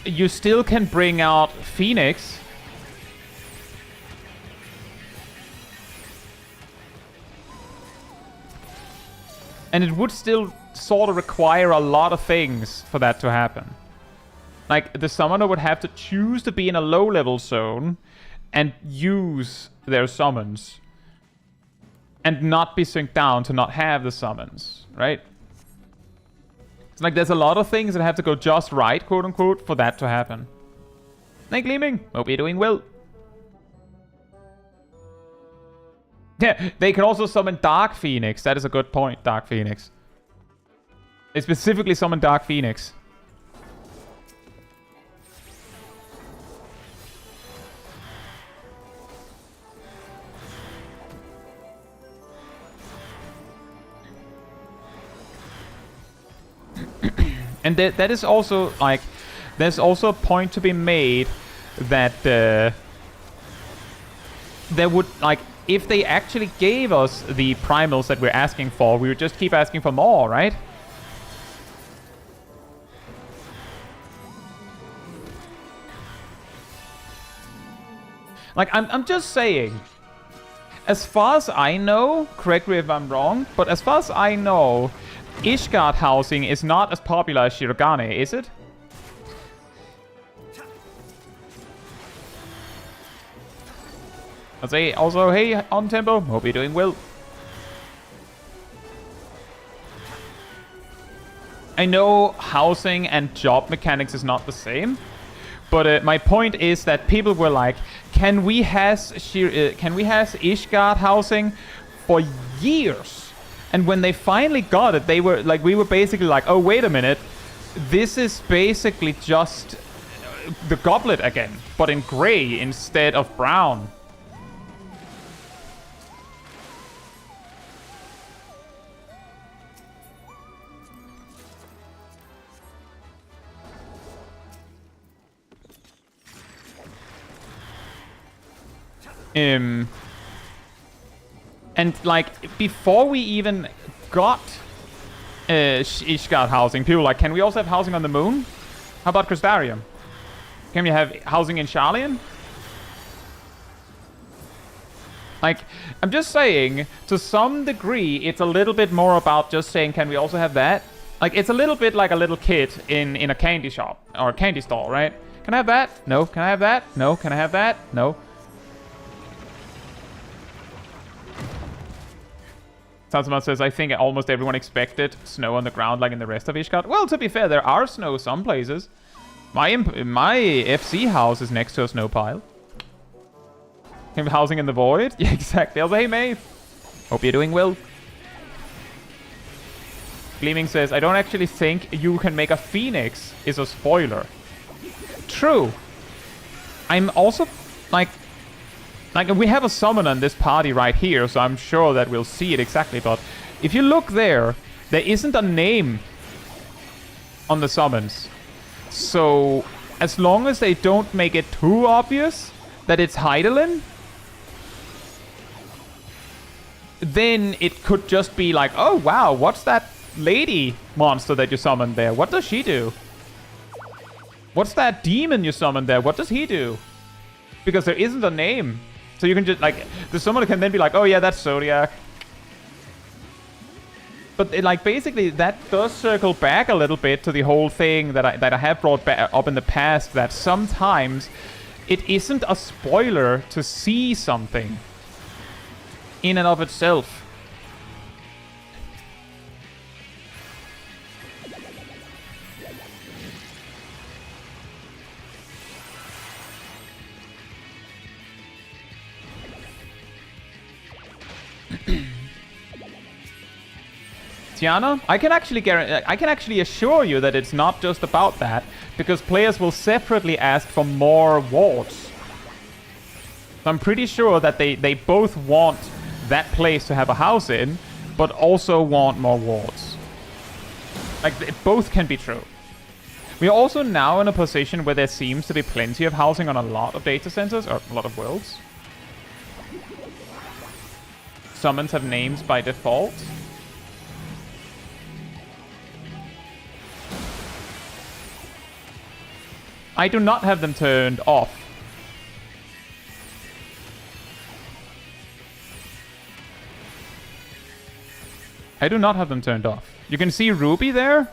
you still can bring out Phoenix. And it would still sort of require a lot of things for that to happen. Like, the summoner would have to choose to be in a low-level zone and use their summons. And not be synced down to not have the summons, right? It's like there's a lot of things that have to go just right, quote-unquote, for that to happen. Hey, Gleaming. Hope you're doing well. Yeah, they can also summon Dark Phoenix. That is a good point, Dark Phoenix. They specifically summon Dark Phoenix. And that is also, like, there's also a point to be made that there would, like, if they actually gave us the primals that we're asking for, we would just keep asking for more, right? Like, I'm just saying, as far as I know, correct me if I'm wrong, but as far as I know, Ishgard housing is not as popular as Shirogane, is it? I'll say also, hey, on tempo, hope you're doing well. I know housing and job mechanics is not the same, but my point is that people were like, can we has Ishgard housing for years? And when they finally got it, they were like, we were basically like, oh, wait a minute. This is basically just the goblet again, but in gray instead of brown. And like before we even got Ishgard housing, people were like, can we also have housing on the moon? How about Crystarium? Can we have housing in Sharlayan? Like, I'm just saying, to some degree, it's a little bit more about just saying, can we also have that? Like, it's a little bit like a little kid in a candy shop or a candy store, right? Can I have that? No. Can I have that? No. Can I have that? No. Satsuma says, I think almost everyone expected snow on the ground like in the rest of Ishgard. Well, to be fair, there are snow some places. My FC house is next to a snow pile. Can we have housing in the void? Yeah, exactly. Also, hey, Maeve. Hope you're doing well. Gleaming says, I don't actually think you can make a phoenix is a spoiler. True. I'm also, like, we have a summoner in this party right here, so I'm sure that we'll see it exactly. But if you look there, there isn't a name on the summons. So as long as they don't make it too obvious that it's Heidelin, then it could just be like, oh wow, what's that lady monster that you summoned there? What does she do? What's that demon you summoned there? What does he do? Because there isn't a name. So you can just, like, the summoner can then be like, oh yeah, that's Zodiac. But it, like, basically that does circle back a little bit to the whole thing that I have brought up in the past, that sometimes it isn't a spoiler to see something in and of itself. Tiana, I can actually assure you that it's not just about that, because players will separately ask for more wards. So I'm pretty sure that they both want that place to have a house in, but also want more wards. Like, both can be true. We are also now in a position where there seems to be plenty of housing on a lot of data centers, or a lot of worlds. Summons have names by default. I do not have them turned off. I do not have them turned off. You can see Ruby there.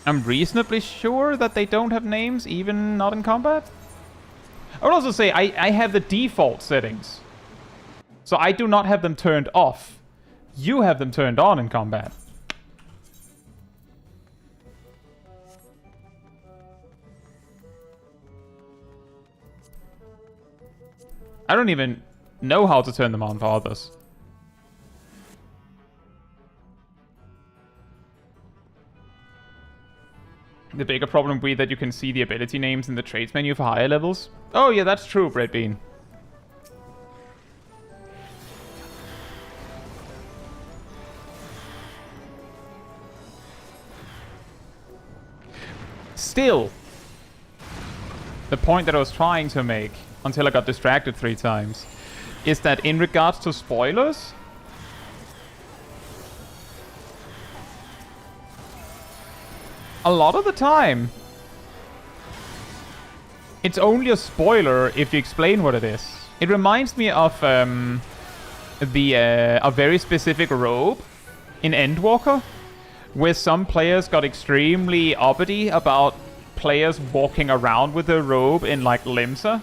I'm reasonably sure that they don't have names, even not in combat. I would also say I have the default settings. So I do not have them turned off. You have them turned on in combat. I don't even know how to turn them on for others. The bigger problem would be that you can see the ability names in the traits menu for higher levels. Oh yeah, that's true, Bread Bean. Still, the point that I was trying to make, until I got distracted 3 times, is that in regards to spoilers, a lot of the time, it's only a spoiler if you explain what it is. It reminds me of a very specific robe in Endwalker, where some players got extremely uppity about players walking around with their robe in, like, Limsa.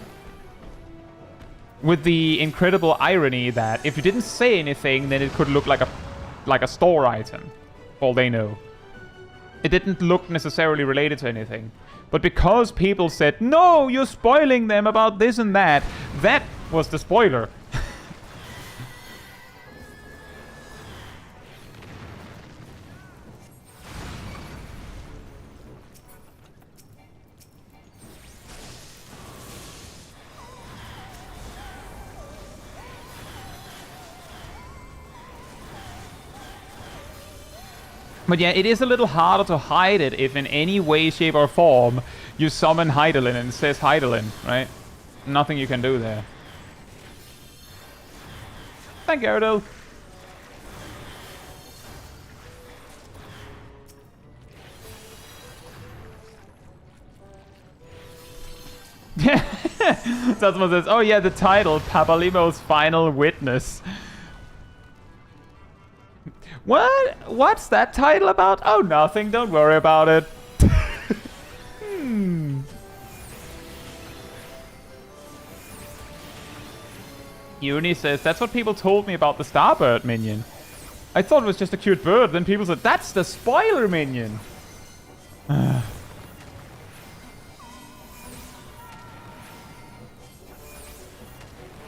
With the incredible irony that if you didn't say anything, then it could look like a store item, for all they know. It didn't look necessarily related to anything. But because people said, no, you're spoiling them about this and that, that was the spoiler. But yeah, it is a little harder to hide it if in any way, shape, or form you summon Hydaelyn and it says Hydaelyn, right? Nothing you can do there. Thank you, Aerodel. Someone says, oh yeah, the title, Papalimo's Final Witness. What? What's that title about? Oh, nothing. Don't worry about it. Uni says, that's what people told me about the Starbird minion. I thought it was just a cute bird. Then people said, that's the spoiler minion.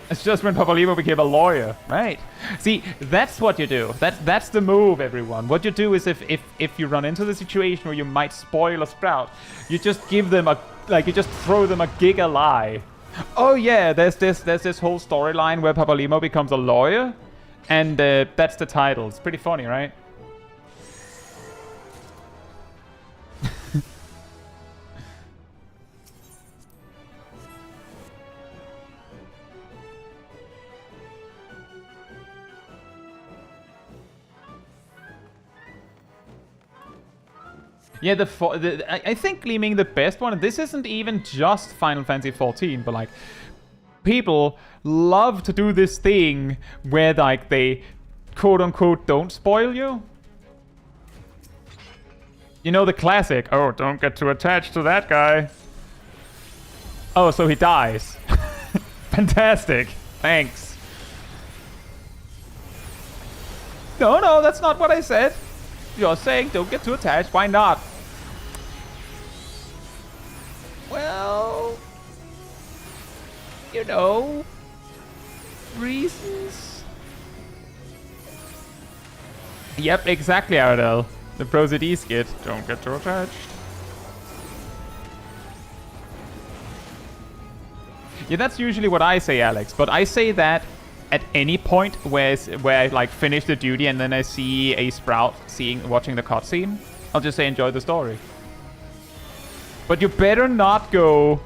It's just when Papalimo became a lawyer, right? See, that's what you do. That's the move, everyone. What you do is if you run into the situation where you might spoil a Sprout, you just give them you just throw them a giga lie. Oh yeah, there's this whole storyline where Papalimo becomes a lawyer, and that's the title. It's pretty funny, right? Yeah, I think Gleaming the best one, and this isn't even just Final Fantasy XIV, but like, people love to do this thing where like they quote-unquote don't spoil you. You know the classic, oh, don't get too attached to that guy. Oh, so he dies. Fantastic. Thanks. No, that's not what I said. You're saying don't get too attached. Why not? Well, you know, reasons. Yep, exactly, Ardell. The Pro CD skit. Don't get too attached. Yeah, that's usually what I say, Alex. But I say that at any point where I like finish the duty and then I see a Sprout watching the cutscene. I'll just say enjoy the story. But you better not go,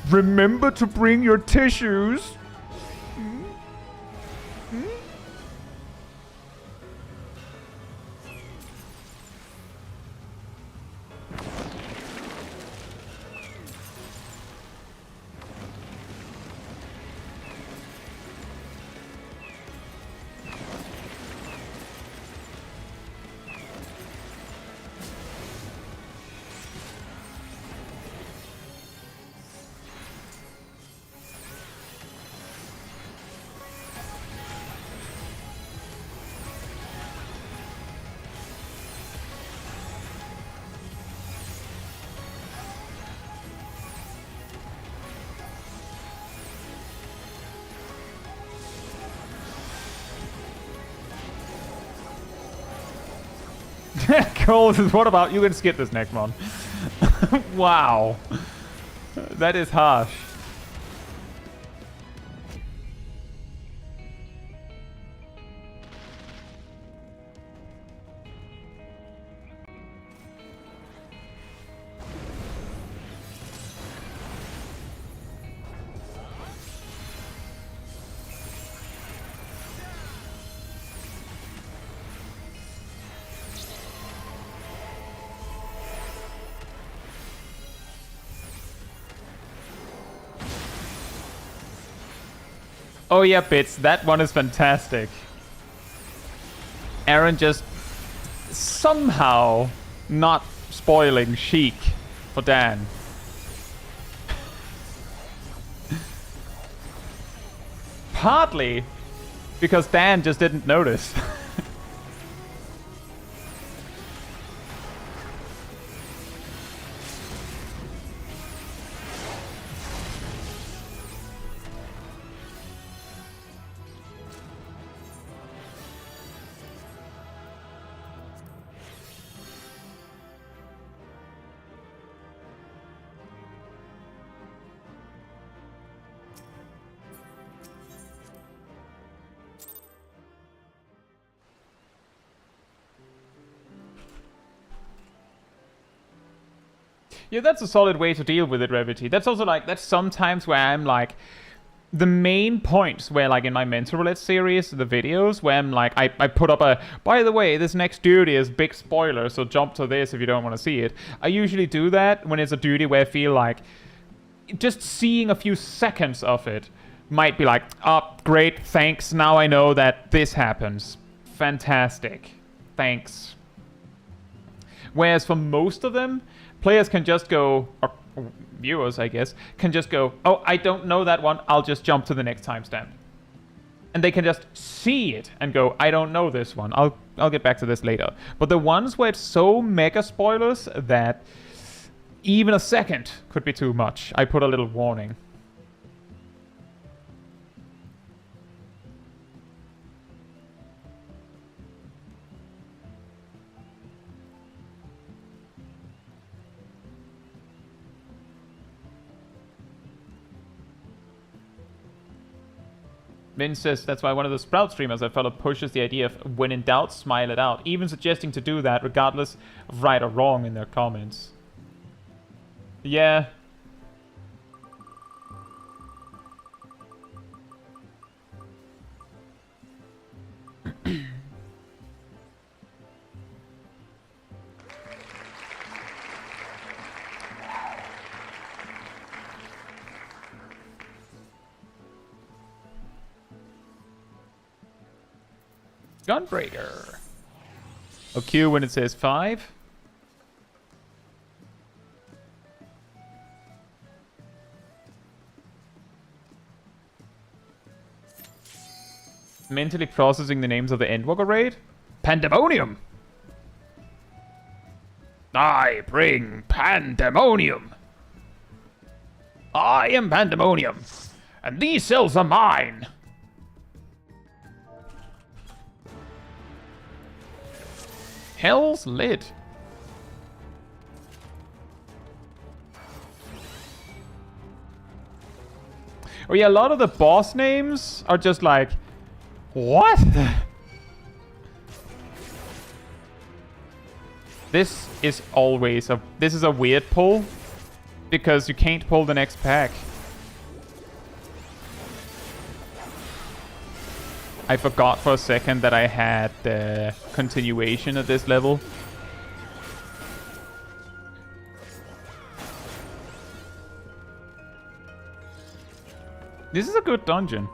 remember to bring your tissues. Cole says, what about you can skip this next one? Wow. That is harsh. Oh yeah, Bits, that one is fantastic. Aaron just somehow not spoiling Sheik for Dan. Partly because Dan just didn't notice. Yeah, that's a solid way to deal with it, Revity. That's also like, that's sometimes where I'm like, the main points where like in my Mental Roulette series, the videos, where I'm like, I put up a, by the way, this next duty is big spoiler, so jump to this if you don't want to see it. I usually do that when it's a duty where I feel like just seeing a few seconds of it might be like, oh, great, thanks, now I know that this happens. Fantastic. Thanks. Whereas for most of them, players can just go, or viewers, I guess, can just go, oh, I don't know that one, I'll just jump to the next timestamp. And they can just see it and go, I don't know this one, I'll get back to this later. But the ones where it's so mega spoilers that even a second could be too much, I put a little warning. Vin says that's why one of the Sprout streamers I follow pushes the idea of when in doubt, smile it out, even suggesting to do that regardless of right or wrong in their comments. Yeah. Gunbreaker. A Q when it says 5. Mentally processing the names of the Endwalker raid. Pandemonium. I bring Pandemonium. I am Pandemonium. And these cells are mine. Hell's Lit. Oh yeah, a lot of the boss names are just like, what? This is always this is a weird pull because you can't pull the next pack. I forgot for a second that I had the continuation at this level. This is a good dungeon.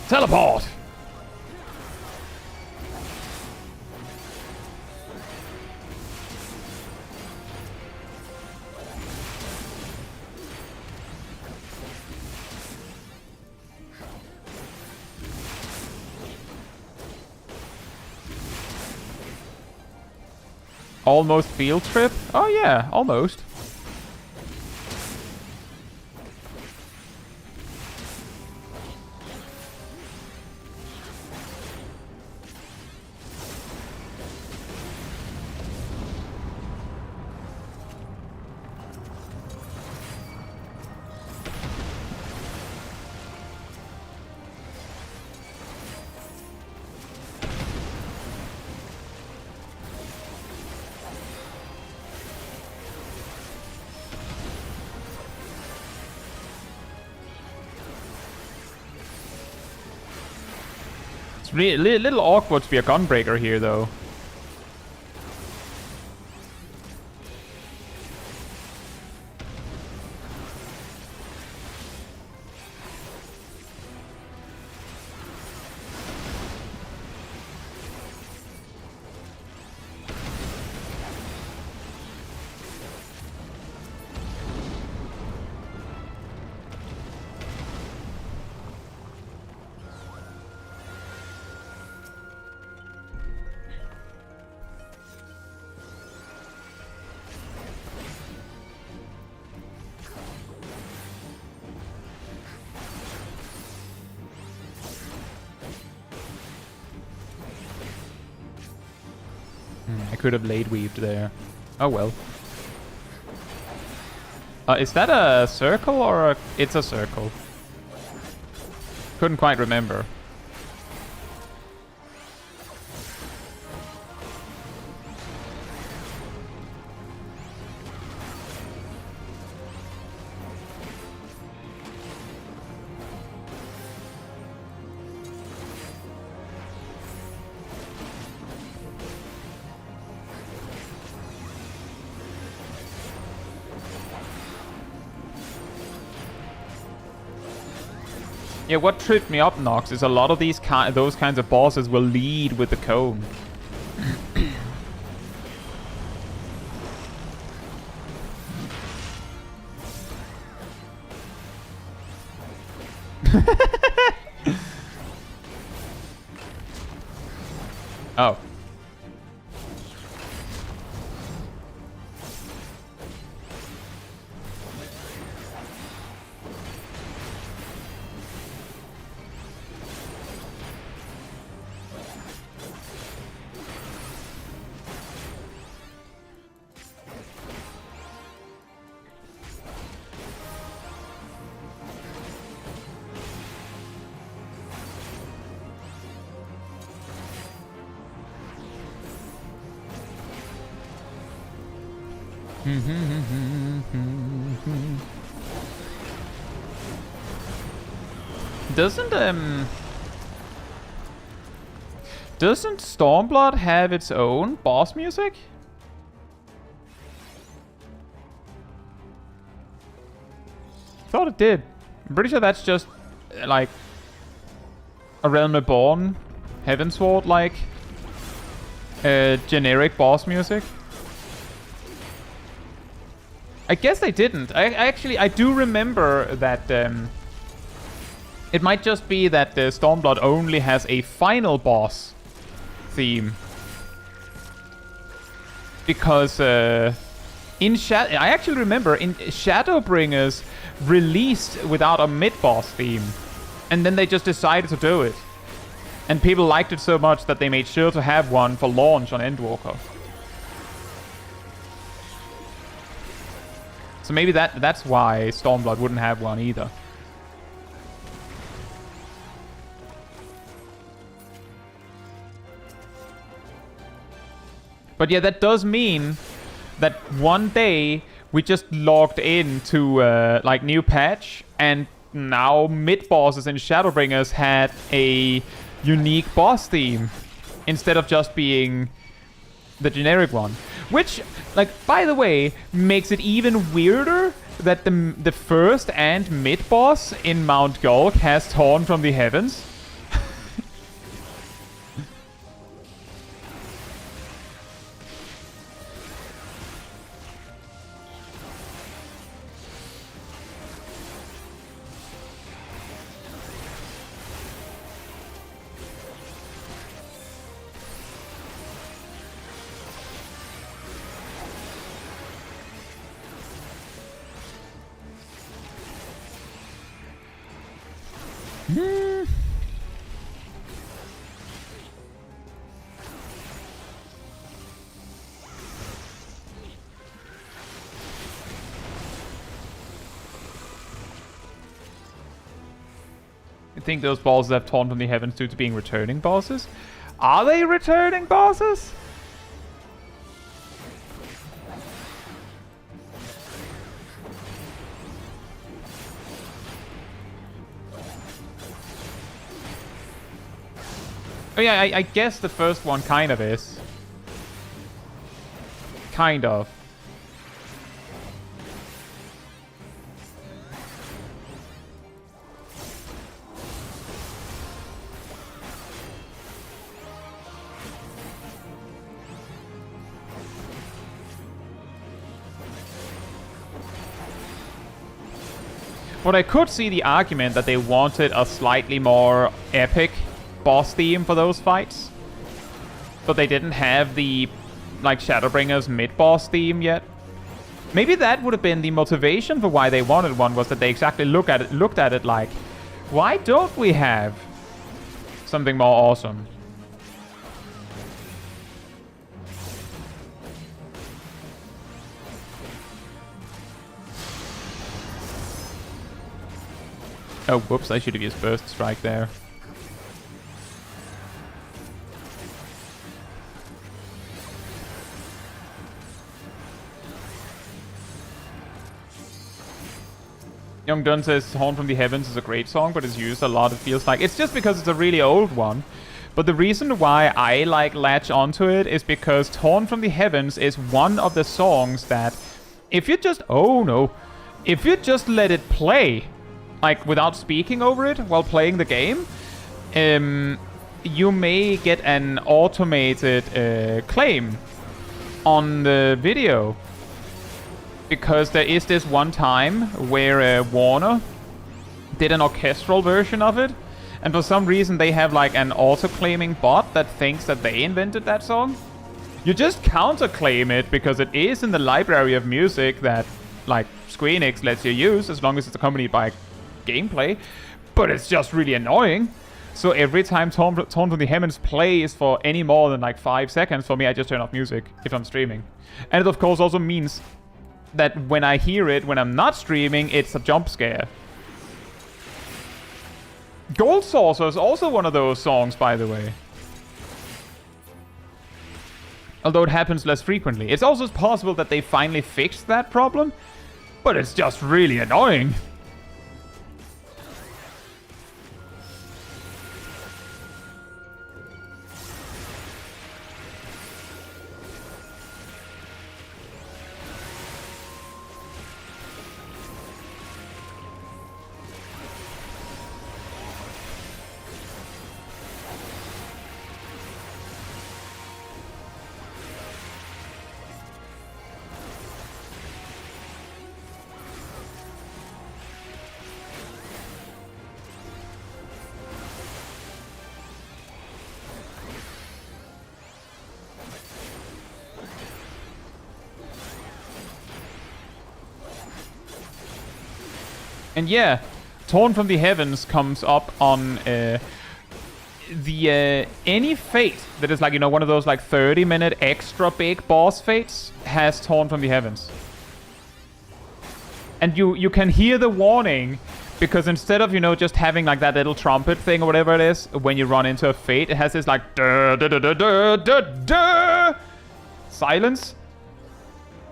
Teleport! Almost field trip? Oh yeah, almost. It's really a little awkward to be a gunbreaker here, though. I could have late weaved there. Oh well. Is that a circle or a... It's a circle. Couldn't quite remember. Yeah, what tripped me up, Nox, is a lot of those kinds of bosses will lead with the cone. Oh. Doesn't Stormblood have its own boss music? Thought it did. I'm pretty sure that's just like a Realm Reborn, Heavensward like generic boss music. I guess they didn't. I do remember that it might just be that the Stormblood only has a final boss theme. Because I actually remember in Shadowbringers released without a mid-boss theme, and then they just decided to do it. And people liked it so much that they made sure to have one for launch on Endwalker. So maybe that's why Stormblood wouldn't have one either. But yeah, that does mean that one day we just logged into like new patch, and now mid-bosses in Shadowbringers had a unique boss theme instead of just being the generic one. Which, like, by the way, makes it even weirder that the first and mid-boss in Mount Gulk has Torn from the Heavens. I think those bosses have Torn from the Heavens due to being returning bosses. Are they returning bosses? Oh yeah, I guess the first one kind of is. Kind of. But I could see the argument that they wanted a slightly more epic boss theme for those fights. But they didn't have the, like, Shadowbringers mid-boss theme yet. Maybe that would have been the motivation for why they wanted one, was that they exactly looked at it like, why don't we have something more awesome? Oh, whoops, I should have used Burst Strike there. Young Dunn says Horn from the Heavens is a great song, but it's used a lot, it feels like. It's just because it's a really old one. But the reason why I, like, latch onto it is because Torn from the Heavens is one of the songs that, if you just... Oh, no. If you just let it play, like, without speaking over it while playing the game, you may get an automated claim on the video. Because there is this one time where Warner did an orchestral version of it, and for some reason they have like an auto-claiming bot that thinks that they invented that song. You just counter-claim it because it is in the library of music that, like, Square Enix lets you use as long as it's accompanied by gameplay, but it's just really annoying. So every time Torn from the Heavens plays for any more than like 5 seconds, for me I just turn off music if I'm streaming. And it of course also means that when I hear it when I'm not streaming, it's a jump scare. Gold Saucer is also one of those songs, by the way. Although it happens less frequently. It's also possible that they finally fixed that problem, but it's just really annoying. And yeah, Torn from the Heavens comes up on any fate that is like, you know, one of those like 30-minute extra big boss fates has Torn from the Heavens. And you can hear the warning, because instead of, you know, just having like that little trumpet thing or whatever it is, when you run into a fate, it has this like duh, duh, duh, duh, duh, duh, duh, silence,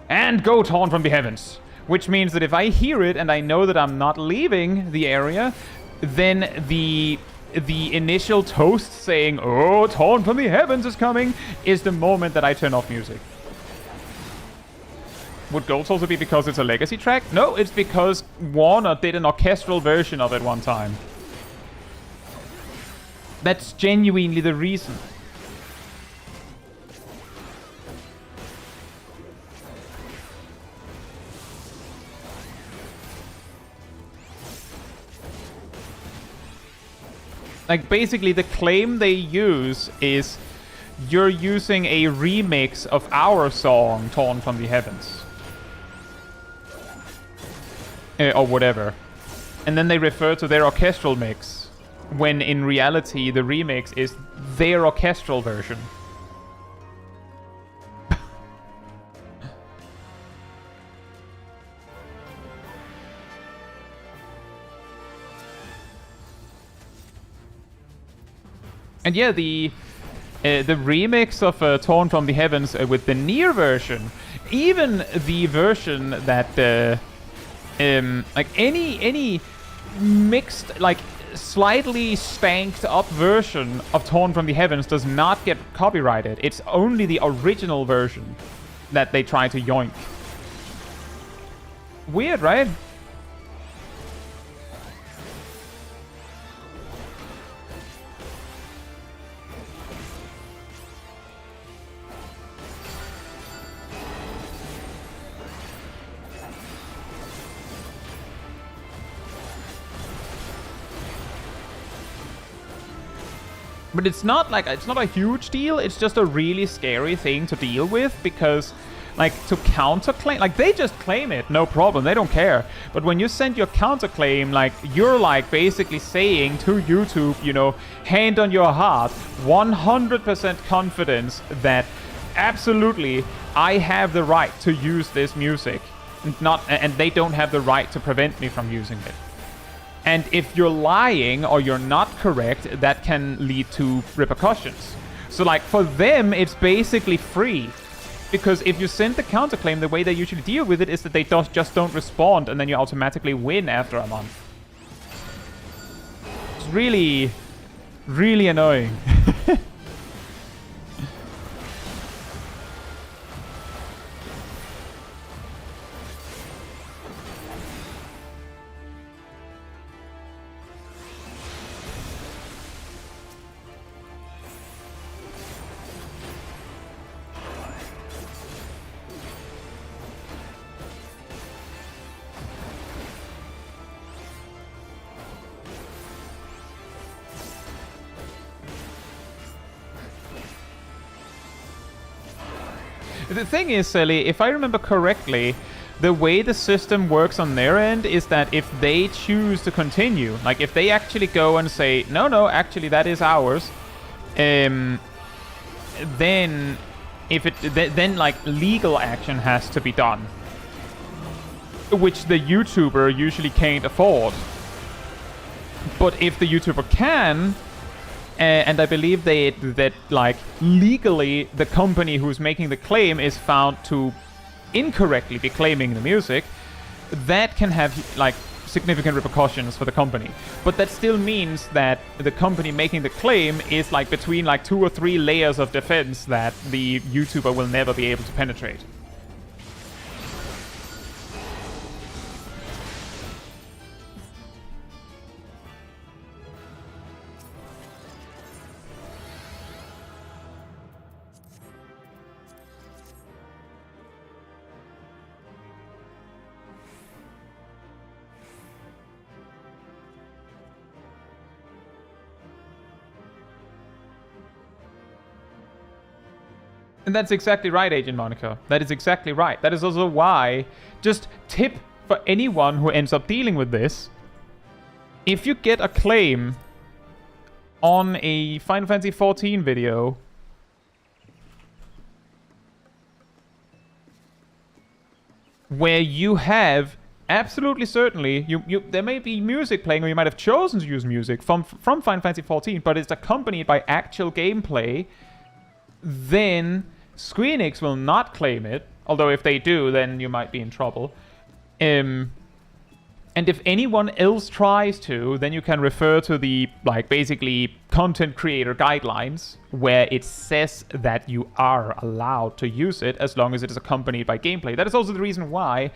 and go Torn from the Heavens. Which means that if I hear it and I know that I'm not leaving the area, then the initial toast saying, oh, Torn from the Heavens is coming, is the moment that I turn off music. Would Gold also be because it's a legacy track? No, it's because Warner did an orchestral version of it one time. That's genuinely the reason. Like, basically, the claim they use is you're using a remix of our song, Torn from the Heavens. Or whatever. And then they refer to their orchestral mix, when in reality the remix is their orchestral version. And yeah, the remix of Torn from the Heavens with the Nier version, even the version that like any mixed, like slightly stanked up version of Torn from the Heavens does not get copyrighted. It's only the original version that they try to yoink. Weird, right? But it's not like, it's not a huge deal, it's just a really scary thing to deal with, because like to counterclaim, like they just claim it, no problem, they don't care. But when you send your counterclaim, like you're like basically saying to YouTube, you know, hand on your heart, 100% confidence that absolutely I have the right to use this music, and they don't have the right to prevent me from using it. And if you're lying or you're not correct, that can lead to repercussions. So like for them, it's basically free. Because if you send the counterclaim, the way they usually deal with it is that they just don't respond, and then you automatically win after a month. It's really, really annoying. The thing is, Sally, if I remember correctly, the way the system works on their end is that if they choose to continue, like if they actually go and say, no, actually that is ours, then then like legal action has to be done, which the YouTuber usually can't afford. But if the YouTuber can, and I believe that like legally the company who's making the claim is found to incorrectly be claiming the music, that can have like significant repercussions for the company. But that still means that the company making the claim is like between like 2 or 3 layers of defense that the YouTuber will never be able to penetrate. And that's exactly right, Agent Monica. That is exactly right. That is also why, just tip for anyone who ends up dealing with this, if you get a claim on a Final Fantasy XIV video, where you have absolutely certainly there may be music playing, or you might have chosen to use music from Final Fantasy XIV, but it's accompanied by actual gameplay, then Square Enix will not claim it. Although if they do, then you might be in trouble. And if anyone else tries to, then you can refer to the, like, basically content creator guidelines, where it says that you are allowed to use it as long as it is accompanied by gameplay. That is also the reason why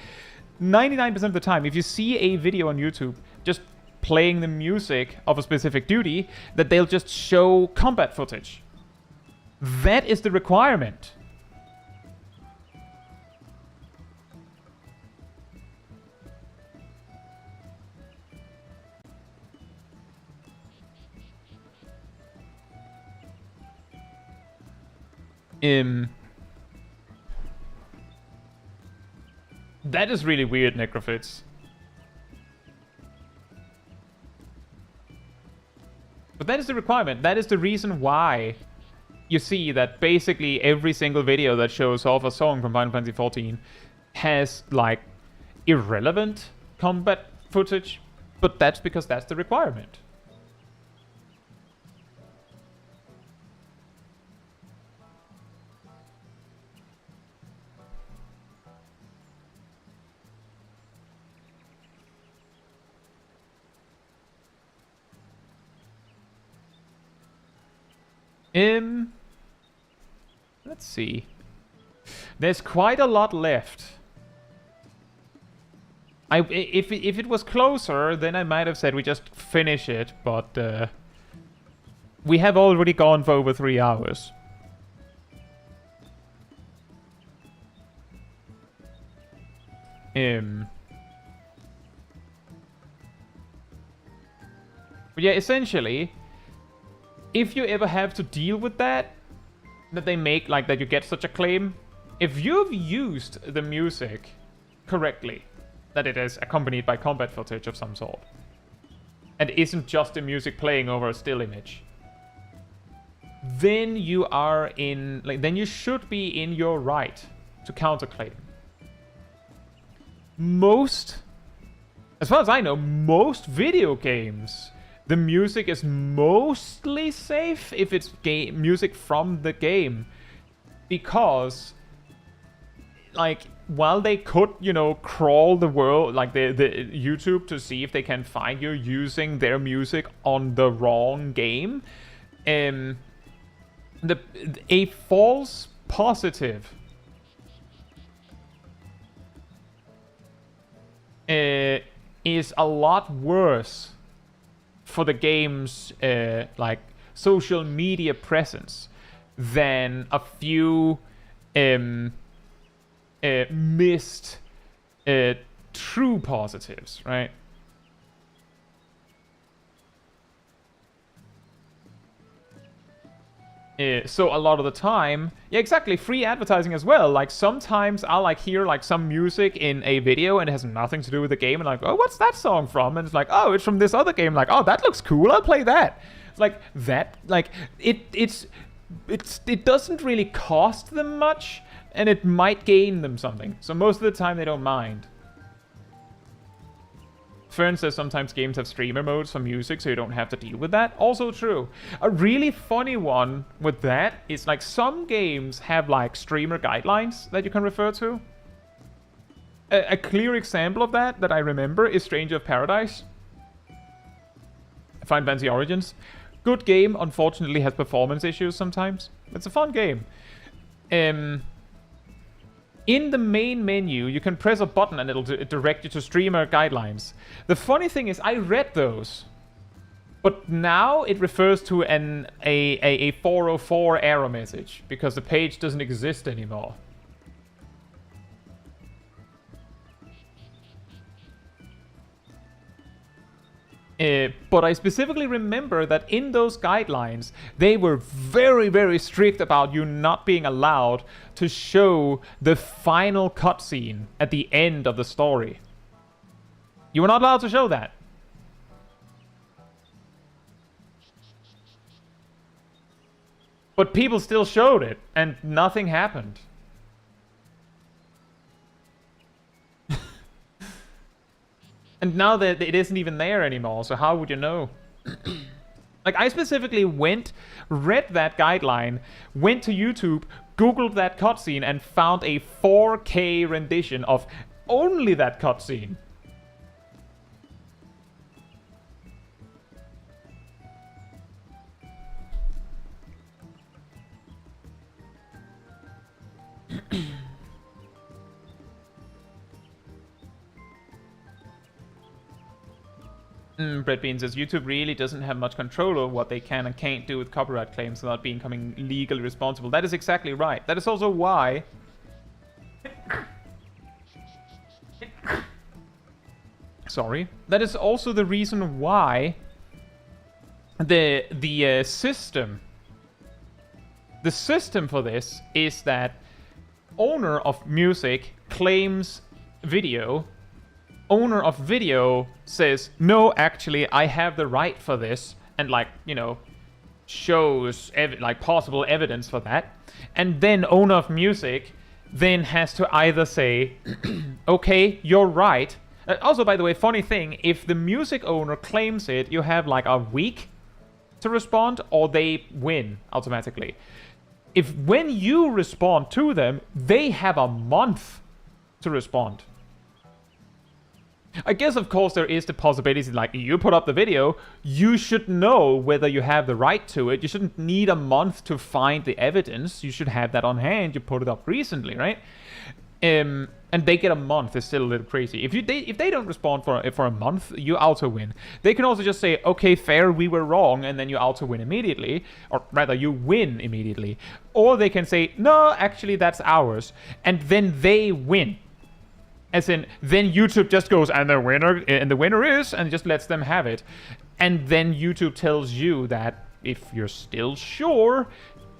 99% of the time, if you see a video on YouTube just playing the music of a specific duty, that they'll just show combat footage. That is the requirement. That is really weird, Necrophytes. But that is the requirement. That is the reason why you see that basically every single video that shows off a song from Final Fantasy XIV has, like, irrelevant combat footage. But that's because that's the requirement. Let's see. There's quite a lot left. If it was closer, then I might have said we just finish it, but we have already gone for over 3 hours. But yeah, essentially, if you ever have to deal with that they make, like, that you get such a claim, if you've used the music correctly, that it is accompanied by combat footage of some sort, and isn't just the music playing over a still image, then you are in, like, then you should be in your right to counterclaim. As far as I know, most video games, the music is mostly safe if it's music from the game. Because, like, while they could, you know, crawl the world, like the YouTube, to see if they can find you using their music on the wrong game, a false positive is a lot worse for the game's like social media presence than a few missed true positives, right? So a lot of the time, yeah, exactly, free advertising as well. Like, sometimes I'll, like, hear, like, some music in a video and it has nothing to do with the game, and like, oh, what's that song from? And it's like, oh, it's from this other game. Like, oh, that looks cool, I'll play that. It's like that, like, it doesn't really cost them much, and it might gain them something. So most of the time they don't mind. Fern says sometimes games have streamer modes for music, so you don't have to deal with that. Also true. A really funny one with that is, like, some games have, like, streamer guidelines that you can refer to. A clear example of that I remember is Stranger of Paradise. Final Fantasy Origins. Good game, unfortunately has performance issues sometimes. It's a fun game. In the main menu, you can press a button and it'll direct you to streamer guidelines. The funny thing is, I read those, but now it refers to a 404 error message because the page doesn't exist anymore. But I specifically remember that in those guidelines, they were very, very strict about you not being allowed to show the final cutscene at the end of the story. You were not allowed to show that. But people still showed it, and nothing happened. And now that it isn't even there anymore, so how would you know? Like, I specifically read that guideline, went to YouTube, googled that cutscene, and found a 4K rendition of only that cutscene. Brett Bean says, YouTube really doesn't have much control over what they can and can't do with copyright claims without becoming legally responsible. That is exactly right. That is also why... Sorry. That is also the reason why the system for this is that owner of music claims video. Owner of video says, no, actually, I have the right for this, and, like, you know, shows like possible evidence for that. And then owner of music then has to either say, okay, you're right. Also, by the way, funny thing, if the music owner claims it, you have like a week to respond, or they win automatically. If when you respond to them, they have a month to respond. I guess, of course, there is the possibility, like, you put up the video, you should know whether you have the right to it. You shouldn't need a month to find the evidence. You should have that on hand. You put it up recently, right? And they get a month. It's still a little crazy. If they don't respond for a month, you auto win. They can also just say, okay, fair, we were wrong, and then you auto win immediately, or rather, you win immediately. Or they can say, no, actually, that's ours, and then they win. As in, then YouTube just goes, and the winner is, and just lets them have it. And then YouTube tells you that if you're still sure,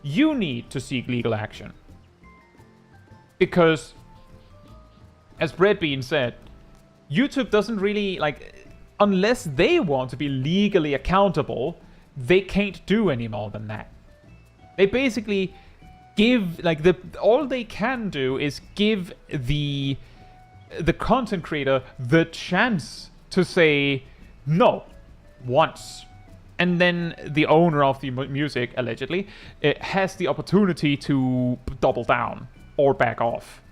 you need to seek legal action. Because, as Breadbean said, YouTube doesn't really, like, unless they want to be legally accountable, they can't do any more than that. They basically give, like, all they can do is give the content creator the chance to say no once, and then the owner of the music, allegedly, has the opportunity to double down or back off.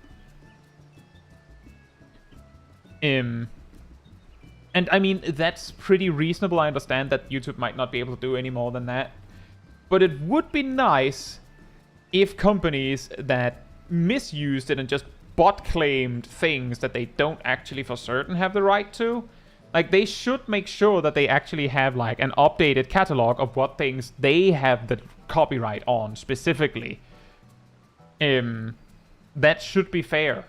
And I mean, that's pretty reasonable. I understand that YouTube might not be able to do any more than that, but it would be nice if companies that misused it and just bot claimed things that they don't actually for certain have the right to, like, they should make sure that they actually have, like, an updated catalog of what things they have the copyright on specifically. That should be fair.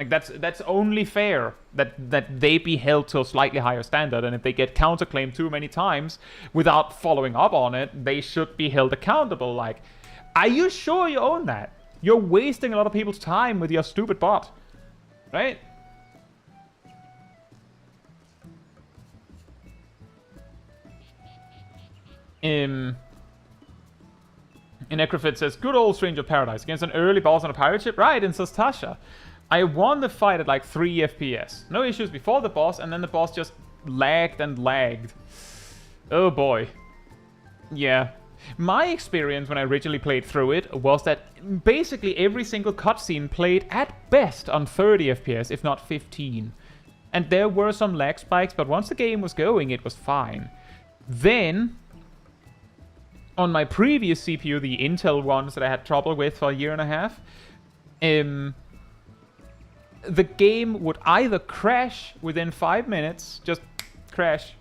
Like, that's only fair that they be held to a slightly higher standard, and if they get counterclaimed too many times without following up on it, they should be held accountable. Like, are you sure you own that? You're wasting a lot of people's time with your stupid bot, right? Necrofit says, good old Stranger of Paradise against an early boss on a pirate ship. Right, in Sastasha. I won the fight at like 3 FPS. No issues before the boss, and then the boss just lagged and lagged. Oh boy. Yeah. My experience when I originally played through it was that basically every single cutscene played at best on 30 FPS, if not 15. And there were some lag spikes, but once the game was going, it was fine. Then, on my previous CPU, the Intel ones that I had trouble with for a year and a half, the game would either crash within 5 minutes, just crash,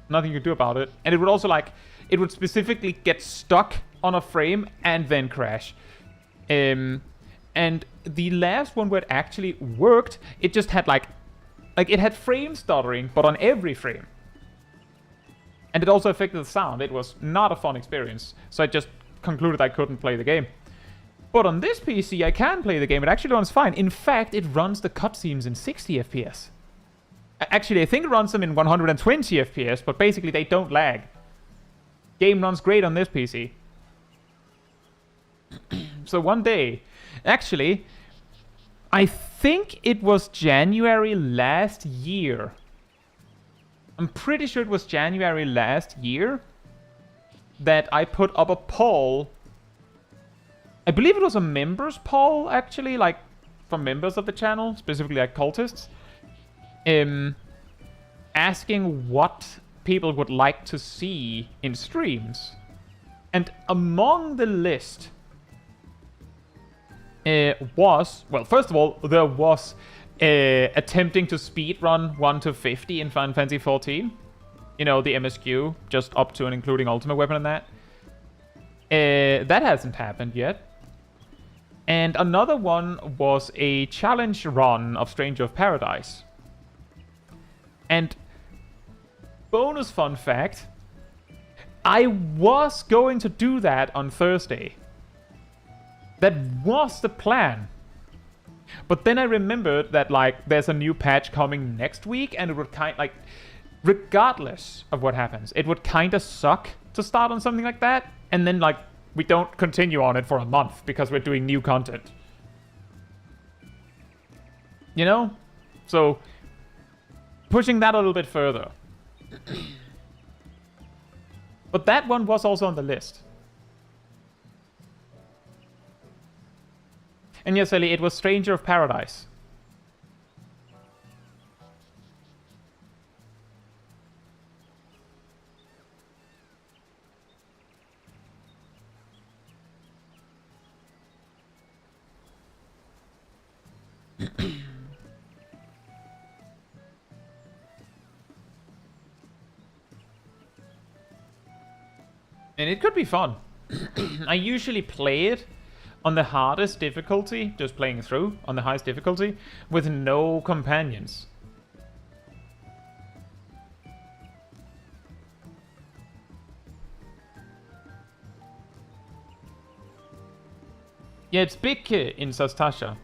nothing you could do about it, and it would also, like, it would specifically get stuck on a frame and then crash. And the last one where it actually worked, it just had like it had frame stuttering, but on every frame. And it also affected the sound. It was not a fun experience. So I just concluded I couldn't play the game. But on this PC, I can play the game. It actually runs fine. In fact, it runs the cutscenes in 60 FPS. Actually, I think it runs them in 120 FPS, but basically they don't lag. Game runs great on this PC. So one day, actually, I think it was January last year. I'm pretty sure it was January last year that I put up a poll. I believe it was a members poll, actually, like from members of the channel, specifically like cultists, asking what people would like to see in streams. And among the list was, well, first of all, there was attempting to speedrun 1 to 50 in Final Fantasy XIV. You know, the MSQ, just up to and including Ultimate Weapon and that. That hasn't happened yet. And another one was a challenge run of Stranger of Paradise. And bonus fun fact, I was going to do that on Thursday. That was the plan. But then I remembered that, like, there's a new patch coming next week, and it would regardless of what happens, it would kind of suck to start on something like that, and then, like, we don't continue on it for a month because we're doing new content. You know? So, pushing that a little bit further. But that one was also on the list. And yes, Ellie, it was Stranger of Paradise. And it could be fun. I usually play it on the hardest difficulty, just playing through on the highest difficulty, with no companions. Yeah, it's big in Sastasha.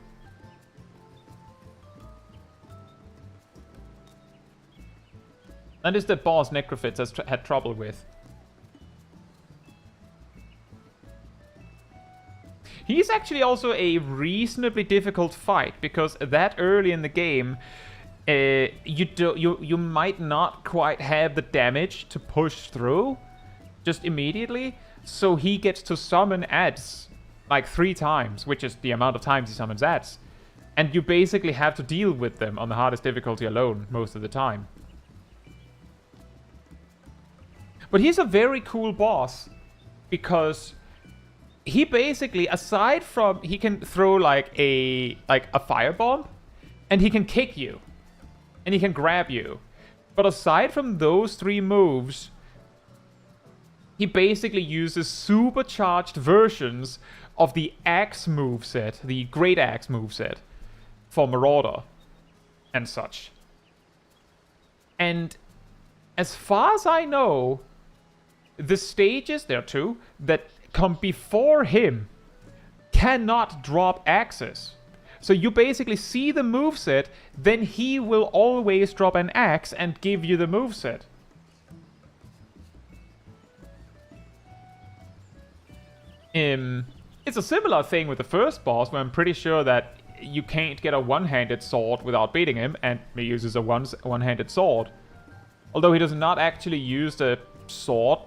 That is the boss Necrophits has had trouble with. He's actually also a reasonably difficult fight, because that early in the game, you might not quite have the damage to push through just immediately. So he gets to summon adds like 3 times, which is the amount of times he summons adds. And you basically have to deal with them on the hardest difficulty alone most of the time. But he's a very cool boss, because he basically, aside from, he can throw like a firebomb, and he can kick you, and he can grab you. But aside from those 3 moves, he basically uses supercharged versions of the axe moveset, the Great Axe moveset, for Marauder and such. And as far as I know, the stages, there are 2, that come before him cannot drop axes. So you basically see the moveset, then he will always drop an axe and give you the moveset. It's a similar thing with the first boss, where I'm pretty sure that you can't get a one-handed sword without beating him, and he uses a one-handed sword. Although he does not actually use the sword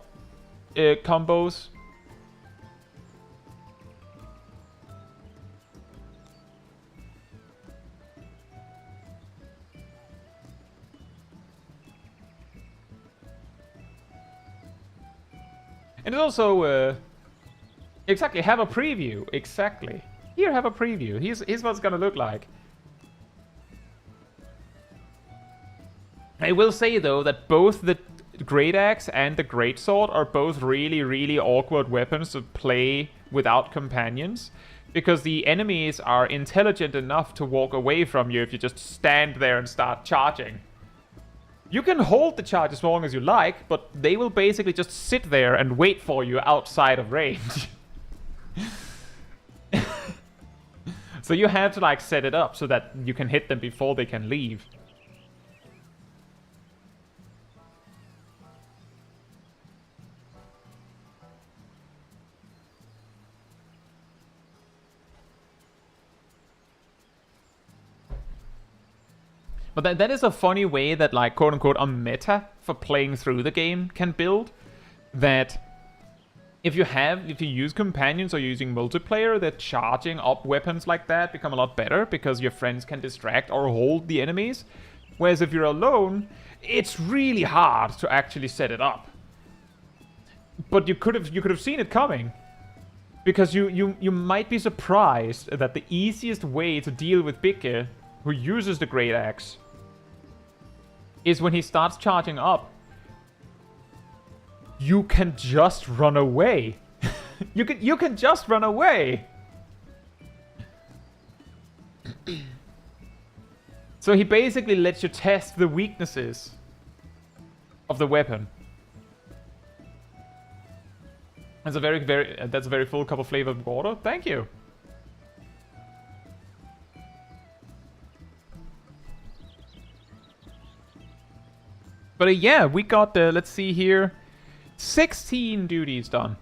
combos. And it's also, exactly, have a preview. Exactly. Here, have a preview. Here's what it's gonna look like. I will say, though, that both the Great Axe and the Great Sword are both really, really awkward weapons to play without companions, because the enemies are intelligent enough to walk away from you if you just stand there and start charging. You can hold the charge as long as you like, but they will basically just sit there and wait for you outside of range. So you have to, like, set it up so that you can hit them before they can leave. But that is a funny way that, like, quote-unquote, a meta for playing through the game can build. That if you use companions or using multiplayer, that charging up weapons like that become a lot better because your friends can distract or hold the enemies. Whereas if you're alone, it's really hard to actually set it up. But you could have seen it coming. Because you might be surprised that the easiest way to deal with Bigge, who uses the Great Axe, is when he starts charging up, you can just run away. you can just run away. So he basically lets you test the weaknesses of the weapon. That's a very full cup of flavored water. Thank you. But yeah, we got, let's see here, 16 duties done.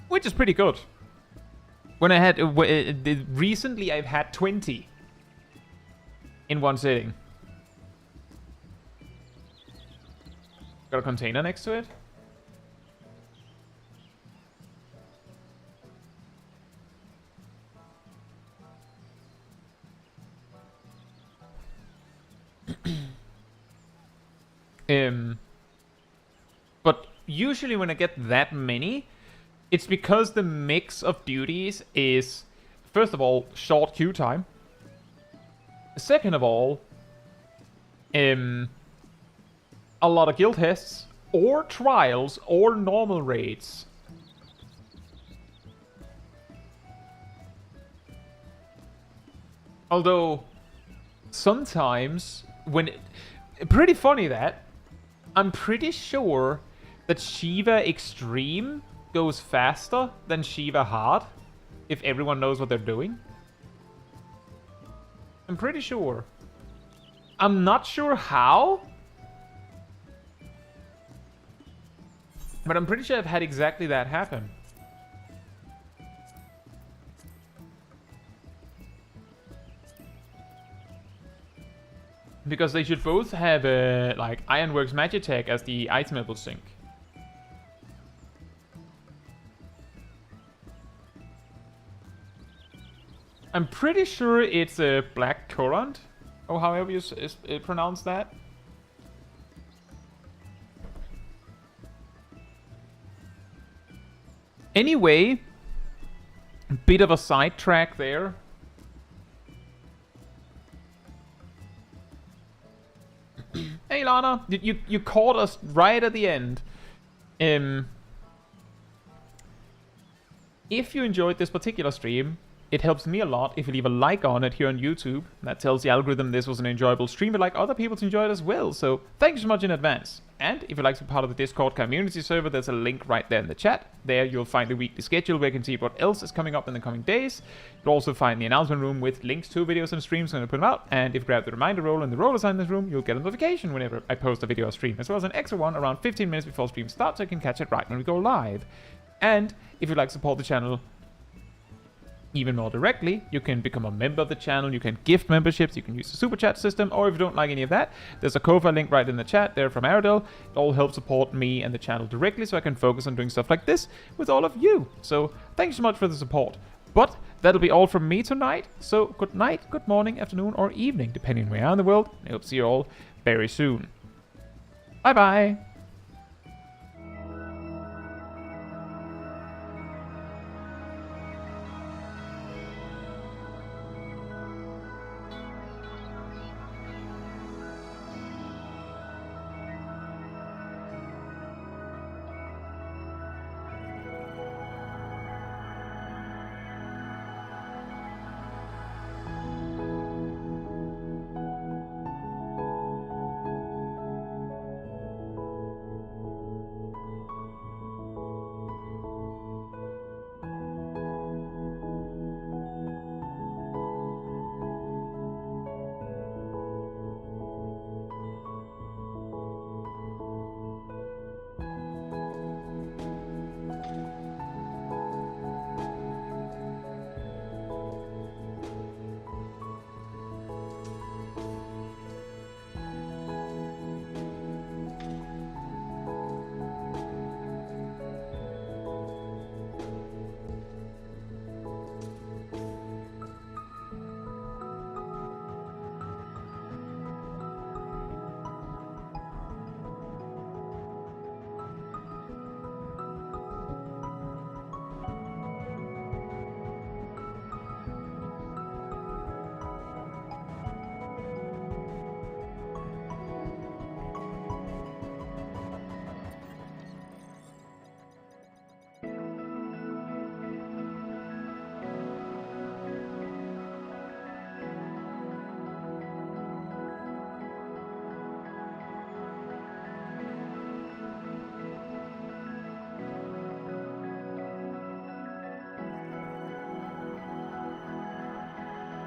Which is pretty good. When I had, recently I've had 20 in one sitting. Got a container next to it. But usually when I get that many, it's because the mix of duties is, first of all, short queue time. Second of all, a lot of Guildhests, or trials, or normal raids. Although, sometimes, pretty funny that, I'm pretty sure that Shiva Extreme goes faster than Shiva Hard, if everyone knows what they're doing. I'm pretty sure. I'm not sure how, but I'm pretty sure I've had exactly that happen. Because they should both have like Ironworks Magitech as the itemable sync. I'm pretty sure it's a Black Current, or however you pronounce that. Anyway, bit of a sidetrack there. Hey Lana, you caught us right at the end. If you enjoyed this particular stream, it helps me a lot if you leave a like on it here on YouTube. That tells the algorithm this was an enjoyable stream, but like other people to enjoy it as well. So thank you so much in advance. And if you'd like to be part of the Discord community server, there's a link right there in the chat. There you'll find the weekly schedule where you can see what else is coming up in the coming days. You'll also find the announcement room with links to videos and streams when I put them out. And if you grab the reminder roll in the role assignments room, you'll get a notification whenever I post a video or stream, as well as an extra one around 15 minutes before stream starts, so you can catch it right when we go live. And if you'd like to support the channel even more directly, you can become a member of the channel, you can gift memberships, you can use the super chat system, or if you don't like any of that, there's a Ko-fi link right in the chat there from Aradel. It all helps support me and the channel directly so I can focus on doing stuff like this with all of you. So thank you so much for the support. But that'll be all from me tonight, so good night, good morning, afternoon, or evening, depending on where you are in the world. I hope to see you all very soon. Bye bye!